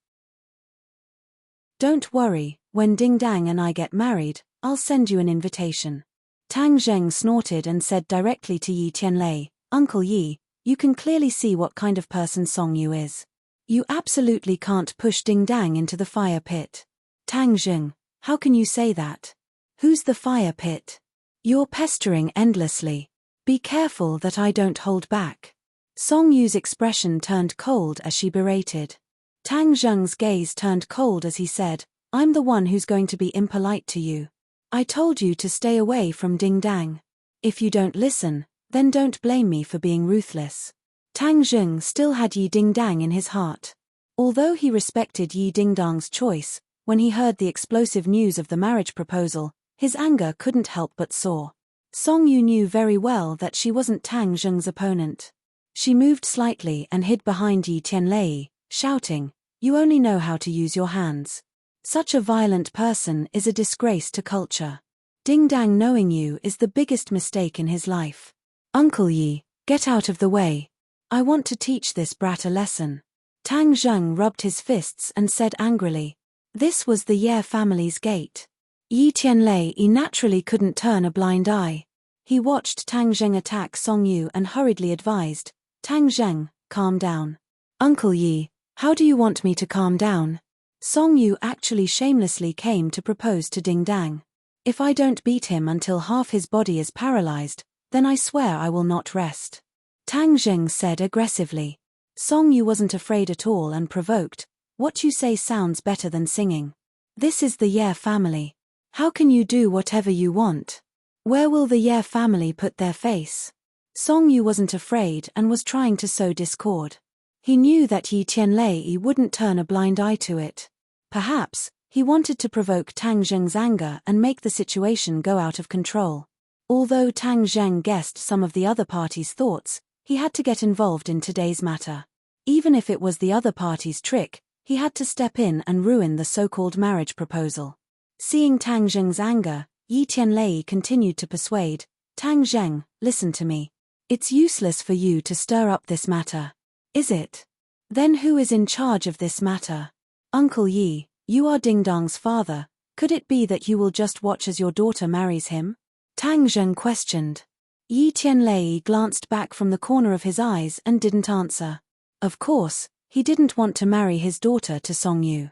Don't worry, when Ding Dang and I get married, I'll send you an invitation. Tang Zheng snorted and said directly to Yi Tianlei, Uncle Yi, you can clearly see what kind of person Song Yu is. You absolutely can't push Ding Dang into the fire pit. Tang Zheng, how can you say that? Who's the fire pit? You're pestering endlessly. Be careful that I don't hold back. Song Yu's expression turned cold as she berated. Tang Zheng's gaze turned cold as he said, I'm the one who's going to be impolite to you. I told you to stay away from Ding Dang. If you don't listen, then don't blame me for being ruthless. Tang Zheng still had Yi Ding Dang in his heart. Although he respected Yi Ding Dang's choice, when he heard the explosive news of the marriage proposal, his anger couldn't help but soar. Song Yu knew very well that she wasn't Tang Zheng's opponent. She moved slightly and hid behind Yi Tianlei, shouting, You only know how to use your hands. Such a violent person is a disgrace to culture. Ding Dang knowing you is the biggest mistake in his life. Uncle Yi, get out of the way. I want to teach this brat a lesson. Tang Zheng rubbed his fists and said angrily. This was the Ye family's gate. Yi Tianlei naturally couldn't turn a blind eye. He watched Tang Zheng attack Song Yu and hurriedly advised, Tang Zheng, calm down. Uncle Yi, how do you want me to calm down? Song Yu actually shamelessly came to propose to Ding Dang. If I don't beat him until half his body is paralyzed, then I swear I will not rest. Tang Zheng said aggressively. Song Yu wasn't afraid at all and provoked, What you say sounds better than singing. This is the Ye family. How can you do whatever you want? Where will the Ye family put their face? Song Yu wasn't afraid and was trying to sow discord. He knew that Yi Tianlei wouldn't turn a blind eye to it. Perhaps, he wanted to provoke Tang Zheng's anger and make the situation go out of control. Although Tang Zheng guessed some of the other party's thoughts, he had to get involved in today's matter. Even if it was the other party's trick, he had to step in and ruin the so-called marriage proposal. Seeing Tang Zheng's anger, Yi Tianlei continued to persuade, Tang Zheng, listen to me. It's useless for you to stir up this matter. Is it? Then who is in charge of this matter? Uncle Yi, you are Ding Dang's father. Could it be that you will just watch as your daughter marries him? Tang Zheng questioned. Yi Tianlei glanced back from the corner of his eyes and didn't answer. Of course, he didn't want to marry his daughter to Song Yu.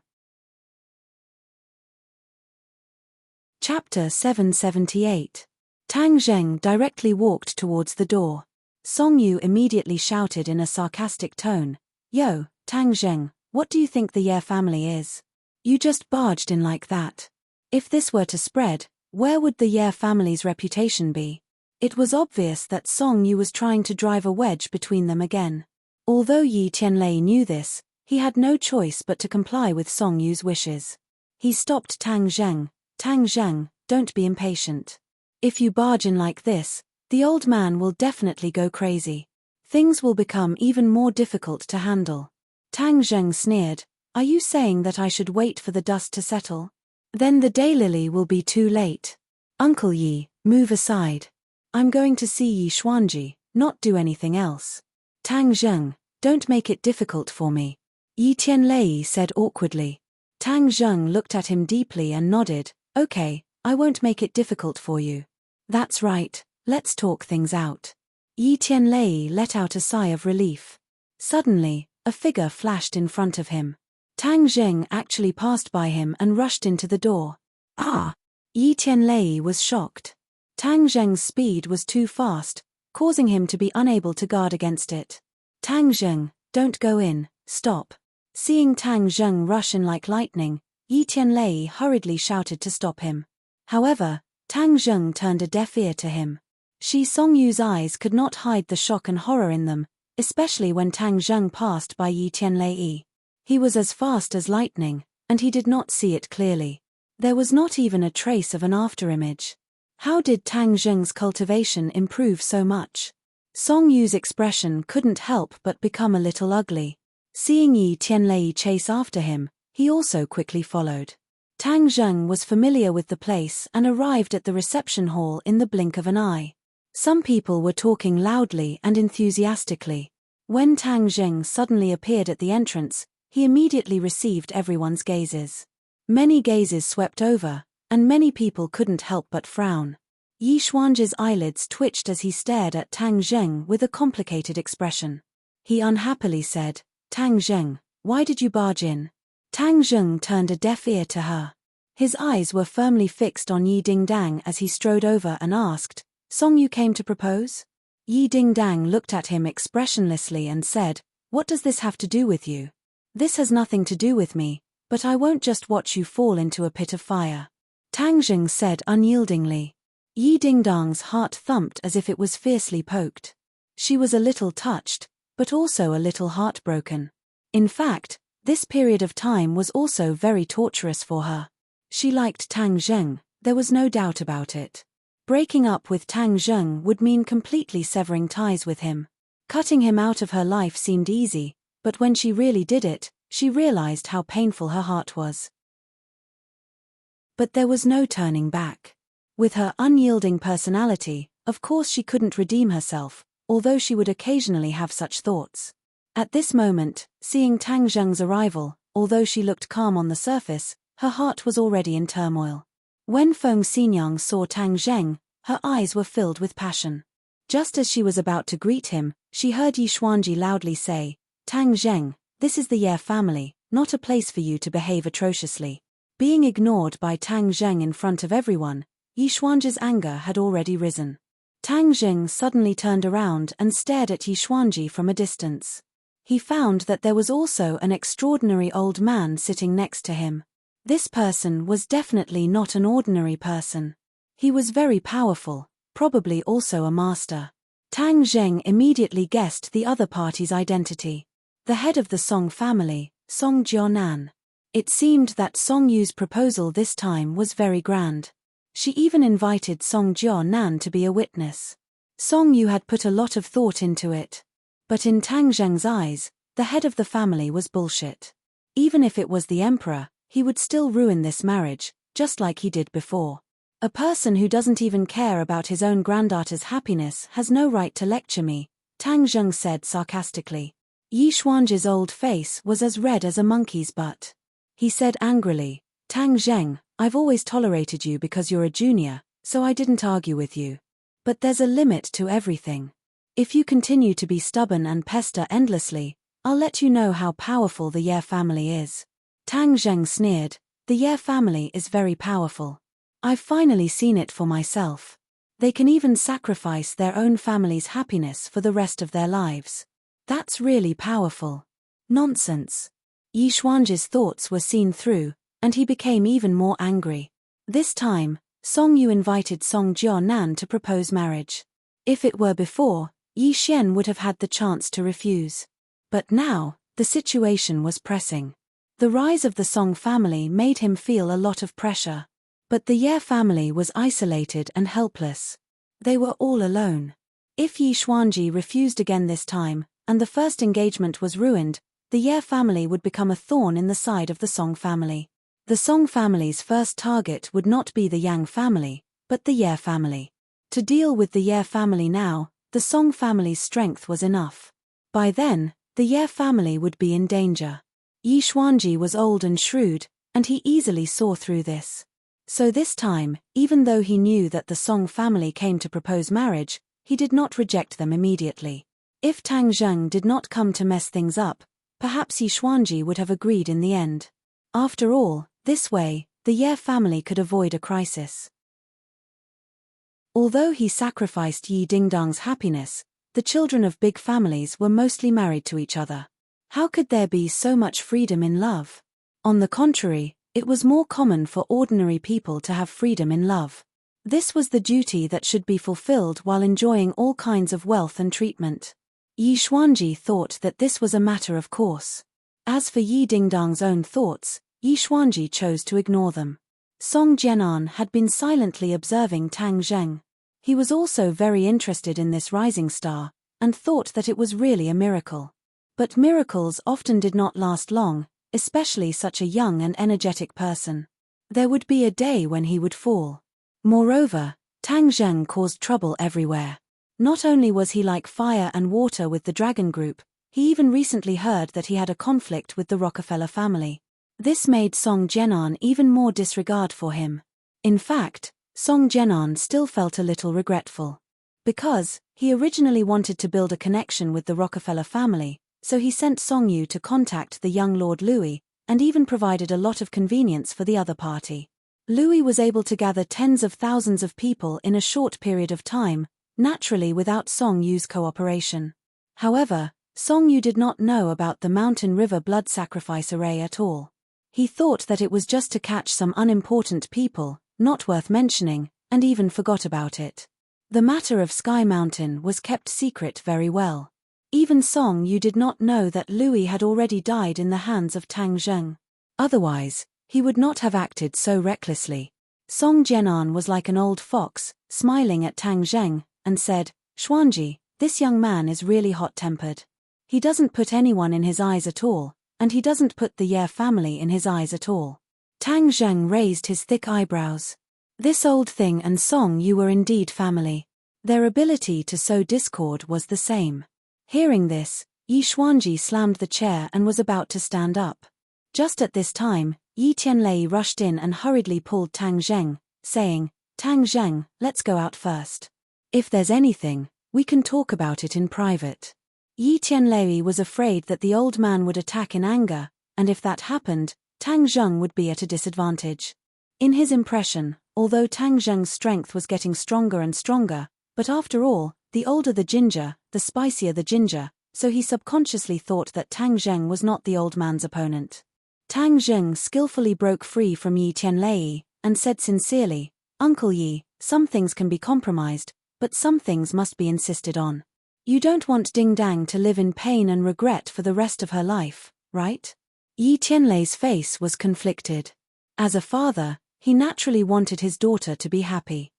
Chapter 778. Tang Zheng directly walked towards the door. Song Yu immediately shouted in a sarcastic tone, Yo, Tang Zheng, what do you think the Ye family is? You just barged in like that. If this were to spread, where would the Ye family's reputation be? It was obvious that Song Yu was trying to drive a wedge between them again. Although Yi Tianlei knew this, he had no choice but to comply with Song Yu's wishes. He stopped Tang Zheng. Tang Zheng, don't be impatient. If you barge in like this, the old man will definitely go crazy. Things will become even more difficult to handle. Tang Zheng sneered, Are you saying that I should wait for the dust to settle? Then the daylily will be too late. Uncle Yi, move aside. I'm going to see Yi Xuanji, not do anything else. Tang Zheng, don't make it difficult for me. Yi Tianlei said awkwardly. Tang Zheng looked at him deeply and nodded, Okay, I won't make it difficult for you. That's right, let's talk things out. Yi Tianlei let out a sigh of relief. Suddenly, a figure flashed in front of him. Tang Zheng actually passed by him and rushed into the door. Ah! Yi Tianlei was shocked. Tang Zheng's speed was too fast, causing him to be unable to guard against it. Tang Zheng, don't go in, stop. Seeing Tang Zheng rush in like lightning, Yi Tianlei hurriedly shouted to stop him. However, Tang Zheng turned a deaf ear to him. Song Yu's eyes could not hide the shock and horror in them, especially when Tang Zheng passed by Yi Tianlei. He was as fast as lightning, and he did not see it clearly. There was not even a trace of an afterimage. How did Tang Zheng's cultivation improve so much? Song Yu's expression couldn't help but become a little ugly. Seeing Yi Tianlei chase after him, he also quickly followed. Tang Zheng was familiar with the place and arrived at the reception hall in the blink of an eye. Some people were talking loudly and enthusiastically. When Tang Zheng suddenly appeared at the entrance, he immediately received everyone's gazes. Many gazes swept over, and many people couldn't help but frown. Yi Xuanzhi's eyelids twitched as he stared at Tang Zheng with a complicated expression. He unhappily said, "Tang Zheng, why did you barge in?" Tang Zheng turned a deaf ear to her. His eyes were firmly fixed on Yi Dingdang as he strode over and asked, "Song you came to propose?" Yi Dingdang looked at him expressionlessly and said, "What does this have to do with you?" "This has nothing to do with me, but I won't just watch you fall into a pit of fire," Tang Zheng said unyieldingly. Yi Dingdang's heart thumped as if it was fiercely poked. She was a little touched, but also a little heartbroken. In fact, this period of time was also very torturous for her. She liked Tang Zheng, there was no doubt about it. Breaking up with Tang Zheng would mean completely severing ties with him. Cutting him out of her life seemed easy, but when she really did it, she realized how painful her heart was. But there was no turning back. With her unyielding personality, of course she couldn't redeem herself, although she would occasionally have such thoughts. At this moment, seeing Tang Zheng's arrival, although she looked calm on the surface, her heart was already in turmoil. When Feng Xinyang saw Tang Zheng, her eyes were filled with passion. Just as she was about to greet him, she heard Yi Xuanzhi loudly say, "Tang Zheng, this is the Ye family, not a place for you to behave atrociously." Being ignored by Tang Zheng in front of everyone, Yi Xuanzhi's anger had already risen. Tang Zheng suddenly turned around and stared at Yi Xuanzhi from a distance. He found that there was also an extraordinary old man sitting next to him. This person was definitely not an ordinary person. He was very powerful, probably also a master. Tang Zheng immediately guessed the other party's identity. The head of the Song family, Song Jianan. It seemed that Song Yu's proposal this time was very grand. She even invited Song Jianan to be a witness. Song Yu had put a lot of thought into it. But in Tang Zheng's eyes, the head of the family was bullshit. Even if it was the emperor, he would still ruin this marriage, just like he did before. A person who doesn't even care about his own granddaughter's happiness has no right to lecture me, Tang Zheng said sarcastically. Yi Xuanzhi's old face was as red as a monkey's butt. He said angrily, "Tang Zheng, I've always tolerated you because you're a junior, so I didn't argue with you. But there's a limit to everything. If you continue to be stubborn and pester endlessly, I'll let you know how powerful the Ye family is." Tang Zheng sneered, "The Ye family is very powerful. I've finally seen it for myself. They can even sacrifice their own family's happiness for the rest of their lives. That's really powerful." Nonsense. Yi Xuanzhi's thoughts were seen through, and he became even more angry. This time, Song Yu invited Song Jianan to propose marriage. If it were before, Yi Xian would have had the chance to refuse. But now, the situation was pressing. The rise of the Song family made him feel a lot of pressure. But the Ye family was isolated and helpless. They were all alone. If Yi Xuanzhi refused again this time, and the first engagement was ruined, the Ye family would become a thorn in the side of the Song family. The Song family's first target would not be the Yang family, but the Ye family. To deal with the Ye family now, the Song family's strength was enough. By then, the Ye family would be in danger. Yi Xuanzhi was old and shrewd, and he easily saw through this. So this time, even though he knew that the Song family came to propose marriage, he did not reject them immediately. If Tang Zheng did not come to mess things up, perhaps Yi Xuanzhi would have agreed in the end. After all, this way, the Ye family could avoid a crisis. Although he sacrificed Yi Dingdang's happiness, the children of big families were mostly married to each other. How could there be so much freedom in love? On the contrary, it was more common for ordinary people to have freedom in love. This was the duty that should be fulfilled while enjoying all kinds of wealth and treatment. Yi Xuanzhi thought that this was a matter of course. As for Yi Dingdang's own thoughts, Yi Xuanzhi chose to ignore them. Song Jianan had been silently observing Tang Zheng. He was also very interested in this rising star, and thought that it was really a miracle. But miracles often did not last long, especially such a young and energetic person. There would be a day when he would fall. Moreover, Tang Zheng caused trouble everywhere. Not only was he like fire and water with the Dragon Group, he even recently heard that he had a conflict with the Rockefeller family. This made Song Jianan even more disregard for him. In fact, Song Jianan still felt a little regretful. Because he originally wanted to build a connection with the Rockefeller family, so he sent Song Yu to contact the young Lord Louis, and even provided a lot of convenience for the other party. Louis was able to gather tens of thousands of people in a short period of time, naturally without Song Yu's cooperation. However, Song Yu did not know about the Mountain River blood sacrifice array at all. He thought that it was just to catch some unimportant people, not worth mentioning, and even forgot about it. The matter of Sky Mountain was kept secret very well. Even Song Yu did not know that Louis had already died in the hands of Tang Zheng. Otherwise, he would not have acted so recklessly. Song Jianan was like an old fox, smiling at Tang Zheng, and said, "Xuanji, this young man is really hot-tempered. He doesn't put anyone in his eyes at all, and he doesn't put the Ye family in his eyes at all." Tang Zheng raised his thick eyebrows. This old thing and Song Yu were indeed family. Their ability to sow discord was the same. Hearing this, Yi Xuanji slammed the chair and was about to stand up. Just at this time, Yi Tianlei rushed in and hurriedly pulled Tang Zheng, saying, "Tang Zheng, let's go out first. If there's anything, we can talk about it in private." Yi Tianlei was afraid that the old man would attack in anger, and if that happened, Tang Zheng would be at a disadvantage. In his impression, although Tang Zheng's strength was getting stronger and stronger, but after all, the older the ginger, the spicier the ginger, so he subconsciously thought that Tang Zheng was not the old man's opponent. Tang Zheng skillfully broke free from Yi Tianlei, and said sincerely, "Uncle Yi, some things can be compromised, but some things must be insisted on. You don't want Ding Dang to live in pain and regret for the rest of her life, right?" Yi Tianlei's face was conflicted. As a father, he naturally wanted his daughter to be happy.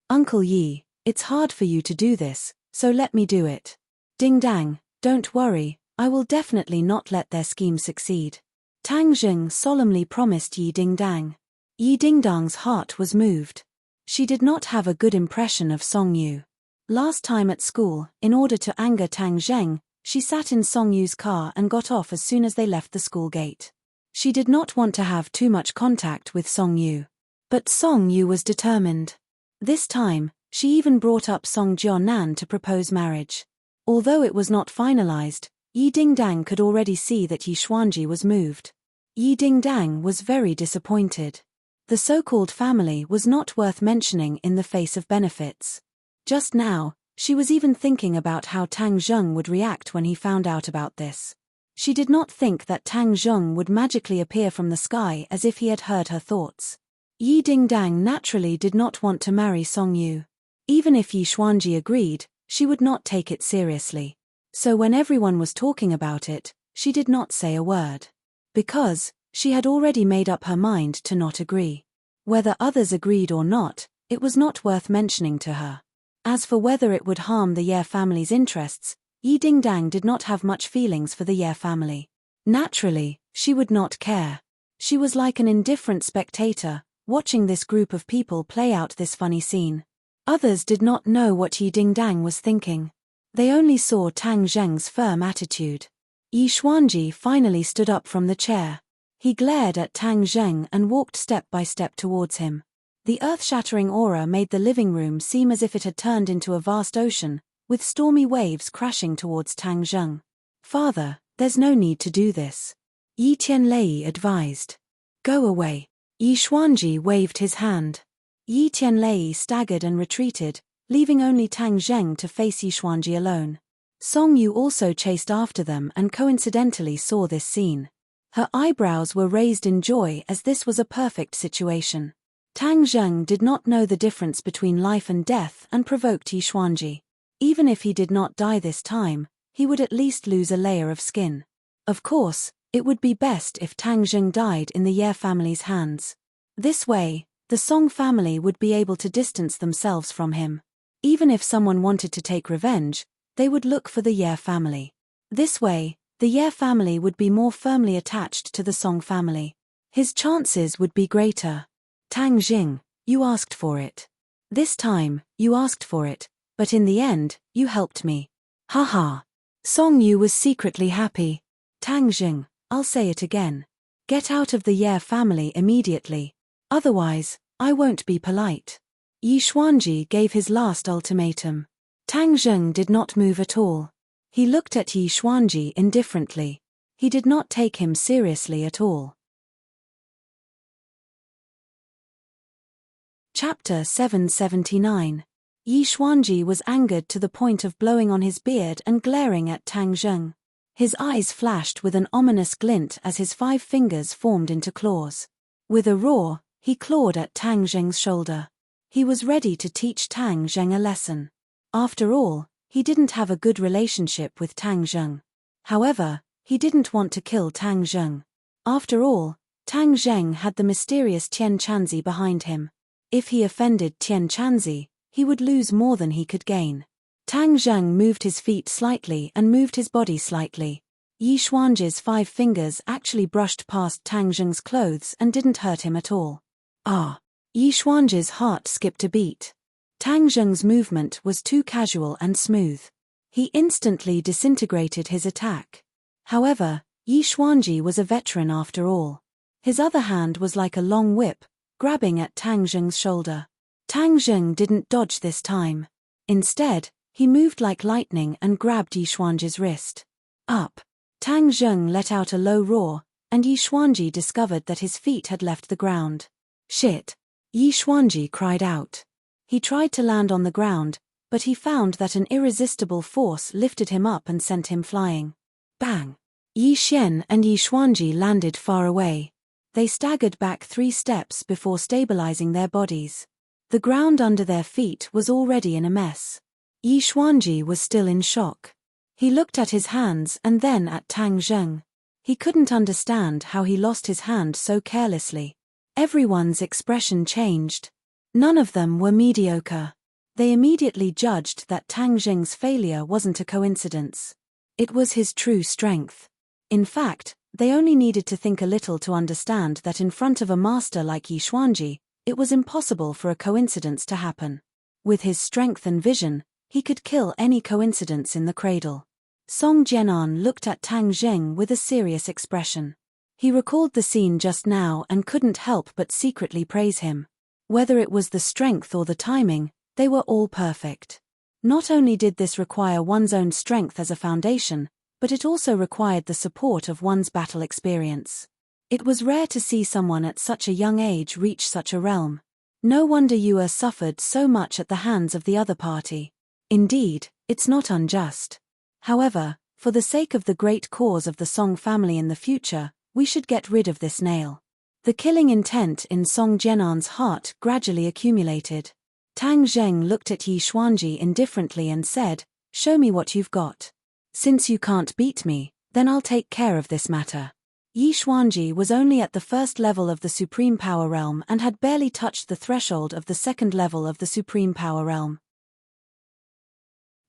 "Uncle Yi, it's hard for you to do this, so let me do it. Ding Dang, don't worry, I will definitely not let their scheme succeed." Tang Zheng solemnly promised Yi Ding Dang. Yi Ding Dang's heart was moved. She did not have a good impression of Song Yu. Last time at school, in order to anger Tang Zheng, she sat in Song Yu's car and got off as soon as they left the school gate. She did not want to have too much contact with Song Yu. But Song Yu was determined. This time, she even brought up Song Jianan to propose marriage. Although it was not finalized, Yi Ding Dang could already see that Yi Xuanji was moved. Yi Ding Dang was very disappointed. The so-called family was not worth mentioning in the face of benefits. Just now, she was even thinking about how Tang Zheng would react when he found out about this. She did not think that Tang Zheng would magically appear from the sky as if he had heard her thoughts. Yi Ding Dang naturally did not want to marry Song Yu. Even if Yi Xuanji agreed, she would not take it seriously. So when everyone was talking about it, she did not say a word. Because she had already made up her mind to not agree. Whether others agreed or not, it was not worth mentioning to her. As for whether it would harm the Ye family's interests, Yi Ding Dang did not have much feelings for the Ye family. Naturally, she would not care. She was like an indifferent spectator, watching this group of people play out this funny scene. Others did not know what Yi Ding Dang was thinking. They only saw Tang Zheng's firm attitude. Yi Xuanji finally stood up from the chair. He glared at Tang Zheng and walked step by step towards him. The earth-shattering aura made the living room seem as if it had turned into a vast ocean, with stormy waves crashing towards Tang Zheng. "Father, there's no need to do this," Yi Tianlei advised. "Go away." Yi Xuanji waved his hand. Yi Tianlei staggered and retreated, leaving only Tang Zheng to face Yi Xuanji alone. Song Yu also chased after them and coincidentally saw this scene. Her eyebrows were raised in joy as this was a perfect situation. Tang Zheng did not know the difference between life and death and provoked Yi Xuanji. Even if he did not die this time, he would at least lose a layer of skin. Of course, it would be best if Tang Zheng died in the Ye family's hands. This way, the Song family would be able to distance themselves from him. Even if someone wanted to take revenge, they would look for the Ye family. This way, the Ye family would be more firmly attached to the Song family. His chances would be greater. "Tang Jing, you asked for it. This time, you asked for it, but in the end, you helped me. Haha." Song Yu was secretly happy. "Tang Jing, I'll say it again. Get out of the Ye family immediately. Otherwise, I won't be polite. Yi Xuanji gave his last ultimatum. Tang Zheng did not move at all. He looked at Yi Xuanji indifferently. He did not take him seriously at all. Chapter 779. Yi Xuanji was angered to the point of blowing on his beard and glaring at Tang Zheng. His eyes flashed with an ominous glint as his 5 fingers formed into claws. With a roar, he clawed at Tang Zheng's shoulder. He was ready to teach Tang Zheng a lesson. After all, he didn't have a good relationship with Tang Zheng. However, he didn't want to kill Tang Zheng. After all, Tang Zheng had the mysterious Tian Chanzi behind him. If he offended Tian Chanzi, he would lose more than he could gain. Tang Zheng moved his feet slightly and moved his body slightly. Yi Xuanji's 5 fingers actually brushed past Tang Zheng's clothes and didn't hurt him at all. Ah! Yi Xuanji's heart skipped a beat. Tang Zheng's movement was too casual and smooth. He instantly disintegrated his attack. However, Yi Xuanji was a veteran after all. His other hand was like a long whip, grabbing at Tang Zheng's shoulder. Tang Zheng didn't dodge this time. Instead, he moved like lightning and grabbed Yi Xuanji's wrist. Up! Tang Zheng let out a low roar, and Yi Xuanji discovered that his feet had left the ground. Shit! Yi Xuanji cried out. He tried to land on the ground, but he found that an irresistible force lifted him up and sent him flying. Bang! Yi Xian and Yi Xuanji landed far away. They staggered back 3 steps before stabilizing their bodies. The ground under their feet was already in a mess. Yi Xuanji was still in shock. He looked at his hands and then at Tang Zheng. He couldn't understand how he lost his hand so carelessly. Everyone's expression changed. None of them were mediocre. They immediately judged that Tang Zheng's failure wasn't a coincidence. It was his true strength. In fact, they only needed to think a little to understand that in front of a master like Yi Xuanji, it was impossible for a coincidence to happen. With his strength and vision, he could kill any coincidence in the cradle. Song Jianan looked at Tang Zheng with a serious expression. He recalled the scene just now and couldn't help but secretly praise him. Whether it was the strength or the timing, they were all perfect. Not only did this require one's own strength as a foundation, but it also required the support of one's battle experience. It was rare to see someone at such a young age reach such a realm. No wonder Yue suffered so much at the hands of the other party. Indeed, it's not unjust. However, for the sake of the great cause of the Song family in the future, we should get rid of this nail. The killing intent in Song Jianan's heart gradually accumulated. Tang Zheng looked at Yi Xuanji indifferently and said, "Show me what you've got. Since you can't beat me, then I'll take care of this matter." Yi Xuanji was only at the 1st level of the Supreme Power Realm and had barely touched the threshold of the 2nd level of the Supreme Power Realm.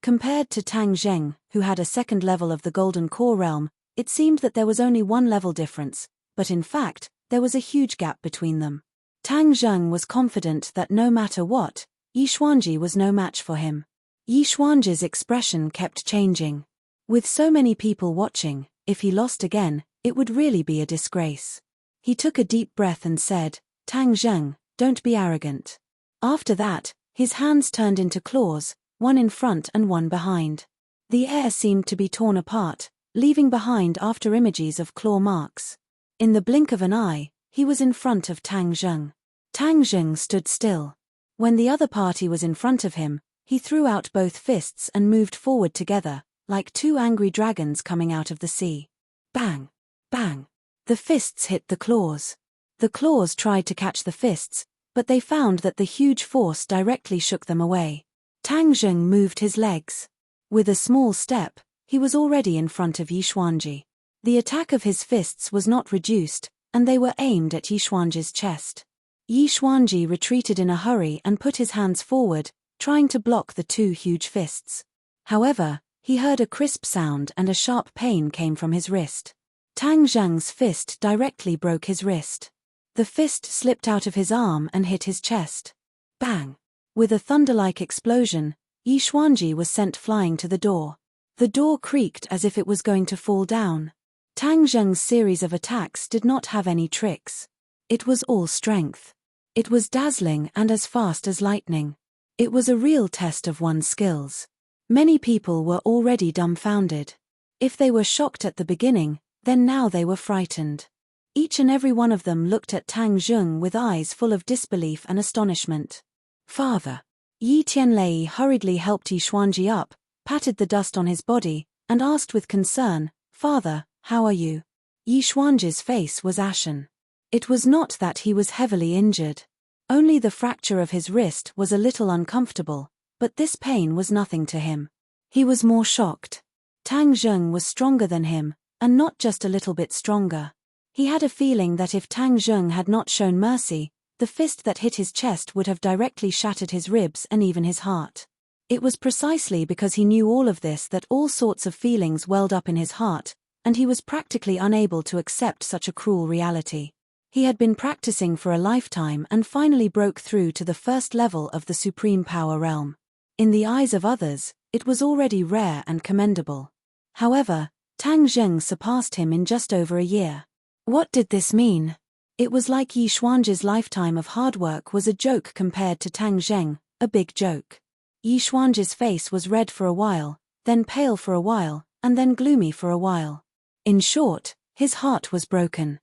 Compared to Tang Zheng, who had a 2nd level of the Golden Core Realm, it seemed that there was only 1 level difference, but in fact, there was a huge gap between them. Tang Zheng was confident that no matter what, Yi Xuanji was no match for him. Yi Xuanji's expression kept changing. With so many people watching, if he lost again, it would really be a disgrace. He took a deep breath and said, "Tang Zheng, don't be arrogant." After that, his hands turned into claws, one in front and one behind. The air seemed to be torn apart, leaving behind after images of claw marks. In the blink of an eye, he was in front of Tang Zheng. Tang Zheng stood still. When the other party was in front of him, he threw out both fists and moved forward together, like 2 angry dragons coming out of the sea. Bang! Bang! The fists hit the claws. The claws tried to catch the fists, but they found that the huge force directly shook them away. Tang Zheng moved his legs. With a small step, he was already in front of Yi Xuanji. The attack of his fists was not reduced, and they were aimed at Yi Xuanji's chest. Yi Xuanji retreated in a hurry and put his hands forward, trying to block the 2 huge fists. However, he heard a crisp sound and a sharp pain came from his wrist. Tang Zheng's fist directly broke his wrist. The fist slipped out of his arm and hit his chest. Bang! With a thunder-like explosion, Yi Xuanji was sent flying to the door. The door creaked as if it was going to fall down. Tang Zheng's series of attacks did not have any tricks. It was all strength. It was dazzling and as fast as lightning. It was a real test of one's skills. Many people were already dumbfounded. If they were shocked at the beginning, then now they were frightened. Each and every one of them looked at Tang Zheng with eyes full of disbelief and astonishment. Father. Yi Tianlei hurriedly helped Yi Xuanji up, patted the dust on his body, and asked with concern, "Father, how are you?" Yi Xuanji's face was ashen. It was not that he was heavily injured. Only the fracture of his wrist was a little uncomfortable, but this pain was nothing to him. He was more shocked. Tang Zheng was stronger than him, and not just a little bit stronger. He had a feeling that if Tang Zheng had not shown mercy, the fist that hit his chest would have directly shattered his ribs and even his heart. It was precisely because he knew all of this that all sorts of feelings welled up in his heart, and he was practically unable to accept such a cruel reality. He had been practicing for a lifetime and finally broke through to the first level of the supreme power realm. In the eyes of others, it was already rare and commendable. However, Tang Zheng surpassed him in just over a year. What did this mean? It was like Yi Xuanji's lifetime of hard work was a joke compared to Tang Zheng, a big joke. Yi Xuanji's face was red for a while, then pale for a while, and then gloomy for a while. In short, his heart was broken.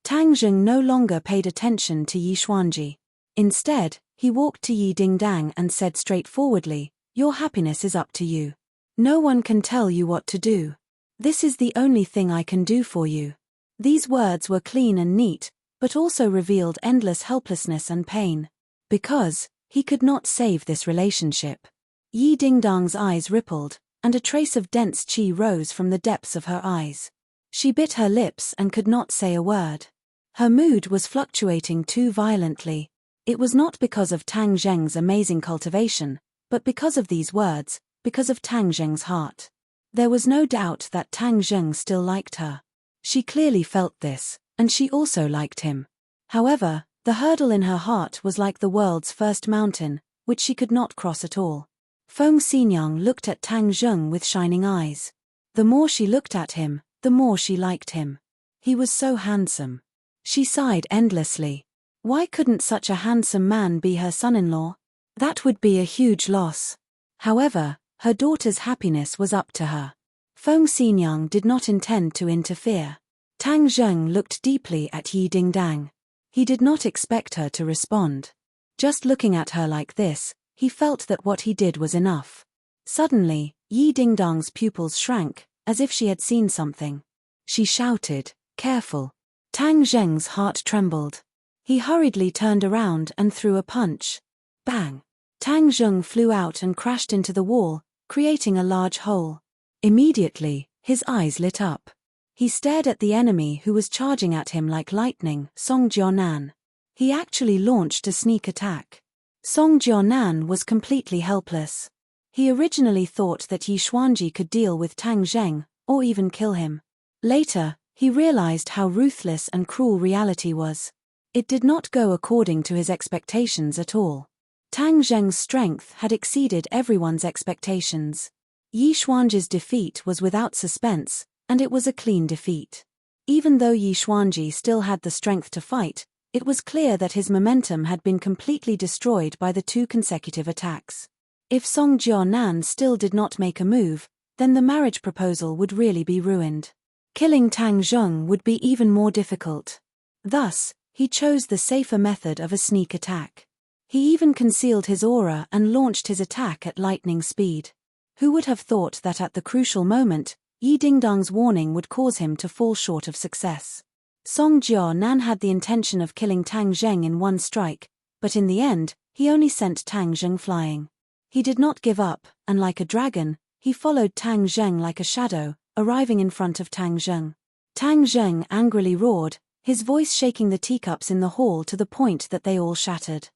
Tang Zheng no longer paid attention to Yi Xuanji. Instead, he walked to Yi Dingdang and said straightforwardly, "Your happiness is up to you. No one can tell you what to do. This is the only thing I can do for you." These words were clean and neat, but also revealed endless helplessness and pain. Because he could not save this relationship. Yi Dingdang's eyes rippled, and a trace of dense qi rose from the depths of her eyes. She bit her lips and could not say a word. Her mood was fluctuating too violently. It was not because of Tang Zheng's amazing cultivation, but because of these words, because of Tang Zheng's heart. There was no doubt that Tang Zheng still liked her. She clearly felt this, and she also liked him. However, the hurdle in her heart was like the world's first mountain, which she could not cross at all. Feng Xinyang looked at Tang Zheng with shining eyes. The more she looked at him, the more she liked him. He was so handsome. She sighed endlessly. Why couldn't such a handsome man be her son-in-law? That would be a huge loss. However, her daughter's happiness was up to her. Feng Xinyang did not intend to interfere. Tang Zheng looked deeply at Yi Dingdang. He did not expect her to respond. Just looking at her like this, he felt that what he did was enough. Suddenly, Yi Dingdang's pupils shrank, as if she had seen something. She shouted, "Careful." Tang Zheng's heart trembled. He hurriedly turned around and threw a punch. Bang! Tang Zheng flew out and crashed into the wall, creating a large hole. Immediately, his eyes lit up. He stared at the enemy who was charging at him like lightning, Song Jianan. He actually launched a sneak attack. Song Jianan was completely helpless. He originally thought that Yi Xuanji could deal with Tang Zheng, or even kill him. Later, he realized how ruthless and cruel reality was. It did not go according to his expectations at all. Tang Zheng's strength had exceeded everyone's expectations. Yi Xuanji's defeat was without suspense, and it was a clean defeat. Even though Yi Xuanji still had the strength to fight, it was clear that his momentum had been completely destroyed by the 2 consecutive attacks. If Song Jianan still did not make a move, then the marriage proposal would really be ruined. Killing Tang Zheng would be even more difficult. Thus, he chose the safer method of a sneak attack. He even concealed his aura and launched his attack at lightning speed. Who would have thought that at the crucial moment, Yi Dingdang's warning would cause him to fall short of success? Song Jianan had the intention of killing Tang Zheng in one strike, but in the end, he only sent Tang Zheng flying. He did not give up, and like a dragon, he followed Tang Zheng like a shadow, arriving in front of Tang Zheng. Tang Zheng angrily roared, his voice shaking the teacups in the hall to the point that they all shattered.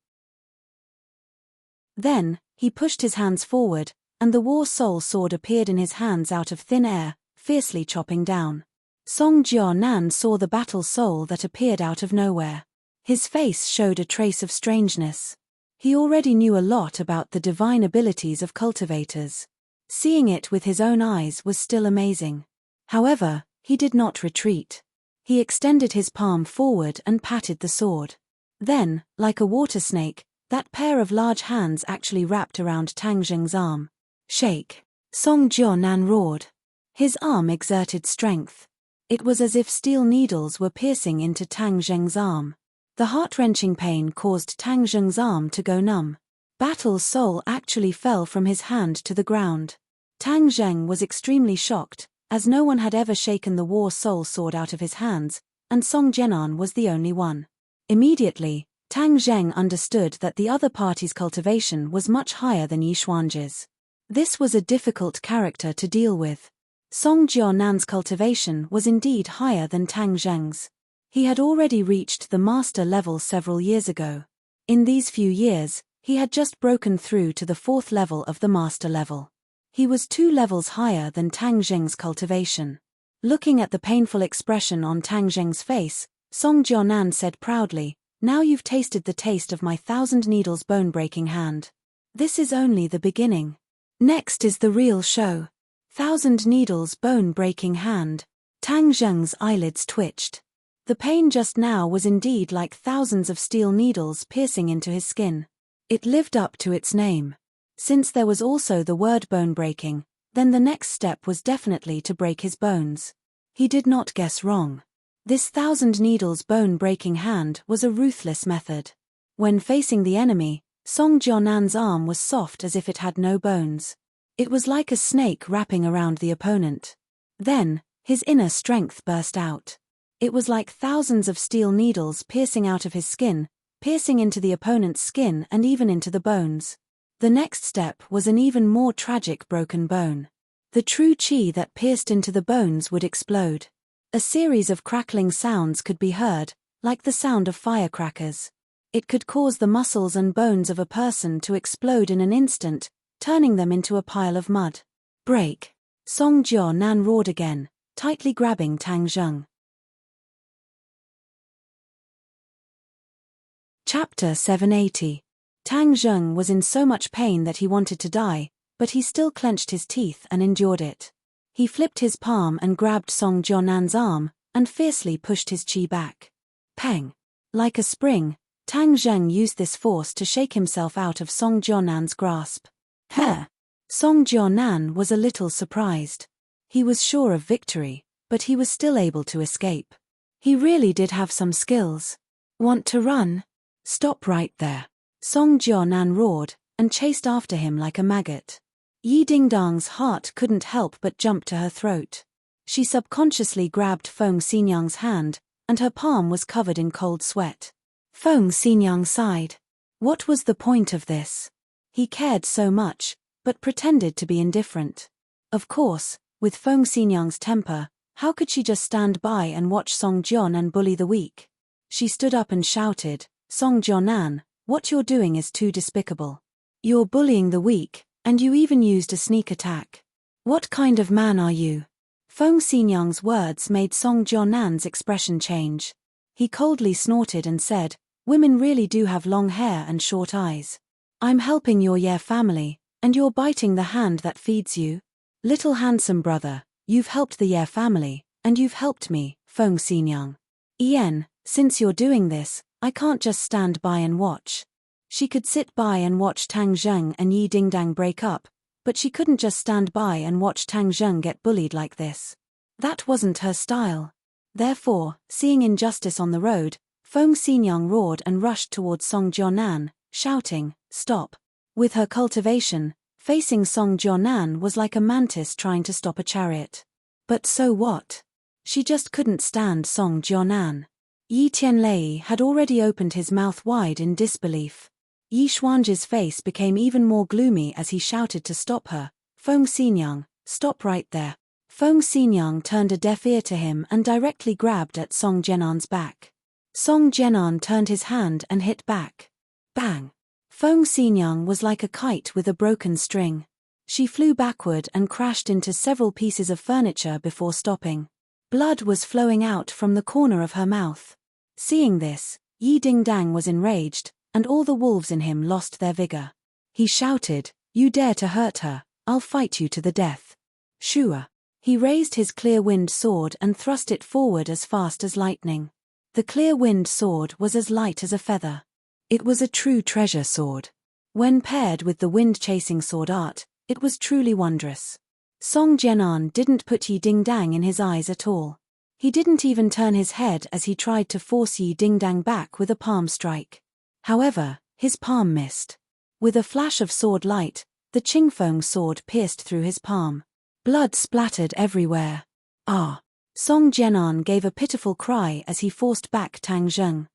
Then, he pushed his hands forward, and the war soul sword appeared in his hands out of thin air, fiercely chopping down. Song Jianan saw the battle soul that appeared out of nowhere. His face showed a trace of strangeness. He already knew a lot about the divine abilities of cultivators. Seeing it with his own eyes was still amazing. However, he did not retreat. He extended his palm forward and patted the sword. Then, like a water snake, that pair of large hands actually wrapped around Tang Zheng's arm. Shake! Song Jianan roared. His arm exerted strength. It was as if steel needles were piercing into Tang Zheng's arm. The heart-wrenching pain caused Tang Zheng's arm to go numb. Battle's soul actually fell from his hand to the ground. Tang Zheng was extremely shocked, as no one had ever shaken the war soul sword out of his hands, and Song Jianan was the only one. Immediately, Tang Zheng understood that the other party's cultivation was much higher than Yi Xuanzhi's. This was a difficult character to deal with. Song Jianan's cultivation was indeed higher than Tang Zheng's. He had already reached the master level several years ago. In these few years, he had just broken through to the 4th level of the master level. He was 2 levels higher than Tang Zheng's cultivation. Looking at the painful expression on Tang Zheng's face, Song Jianan said proudly, "Now you've tasted the taste of my 1,000 needles bone-breaking hand. This is only the beginning. Next is the real show. 1,000 needles bone-breaking hand." Tang Zheng's eyelids twitched. The pain just now was indeed like thousands of steel needles piercing into his skin. It lived up to its name. Since there was also the word bone-breaking, then the next step was definitely to break his bones. He did not guess wrong. This 1,000 needles bone-breaking hand was a ruthless method. When facing the enemy, Song Jianan's arm was soft as if it had no bones. It was like a snake wrapping around the opponent. Then, his inner strength burst out. It was like thousands of steel needles piercing out of his skin, piercing into the opponent's skin and even into the bones. The next step was an even more tragic broken bone. The true qi that pierced into the bones would explode. A series of crackling sounds could be heard, like the sound of firecrackers. It could cause the muscles and bones of a person to explode in an instant, turning them into a pile of mud. "Break!" Song Jianan roared again, tightly grabbing Tang Zheng. Chapter 780. Tang Zheng was in so much pain that he wanted to die, but he still clenched his teeth and endured it. He flipped his palm and grabbed Song Jianan's arm, and fiercely pushed his qi back. Peng! Like a spring, Tang Zheng used this force to shake himself out of Song Jianan's grasp. Heh! Song Jianan was a little surprised. He was sure of victory, but he was still able to escape. He really did have some skills. "Want to run? Stop right there!" Song Jianan roared, and chased after him like a maggot. Yi Dingdang's heart couldn't help but jump to her throat. She subconsciously grabbed Feng Xinyang's hand, and her palm was covered in cold sweat. Feng Xinyang sighed. What was the point of this? He cared so much, but pretended to be indifferent. Of course, with Feng Xinyang's temper, how could she just stand by and watch Song Jianan bully the weak? She stood up and shouted, "Song Jianan, what you're doing is too despicable. You're bullying the weak, and you even used a sneak attack. What kind of man are you?" Feng Xinyang's words made Song Jianan's expression change. He coldly snorted and said, "Women really do have long hair and short eyes. I'm helping your Ye family, and you're biting the hand that feeds you? Little handsome brother, you've helped the Ye family, and you've helped me, Feng Xinyang. Since you're doing this, I can't just stand by and watch." She could sit by and watch Tang Zheng and Yi Dingdang break up, but she couldn't just stand by and watch Tang Zheng get bullied like this. That wasn't her style. Therefore, seeing injustice on the road, Feng Xinyang roared and rushed towards Song Jianan, shouting, "Stop!" With her cultivation, facing Song Jianan was like a mantis trying to stop a chariot. But so what? She just couldn't stand Song Jianan. Yi Tianlei had already opened his mouth wide in disbelief. Yi Xuanzhi's face became even more gloomy as he shouted to stop her, "Feng Xinyang, stop right there." Feng Xinyang turned a deaf ear to him and directly grabbed at Song Jianan's back. Song Jianan turned his hand and hit back. Bang! Feng Xinyang was like a kite with a broken string. She flew backward and crashed into several pieces of furniture before stopping. Blood was flowing out from the corner of her mouth. Seeing this, Yi Dingdang was enraged, and all the wolves in him lost their vigor. He shouted, "You dare to hurt her, I'll fight you to the death." Shua! He raised his clear-wind sword and thrust it forward as fast as lightning. The clear-wind sword was as light as a feather. It was a true treasure sword. When paired with the wind-chasing sword art, it was truly wondrous. Song Jianan didn't put Yi Dingdang in his eyes at all. He didn't even turn his head as he tried to force Yi Dingdang back with a palm strike. However, his palm missed. With a flash of sword light, the Qingfeng sword pierced through his palm. Blood splattered everywhere. Ah! Song Jianan gave a pitiful cry as he forced back Tang Zheng.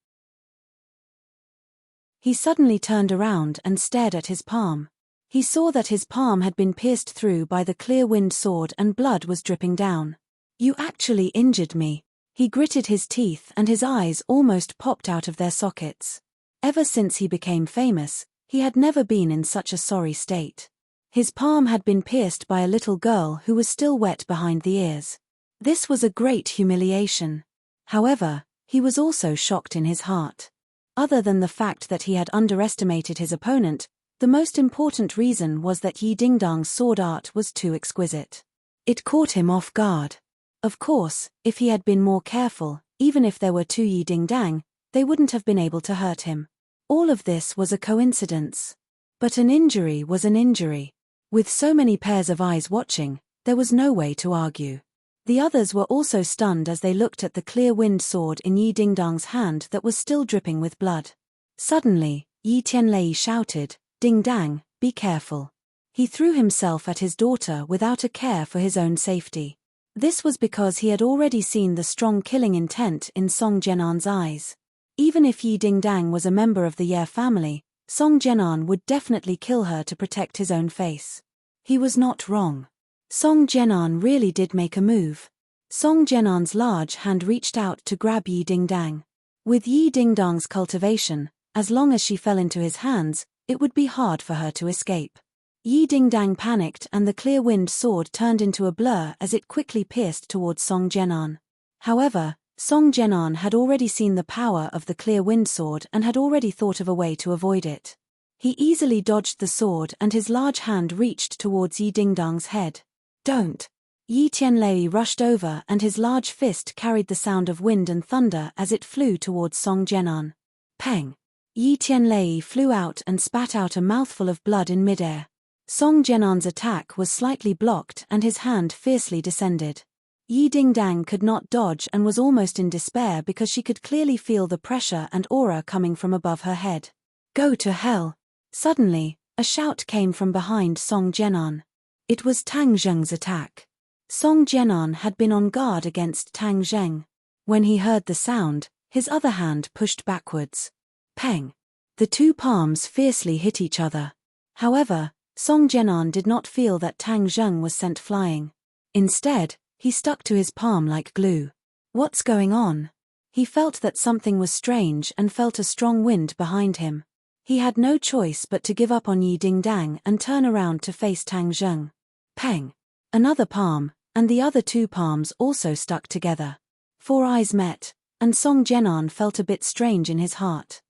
He suddenly turned around and stared at his palm. He saw that his palm had been pierced through by the clear wind sword and blood was dripping down. You actually injured me. He gritted his teeth and his eyes almost popped out of their sockets. Ever since he became famous, he had never been in such a sorry state. His palm had been pierced by a little girl who was still wet behind the ears. This was a great humiliation. However, he was also shocked in his heart. Other than the fact that he had underestimated his opponent, the most important reason was that Yi Dingdang's sword art was too exquisite. It caught him off guard. Of course, if he had been more careful, even if there were two Yi Dingdang, they wouldn't have been able to hurt him. All of this was a coincidence. But an injury was an injury. With so many pairs of eyes watching, there was no way to argue. The others were also stunned as they looked at the clear wind sword in Yi Dingdang's hand that was still dripping with blood. Suddenly, Yi Tianlei shouted, "Dingdang, be careful." He threw himself at his daughter without a care for his own safety. This was because he had already seen the strong killing intent in Song Jianan's eyes. Even if Yi Dingdang was a member of the Ye family, Song Jianan would definitely kill her to protect his own face. He was not wrong. Song Jianan really did make a move. Song Jianan's large hand reached out to grab Yi Dingdang. With Yi Dingdang's cultivation, as long as she fell into his hands, it would be hard for her to escape. Yi Dingdang panicked and the clear wind sword turned into a blur as it quickly pierced towards Song Jianan. However, Song Jianan had already seen the power of the clear wind sword and had already thought of a way to avoid it. He easily dodged the sword and his large hand reached towards Yi Dingdang's head. Don't! Yi Tianlei rushed over and his large fist carried the sound of wind and thunder as it flew towards Song Jianan. Peng! Yi Tianlei flew out and spat out a mouthful of blood in midair. Song Jianan's attack was slightly blocked and his hand fiercely descended. Yi Dingdang could not dodge and was almost in despair because she could clearly feel the pressure and aura coming from above her head. Go to hell! Suddenly, a shout came from behind Song Jianan. It was Tang Zheng's attack. Song Jianan had been on guard against Tang Zheng. When he heard the sound, his other hand pushed backwards. Peng! The two palms fiercely hit each other. However, Song Jianan did not feel that Tang Zheng was sent flying. Instead, he stuck to his palm like glue. What's going on? He felt that something was strange and felt a strong wind behind him. He had no choice but to give up on Yi Dingdang and turn around to face Tang Zheng. Peng! Another palm, and the other two palms also stuck together. Four eyes met, and Song Jianan felt a bit strange in his heart.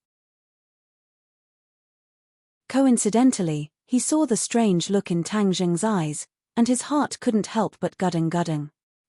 Coincidentally, he saw the strange look in Tang Zheng's eyes, and his heart couldn't help but gudding.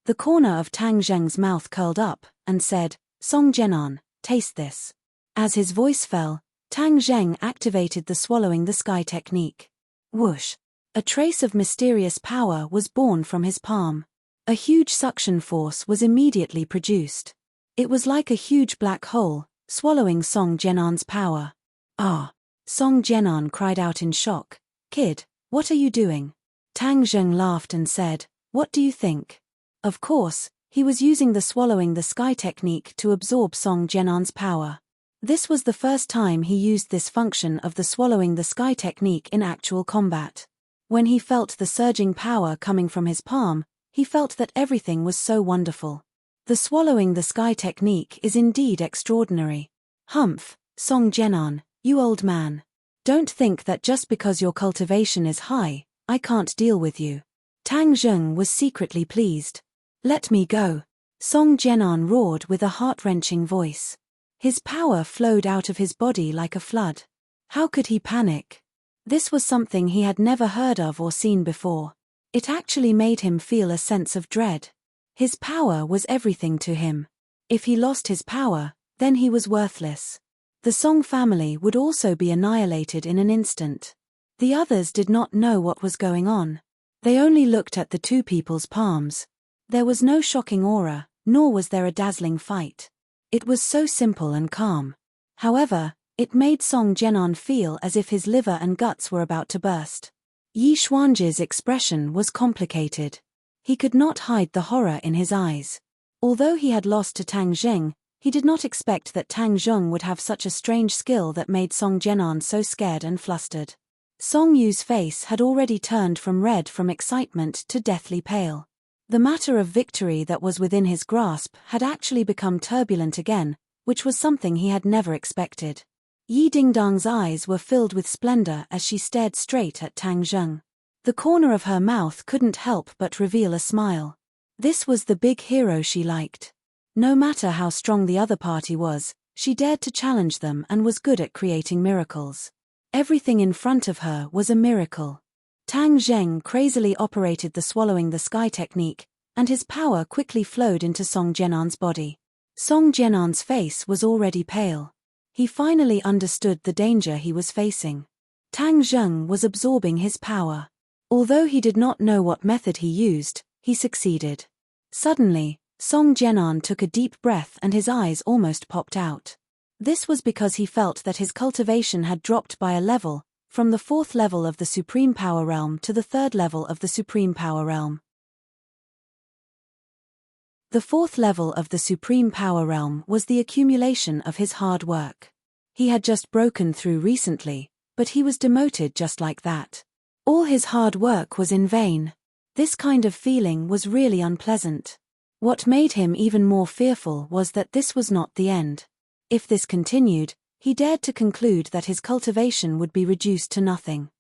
The corner of Tang Zheng's mouth curled up, and said, "Song Jianan, taste this." As his voice fell, Tang Zheng activated the swallowing the sky technique. Whoosh! A trace of mysterious power was born from his palm. A huge suction force was immediately produced. It was like a huge black hole, swallowing Song Jianan's power. Ah! Song Jianan cried out in shock. "Kid, what are you doing?" Tang Zheng laughed and said, "What do you think?" Of course, he was using the swallowing the sky technique to absorb Song Jianan's power. This was the first time he used this function of the swallowing the sky technique in actual combat. When he felt the surging power coming from his palm, he felt that everything was so wonderful. The swallowing the sky technique is indeed extraordinary. Humph, Song Jianan, you old man. Don't think that just because your cultivation is high, I can't deal with you. Tang Zheng was secretly pleased. Let me go. Song Jianan roared with a heart-wrenching voice. His power flowed out of his body like a flood. How could he panic? This was something he had never heard of or seen before. It actually made him feel a sense of dread. His power was everything to him. If he lost his power, then he was worthless. The Song family would also be annihilated in an instant. The others did not know what was going on. They only looked at the two people's palms. There was no shocking aura, nor was there a dazzling fight. It was so simple and calm. However, it made Song Jianan feel as if his liver and guts were about to burst. Yi Xuanzhi's expression was complicated. He could not hide the horror in his eyes. Although he had lost to Tang Zheng, he did not expect that Tang Zheng would have such a strange skill that made Song Jianan so scared and flustered. Song Yu's face had already turned from red from excitement to deathly pale. The matter of victory that was within his grasp had actually become turbulent again, which was something he had never expected. Yi Dingdang's eyes were filled with splendor as she stared straight at Tang Zheng. The corner of her mouth couldn't help but reveal a smile. This was the big hero she liked. No matter how strong the other party was, she dared to challenge them and was good at creating miracles. Everything in front of her was a miracle. Tang Zheng crazily operated the swallowing the sky technique, and his power quickly flowed into Song Jianan's body. Song Jianan's face was already pale. He finally understood the danger he was facing. Tang Zheng was absorbing his power. Although he did not know what method he used, he succeeded. Suddenly, Song Jianan took a deep breath and his eyes almost popped out. This was because he felt that his cultivation had dropped by a level, from the 4th level of the Supreme Power Realm to the 3rd level of the Supreme Power Realm. The 4th level of the Supreme Power Realm was the accumulation of his hard work. He had just broken through recently, but he was demoted just like that. All his hard work was in vain. This kind of feeling was really unpleasant. What made him even more fearful was that this was not the end. If this continued, he dared to conclude that his cultivation would be reduced to nothing.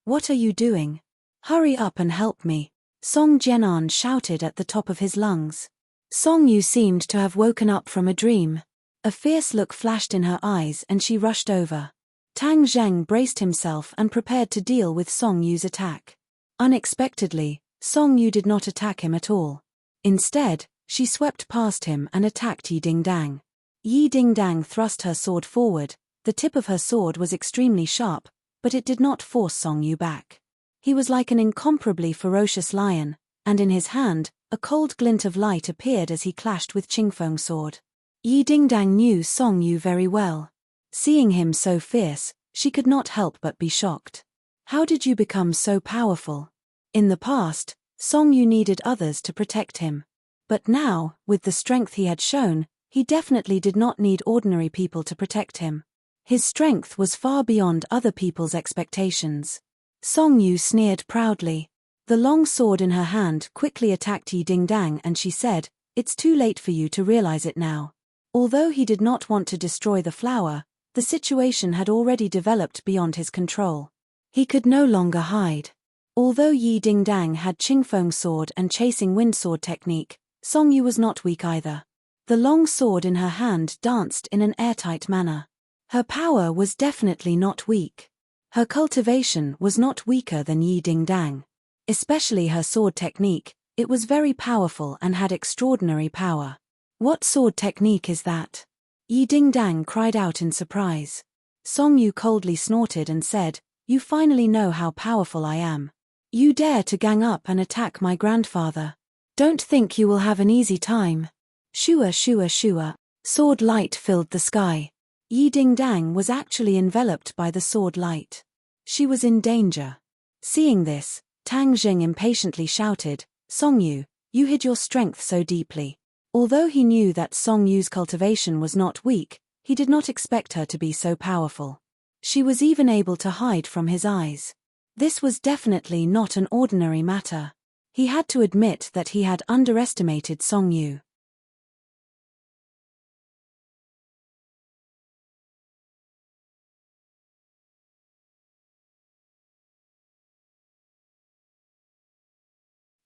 What are you doing? Hurry up and help me, Song Jianan shouted at the top of his lungs. Song Yu seemed to have woken up from a dream. A fierce look flashed in her eyes and she rushed over. Tang Zheng braced himself and prepared to deal with Song Yu's attack. Unexpectedly, Song Yu did not attack him at all. Instead, she swept past him and attacked Yi Dingdang. Yi Dingdang thrust her sword forward. The tip of her sword was extremely sharp, but it did not force Song Yu back. He was like an incomparably ferocious lion, and in his hand, a cold glint of light appeared as he clashed with Qingfeng's sword. Yi Dingdang knew Song Yu very well. Seeing him so fierce, she could not help but be shocked. How did you become so powerful? In the past, Song Yu needed others to protect him. But now, with the strength he had shown, he definitely did not need ordinary people to protect him. His strength was far beyond other people's expectations. Song Yu sneered proudly. The long sword in her hand quickly attacked Yi Dingdang and she said, "It's too late for you to realize it now." Although he did not want to destroy the flower, the situation had already developed beyond his control. He could no longer hide. Although Yi Dingdang had Qingfeng's sword and chasing wind sword technique, Song Yu was not weak either. The long sword in her hand danced in an airtight manner. Her power was definitely not weak. Her cultivation was not weaker than Yi Dingdang. Especially her sword technique, it was very powerful and had extraordinary power. What sword technique is that? Yi Dingdang cried out in surprise. Song Yu coldly snorted and said, "You finally know how powerful I am. You dare to gang up and attack my grandfather. Don't think you will have an easy time." Shua shua shua, sword light filled the sky. Yi Dingdang was actually enveloped by the sword light. She was in danger. Seeing this, Tang Zheng impatiently shouted, "Song Yu, you hid your strength so deeply." Although he knew that Song Yu's cultivation was not weak, he did not expect her to be so powerful. She was even able to hide from his eyes. This was definitely not an ordinary matter. He had to admit that he had underestimated Song Yu.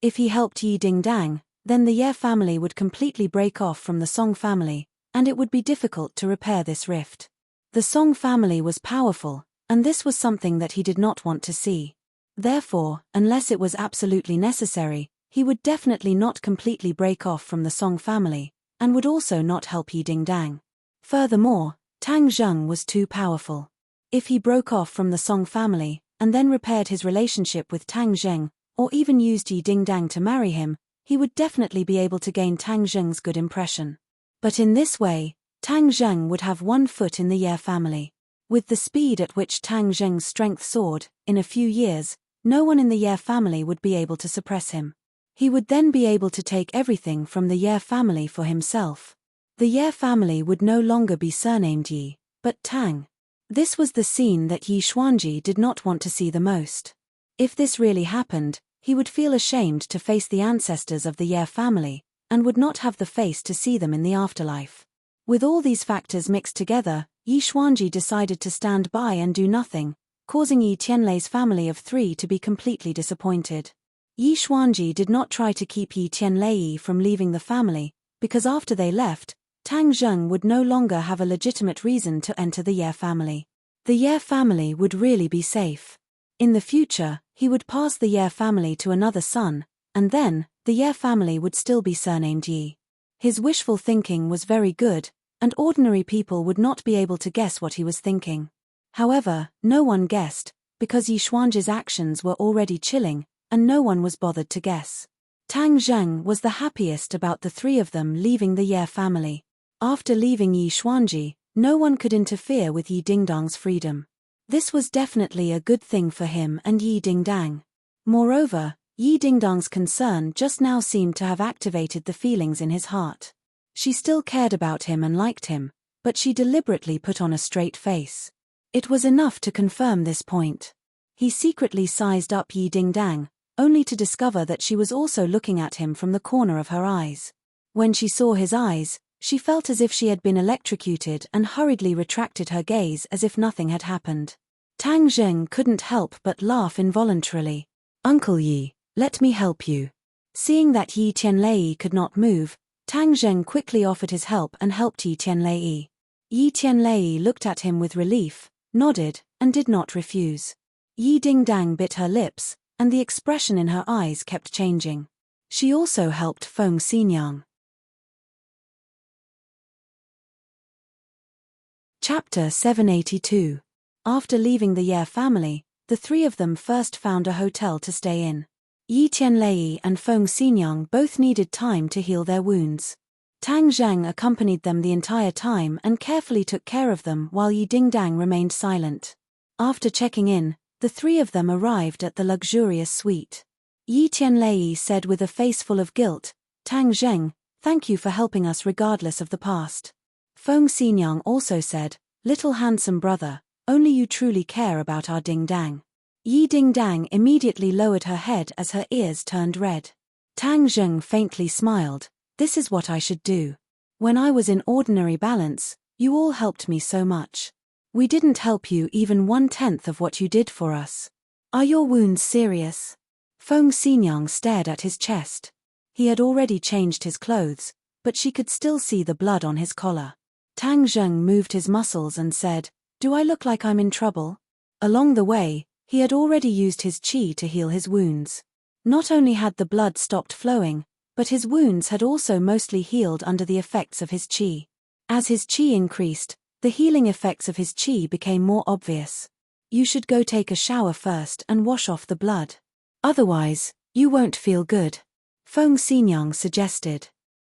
If he helped Yi Dingdang, then the Ye family would completely break off from the Song family, and it would be difficult to repair this rift. The Song family was powerful, and this was something that he did not want to see. Therefore, unless it was absolutely necessary, he would definitely not completely break off from the Song family, and would also not help Yi Dingdang. Furthermore, Tang Zheng was too powerful. If he broke off from the Song family, and then repaired his relationship with Tang Zheng, or even used Yi Dingdang to marry him, he would definitely be able to gain Tang Zheng's good impression. But in this way, Tang Zheng would have one foot in the Ye family. With the speed at which Tang Zheng's strength soared, in a few years, no one in the Ye family would be able to suppress him. He would then be able to take everything from the Ye family for himself. The Ye family would no longer be surnamed Yi, but Tang. This was the scene that Yi Xuanji did not want to see the most. If this really happened, he would feel ashamed to face the ancestors of the Ye family, and would not have the face to see them in the afterlife. With all these factors mixed together, Yi Xuanji decided to stand by and do nothing, causing Yi Tianlei's family of 3 to be completely disappointed. Yi Xuanji did not try to keep Yi Tianlei from leaving the family, because after they left, Tang Zheng would no longer have a legitimate reason to enter the Ye family. The Ye family would really be safe. In the future, he would pass the Ye family to another son, and then, the Ye family would still be surnamed Yi. His wishful thinking was very good, and ordinary people would not be able to guess what he was thinking. However, no one guessed, because Yi Xuanji's actions were already chilling, and no one was bothered to guess. Tang Zheng was the happiest about the 3 of them leaving the Ye family. After leaving Yi Xuanji, no one could interfere with Yi Dingdang's freedom. This was definitely a good thing for him and Yi Dingdang. Moreover, Yi Dingdang's concern just now seemed to have activated the feelings in his heart. She still cared about him and liked him, but she deliberately put on a straight face. It was enough to confirm this point. He secretly sized up Yi Dingdang, only to discover that she was also looking at him from the corner of her eyes. When she saw his eyes, she felt as if she had been electrocuted and hurriedly retracted her gaze as if nothing had happened. Tang Zheng couldn't help but laugh involuntarily. "Uncle Yi, let me help you." Seeing that Yi Tianlei could not move, Tang Zheng quickly offered his help and helped Yi Tianlei. Yi Tianlei looked at him with relief, nodded, and did not refuse. Yi Dingdang bit her lips, and the expression in her eyes kept changing. She also helped Feng Xinyang. Chapter 782. After leaving the Ye family, the 3 of them first found a hotel to stay in. Yi Tianlei and Feng Xinyang both needed time to heal their wounds. Tang Zheng accompanied them the entire time and carefully took care of them while Yi Dingdang remained silent. After checking in, the 3 of them arrived at the luxurious suite. Yi Tianlei said with a face full of guilt, "Tang Zheng, thank you for helping us regardless of the past." Feng Xinyang also said, "Little handsome brother, only you truly care about our Dingdang." Yi Dingdang immediately lowered her head as her ears turned red. Tang Zheng faintly smiled, "This is what I should do. When I was in ordinary balance, you all helped me so much. We didn't help you even 1/10 of what you did for us. Are your wounds serious?" Feng Xinyang stared at his chest. He had already changed his clothes, but she could still see the blood on his collar. Tang Zheng moved his muscles and said, "Do I look like I'm in trouble?" Along the way, he had already used his qi to heal his wounds. Not only had the blood stopped flowing, but his wounds had also mostly healed under the effects of his qi. As his qi increased, the healing effects of his qi became more obvious. "You should go take a shower first and wash off the blood. Otherwise, you won't feel good," Feng Xinyang suggested.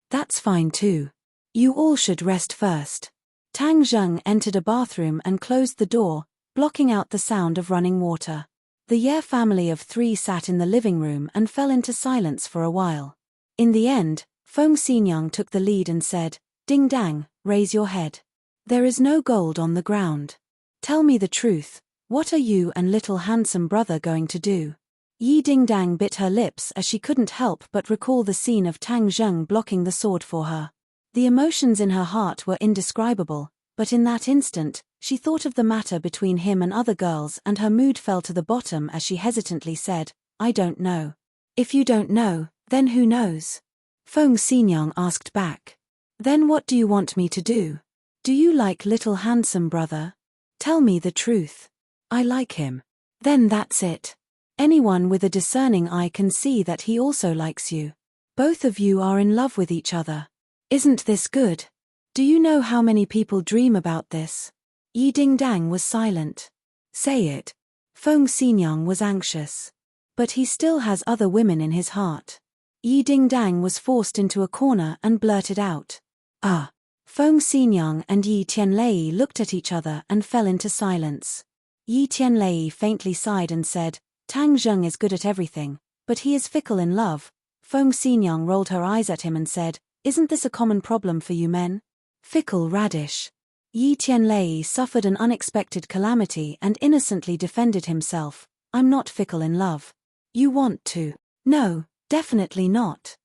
"That's fine too. You all should rest first." Tang Zheng entered a bathroom and closed the door, blocking out the sound of running water. The Ye family of 3 sat in the living room and fell into silence for a while. In the end, Feng Xinyang took the lead and said, "Dingdang, raise your head. There is no gold on the ground. Tell me the truth, what are you and little handsome brother going to do?" Yi Dingdang bit her lips as she couldn't help but recall the scene of Tang Zheng blocking the sword for her. The emotions in her heart were indescribable, but in that instant, she thought of the matter between him and other girls and her mood fell to the bottom as she hesitantly said, "I don't know." "If you don't know, then who knows?" Feng Xinyang asked back. "Then what do you want me to do? Do you like little handsome brother? Tell me the truth." "I like him." "Then that's it. Anyone with a discerning eye can see that he also likes you. Both of you are in love with each other. Isn't this good? Do you know how many people dream about this? Yi Dingdang was silent. Say it. Feng Xinyang was anxious. But he still has other women in his heart. Yi Dingdang was forced into a corner and blurted out. Ah. Feng Xinyang and Yi Tianlei looked at each other and fell into silence. Yi Tianlei faintly sighed and said, Tang Zheng is good at everything, but he is fickle in love. Feng Xinyang rolled her eyes at him and said, Isn't this a common problem for you men? Fickle radish. Yi Tianlei suffered an unexpected calamity and innocently defended himself. I'm not fickle in love. You want to? No, definitely not.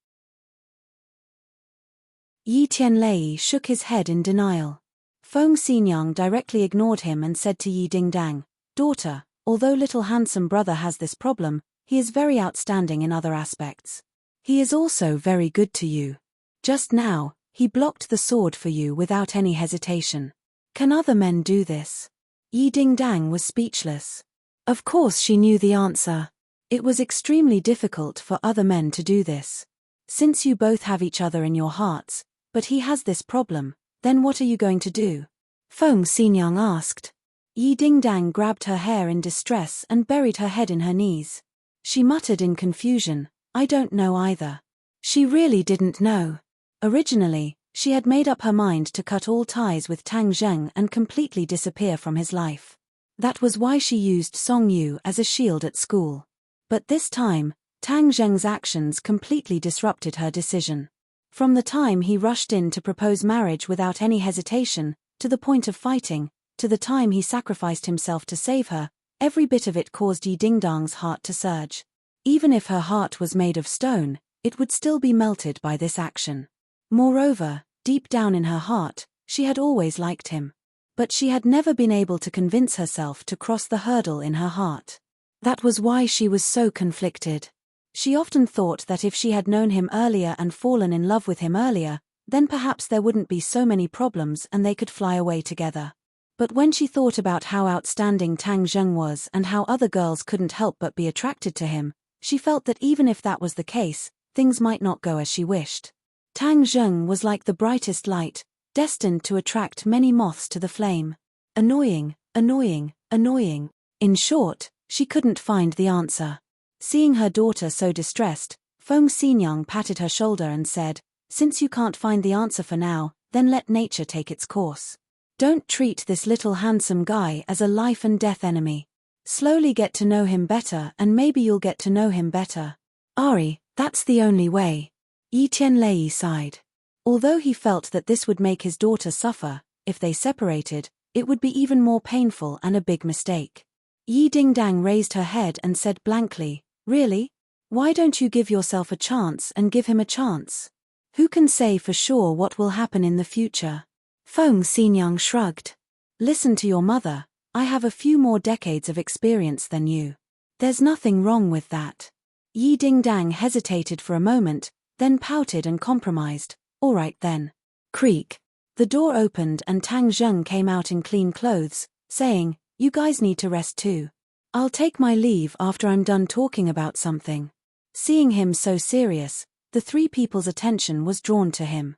Yi Tianlei shook his head in denial. Feng Xinyang directly ignored him and said to Yi Dingdang, Daughter, although little handsome brother has this problem, he is very outstanding in other aspects. He is also very good to you. Just now, he blocked the sword for you without any hesitation. Can other men do this? Yi Dingdang was speechless. Of course she knew the answer. It was extremely difficult for other men to do this. Since you both have each other in your hearts, but he has this problem, then what are you going to do? Feng Xinyang asked. Yi Dingdang grabbed her hair in distress and buried her head in her knees. She muttered in confusion, I don't know either. She really didn't know. Originally, she had made up her mind to cut all ties with Tang Zheng and completely disappear from his life. That was why she used Song Yu as a shield at school. But this time, Tang Zheng's actions completely disrupted her decision. From the time he rushed in to propose marriage without any hesitation, to the point of fighting, to the time he sacrificed himself to save her, every bit of it caused Yi Dingdang's heart to surge. Even if her heart was made of stone, it would still be melted by this action. Moreover, deep down in her heart, she had always liked him. But she had never been able to convince herself to cross the hurdle in her heart. That was why she was so conflicted. She often thought that if she had known him earlier and fallen in love with him earlier, then perhaps there wouldn't be so many problems and they could fly away together. But when she thought about how outstanding Tang Zheng was and how other girls couldn't help but be attracted to him, she felt that even if that was the case, things might not go as she wished. Tang Zheng was like the brightest light, destined to attract many moths to the flame. Annoying, annoying, annoying. In short, she couldn't find the answer. Seeing her daughter so distressed, Feng Xinyang patted her shoulder and said, Since you can't find the answer for now, then let nature take its course. Don't treat this little handsome guy as a life and death enemy. Slowly get to know him better and maybe you'll get to know him better. Ari, that's the only way. Yi Tianlei sighed. Although he felt that this would make his daughter suffer, if they separated, it would be even more painful and a big mistake. Yi Dingdang raised her head and said blankly, Really? Why don't you give yourself a chance and give him a chance? Who can say for sure what will happen in the future? Feng Xinyang shrugged. Listen to your mother, I have a few more decades of experience than you. There's nothing wrong with that. Yi Dingdang hesitated for a moment, then pouted and compromised. All right then. Creak. The door opened and Tang Zheng came out in clean clothes, saying, You guys need to rest too. I'll take my leave after I'm done talking about something. Seeing him so serious, the three people's attention was drawn to him.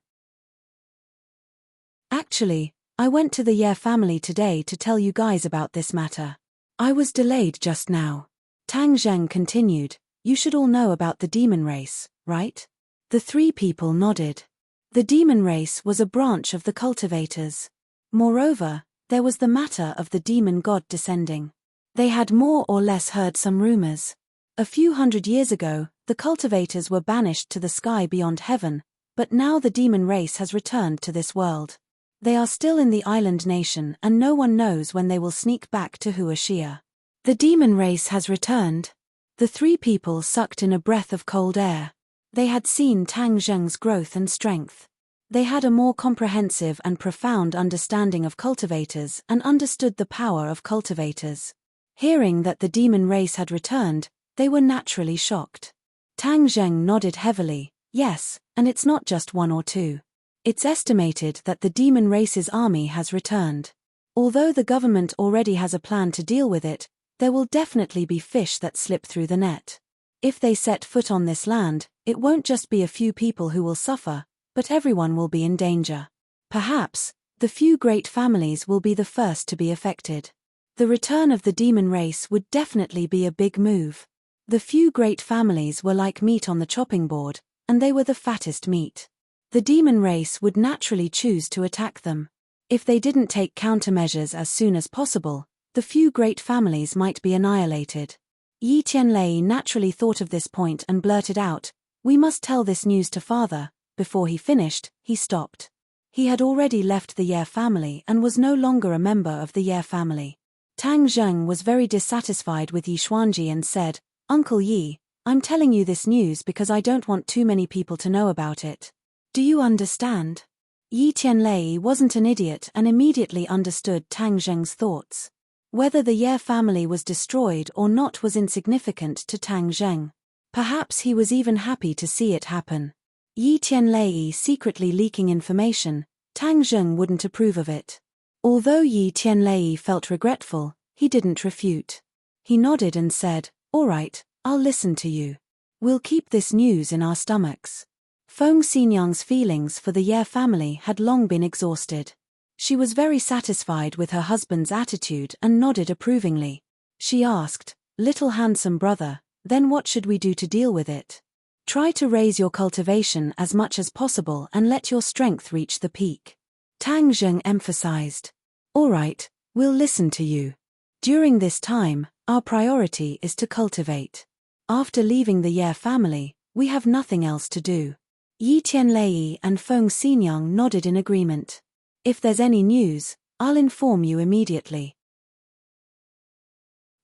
Actually, I went to the Ye family today to tell you guys about this matter. I was delayed just now. Tang Zheng continued, You should all know about the demon race, right? The three people nodded. The demon race was a branch of the cultivators. Moreover, there was the matter of the demon god descending. They had more or less heard some rumors. A few hundred years ago, the cultivators were banished to the sky beyond heaven, but now the demon race has returned to this world. They are still in the island nation and no one knows when they will sneak back to Huashia. The demon race has returned. The three people sucked in a breath of cold air. They had seen Tang Zheng's growth and strength. They had a more comprehensive and profound understanding of cultivators and understood the power of cultivators. Hearing that the demon race had returned, they were naturally shocked. Tang Zheng nodded heavily, Yes, and it's not just one or two. It's estimated that the demon race's army has returned. Although the government already has a plan to deal with it, There will definitely be fish that slip through the net. If they set foot on this land, it won't just be a few people who will suffer, but everyone will be in danger. Perhaps, the few great families will be the first to be affected. The return of the demon race would definitely be a big move. The few great families were like meat on the chopping board, and they were the fattest meat. The demon race would naturally choose to attack them. If they didn't take countermeasures as soon as possible, the few great families might be annihilated. Yi Tianlei naturally thought of this point and blurted out, "We must tell this news to father." Before he finished, he stopped. He had already left the Ye family and was no longer a member of the Ye family. Tang Zheng was very dissatisfied with Yi Xuanji and said, "Uncle Yi, I'm telling you this news because I don't want too many people to know about it. Do you understand?" Yi Tianlei wasn't an idiot and immediately understood Tang Zheng's thoughts. Whether the Ye family was destroyed or not was insignificant to Tang Zheng. Perhaps he was even happy to see it happen. Yi Tianlei secretly leaking information, Tang Zheng wouldn't approve of it. Although Yi Tianlei felt regretful, he didn't refute. He nodded and said, "All right, I'll listen to you. We'll keep this news in our stomachs." Feng Xinyang's feelings for the Ye family had long been exhausted. She was very satisfied with her husband's attitude and nodded approvingly. She asked, "Little handsome brother, then what should we do to deal with it?" "Try to raise your cultivation as much as possible and let your strength reach the peak," Tang Zheng emphasized. "All right, we'll listen to you. During this time, our priority is to cultivate. After leaving the Ye family, we have nothing else to do." Yi Tianlei and Feng Xinyang nodded in agreement. "If there's any news, I'll inform you immediately.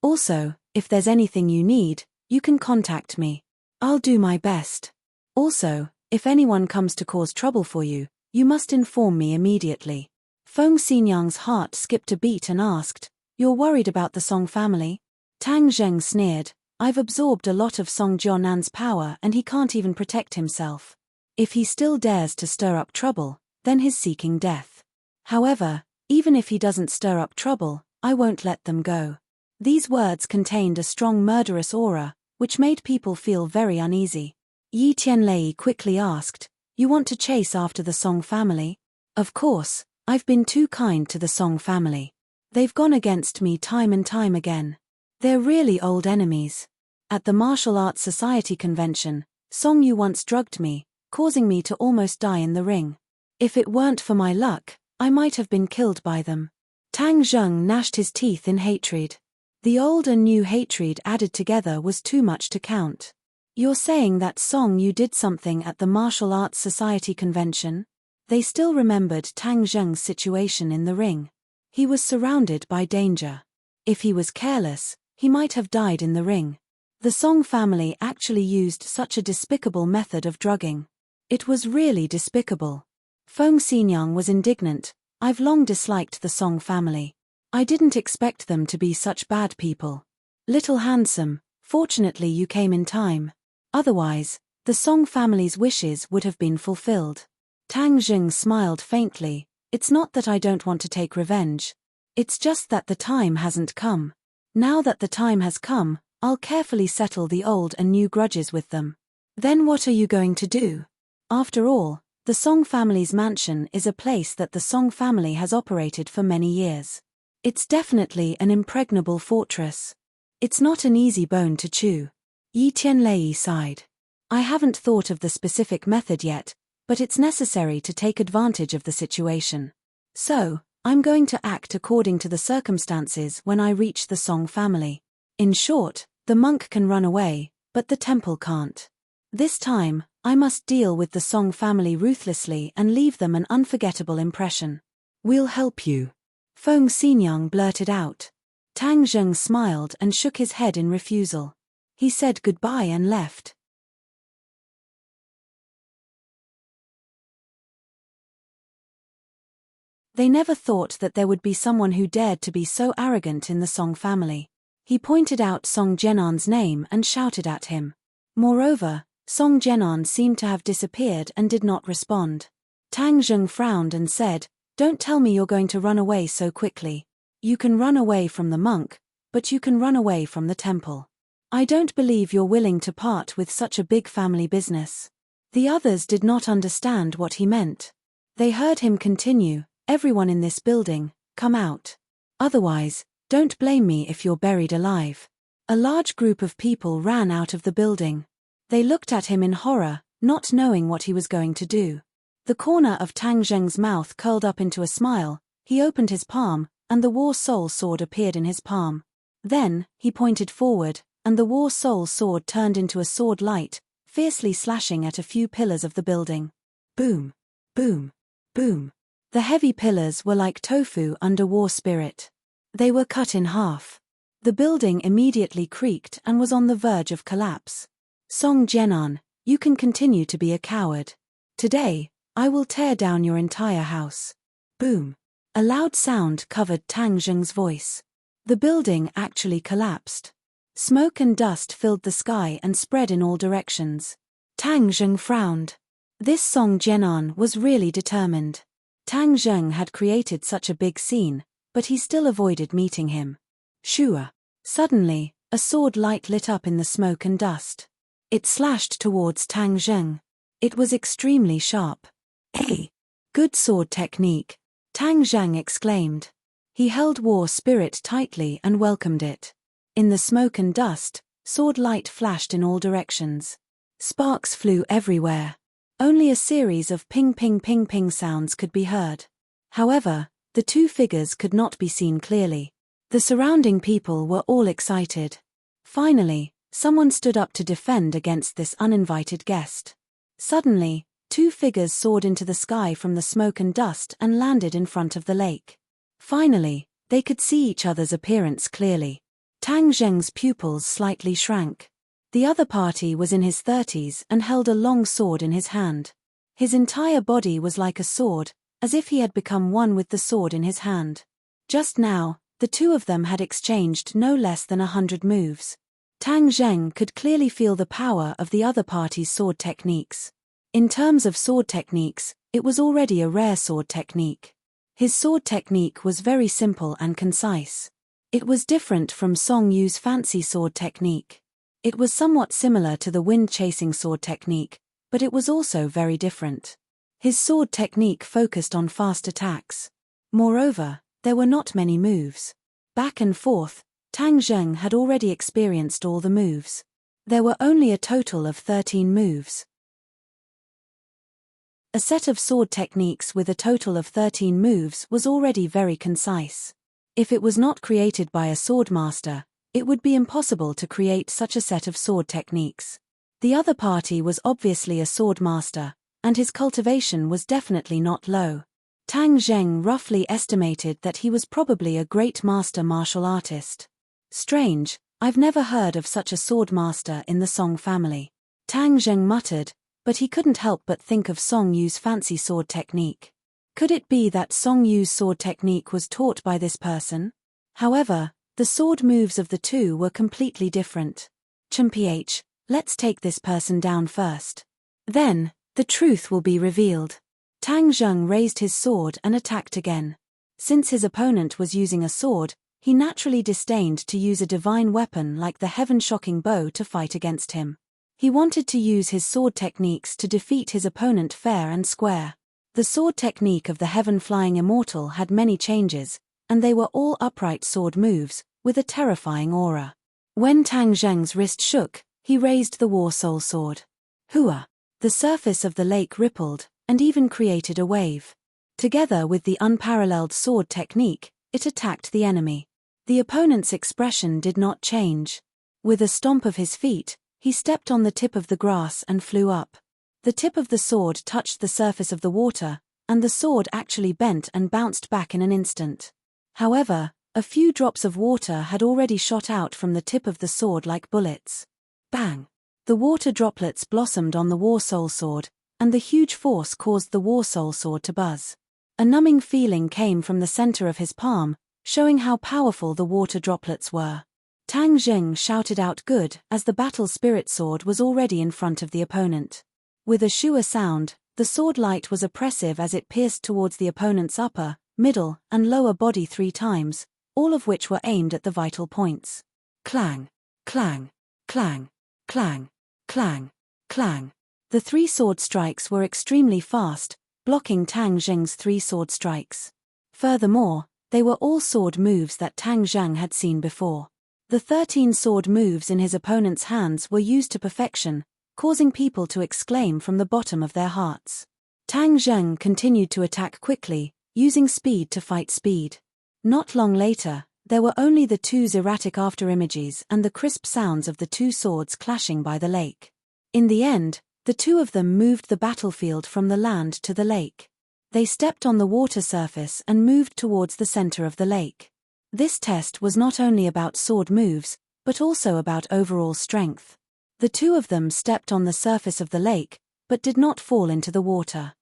Also, if there's anything you need, you can contact me. I'll do my best. Also, if anyone comes to cause trouble for you, you must inform me immediately." Feng Xinyang's heart skipped a beat and asked, "You're worried about the Song family?" Tang Zheng sneered, "I've absorbed a lot of Song Jianan's power and he can't even protect himself. If he still dares to stir up trouble, then he's seeking death. However, even if he doesn't stir up trouble, I won't let them go." These words contained a strong murderous aura, which made people feel very uneasy. Yi Tianlei quickly asked, "You want to chase after the Song family?" "Of course, I've been too kind to the Song family. They've gone against me time and time again. They're really old enemies. At the Martial Arts Society convention, Song Yu once drugged me, causing me to almost die in the ring. If it weren't for my luck, I might have been killed by them." Tang Zheng gnashed his teeth in hatred. The old and new hatred added together was too much to count. "You're saying that Song Yu did something at the Martial Arts Society convention?" They still remembered Tang Zheng's situation in the ring. He was surrounded by danger. If he was careless, he might have died in the ring. The Song family actually used such a despicable method of drugging. It was really despicable. Feng Xinyang was indignant. "I've long disliked the Song family. I didn't expect them to be such bad people. Little handsome, fortunately you came in time. Otherwise, the Song family's wishes would have been fulfilled." Tang Zheng smiled faintly. "It's not that I don't want to take revenge. It's just that the time hasn't come. Now that the time has come, I'll carefully settle the old and new grudges with them." "Then what are you going to do?" "After all, the Song family's mansion is a place that the Song family has operated for many years. It's definitely an impregnable fortress. It's not an easy bone to chew." Yi Tianlei sighed. "I haven't thought of the specific method yet, but it's necessary to take advantage of the situation. So, I'm going to act according to the circumstances when I reach the Song family. In short, the monk can run away, but the temple can't. This time, I must deal with the Song family ruthlessly and leave them an unforgettable impression." "We'll help you," Feng Xinyang blurted out. Tang Zheng smiled and shook his head in refusal. He said goodbye and left. They never thought that there would be someone who dared to be so arrogant in the Song family. He pointed out Song Jianan's name and shouted at him. Moreover, Song Jianan seemed to have disappeared and did not respond. Tang Zheng frowned and said, "Don't tell me you're going to run away so quickly. You can run away from the monk, but you can run away from the temple. I don't believe you're willing to part with such a big family business." The others did not understand what he meant. They heard him continue, "Everyone in this building, come out. Otherwise, don't blame me if you're buried alive." A large group of people ran out of the building. They looked at him in horror, not knowing what he was going to do. The corner of Tang Zheng's mouth curled up into a smile, he opened his palm, and the War Soul Sword appeared in his palm. Then, he pointed forward, and the War Soul Sword turned into a sword light, fiercely slashing at a few pillars of the building. Boom! Boom! Boom! The heavy pillars were like tofu under War Spirit. They were cut in half. The building immediately creaked and was on the verge of collapse. Song Jianan, you can continue to be a coward. Today, I will tear down your entire house. Boom! A loud sound covered Tang Zheng's voice. The building actually collapsed. Smoke and dust filled the sky and spread in all directions. Tang Zheng frowned. This Song Jianan was really determined. Tang Zheng had created such a big scene, but he still avoided meeting him. Shua! Suddenly, a sword light lit up in the smoke and dust. It slashed towards Tang Zheng. It was extremely sharp. "Hey! Good sword technique!" Tang Zheng exclaimed. He held War Spirit tightly and welcomed it. In the smoke and dust, sword light flashed in all directions. Sparks flew everywhere. Only a series of ping-ping-ping-ping sounds could be heard. However, the two figures could not be seen clearly. The surrounding people were all excited. Finally, someone stood up to defend against this uninvited guest. Suddenly, two figures soared into the sky from the smoke and dust and landed in front of the lake. Finally, they could see each other's appearance clearly. Tang Zheng's pupils slightly shrank. The other party was in his 30s and held a long sword in his hand. His entire body was like a sword, as if he had become one with the sword in his hand. Just now, the two of them had exchanged no less than 100 moves. Tang Zheng could clearly feel the power of the other party's sword techniques. In terms of sword techniques, it was already a rare sword technique. His sword technique was very simple and concise. It was different from Song Yu's fancy sword technique. It was somewhat similar to the wind-chasing sword technique, but it was also very different. His sword technique focused on fast attacks. Moreover, there were not many moves. Back and forth, Tang Zheng had already experienced all the moves. There were only a total of 13 moves. A set of sword techniques with a total of 13 moves was already very concise. If it was not created by a sword master, it would be impossible to create such a set of sword techniques. The other party was obviously a sword master, and his cultivation was definitely not low. Tang Zheng roughly estimated that he was probably a great master martial artist. Strange, I've never heard of such a sword master in the Song family. Tang Zheng muttered, but he couldn't help but think of Song Yu's fancy sword technique. Could it be that Song Yu's sword technique was taught by this person? However, the sword moves of the two were completely different. "Ch, let's take this person down first. Then, the truth will be revealed." Tang Zheng raised his sword and attacked again. Since his opponent was using a sword, he naturally disdained to use a divine weapon like the heaven-shocking bow to fight against him. He wanted to use his sword techniques to defeat his opponent fair and square. The sword technique of the heaven-flying immortal had many changes, and they were all upright sword moves, with a terrifying aura. When Tang Zheng's wrist shook, he raised the War Soul Sword. Hua! The surface of the lake rippled, and even created a wave. Together with the unparalleled sword technique, it attacked the enemy. The opponent's expression did not change. With a stomp of his feet, he stepped on the tip of the grass and flew up. The tip of the sword touched the surface of the water, and the sword actually bent and bounced back in an instant. However, a few drops of water had already shot out from the tip of the sword like bullets. Bang! The water droplets blossomed on the War Soul Sword, and the huge force caused the War Soul Sword to buzz. A numbing feeling came from the center of his palm, showing how powerful the water droplets were. Tang Zheng shouted out good as the Battle Spirit Sword was already in front of the opponent. With a shua sound, the sword light was oppressive as it pierced towards the opponent's upper, middle, and lower body 3 times, all of which were aimed at the vital points. Clang, clang, clang, clang, clang, clang. The 3 sword strikes were extremely fast, blocking Tang Zheng's 3 sword strikes. Furthermore, they were all sword moves that Tang Zheng had seen before. The 13 sword moves in his opponent's hands were used to perfection, causing people to exclaim from the bottom of their hearts. Tang Zheng continued to attack quickly, using speed to fight speed. Not long later, there were only the 2's erratic afterimages and the crisp sounds of the 2 swords clashing by the lake. In the end, the 2 of them moved the battlefield from the land to the lake. They stepped on the water surface and moved towards the center of the lake. This test was not only about sword moves, but also about overall strength. The 2 of them stepped on the surface of the lake, but did not fall into the water.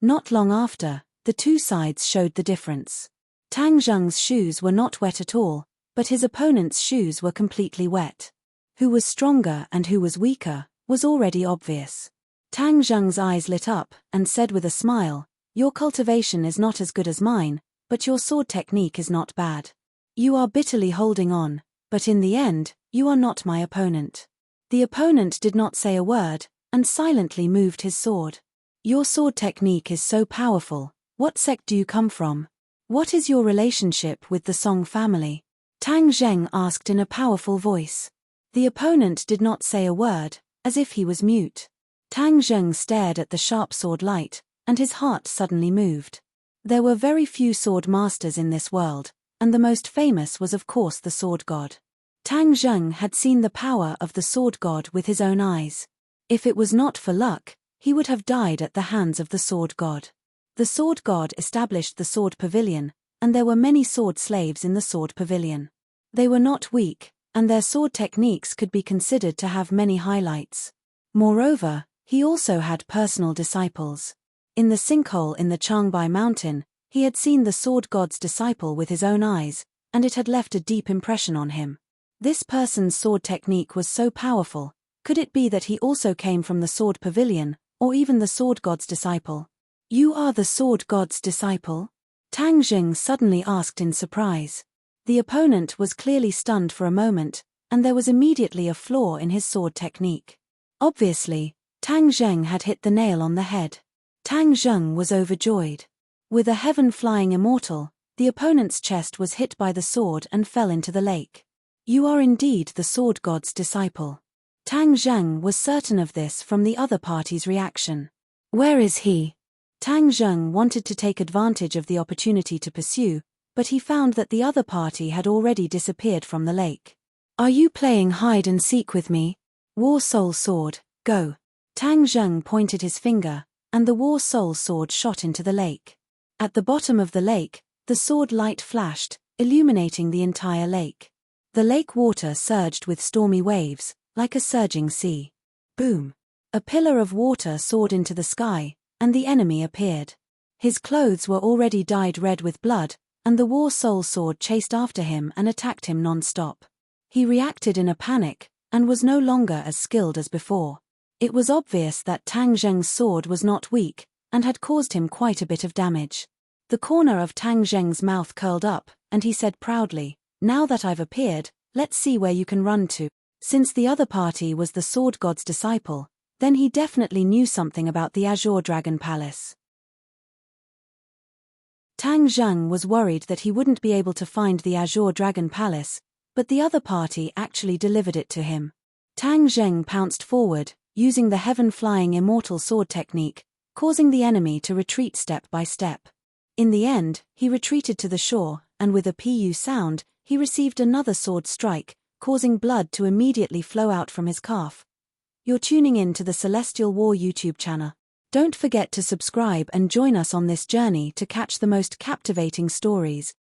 Not long after, the 2 sides showed the difference. Tang Zheng's shoes were not wet at all, but his opponent's shoes were completely wet. Who was stronger and who was weaker was already obvious. Tang Zheng's eyes lit up and said with a smile, "Your cultivation is not as good as mine, but your sword technique is not bad. You are bitterly holding on, but in the end, you are not my opponent." The opponent did not say a word, and silently moved his sword. "Your sword technique is so powerful. What sect do you come from? What is your relationship with the Song family?" Tang Zheng asked in a powerful voice. The opponent did not say a word, as if he was mute. Tang Zheng stared at the sharp sword light, and his heart suddenly moved. There were very few sword masters in this world, and the most famous was of course the sword god. Tang Zheng had seen the power of the sword god with his own eyes. If it was not for luck, he would have died at the hands of the sword god. The sword god established the sword pavilion, and there were many sword slaves in the sword pavilion. They were not weak, and their sword techniques could be considered to have many highlights. Moreover, he also had personal disciples. In the sinkhole in the Changbai mountain, he had seen the sword god's disciple with his own eyes, and it had left a deep impression on him. This person's sword technique was so powerful. Could it be that he also came from the sword pavilion, or even the sword god's disciple? "You are the sword god's disciple?" Tang Zheng suddenly asked in surprise. The opponent was clearly stunned for a moment, and there was immediately a flaw in his sword technique. Obviously, Tang Zheng had hit the nail on the head. Tang Zheng was overjoyed. With a heaven-flying immortal, the opponent's chest was hit by the sword and fell into the lake. "You are indeed the sword god's disciple." Tang Zheng was certain of this from the other party's reaction. "Where is he?" Tang Zheng wanted to take advantage of the opportunity to pursue, but he found that the other party had already disappeared from the lake. "Are you playing hide and seek with me? War Soul Sword, go." Tang Zheng pointed his finger, and the War Soul Sword shot into the lake. At the bottom of the lake, the sword light flashed, illuminating the entire lake. The lake water surged with stormy waves, like a surging sea. Boom! A pillar of water soared into the sky, and the enemy appeared. His clothes were already dyed red with blood, and the War Soul Sword chased after him and attacked him non-stop. He reacted in a panic, and was no longer as skilled as before. It was obvious that Tang Zheng's sword was not weak, and had caused him quite a bit of damage. The corner of Tang Zheng's mouth curled up, and he said proudly, "Now that I've appeared, let's see where you can run to." Since the other party was the sword god's disciple, then he definitely knew something about the Azure Dragon Palace. Tang Zheng was worried that he wouldn't be able to find the Azure Dragon Palace, but the other party actually delivered it to him. Tang Zheng pounced forward, using the heaven-flying immortal sword technique, causing the enemy to retreat step by step. In the end, he retreated to the shore, and with a pu sound, he received another sword strike, causing blood to immediately flow out from his calf. You're tuning in to the Celestial War YouTube channel. Don't forget to subscribe and join us on this journey to catch the most captivating stories.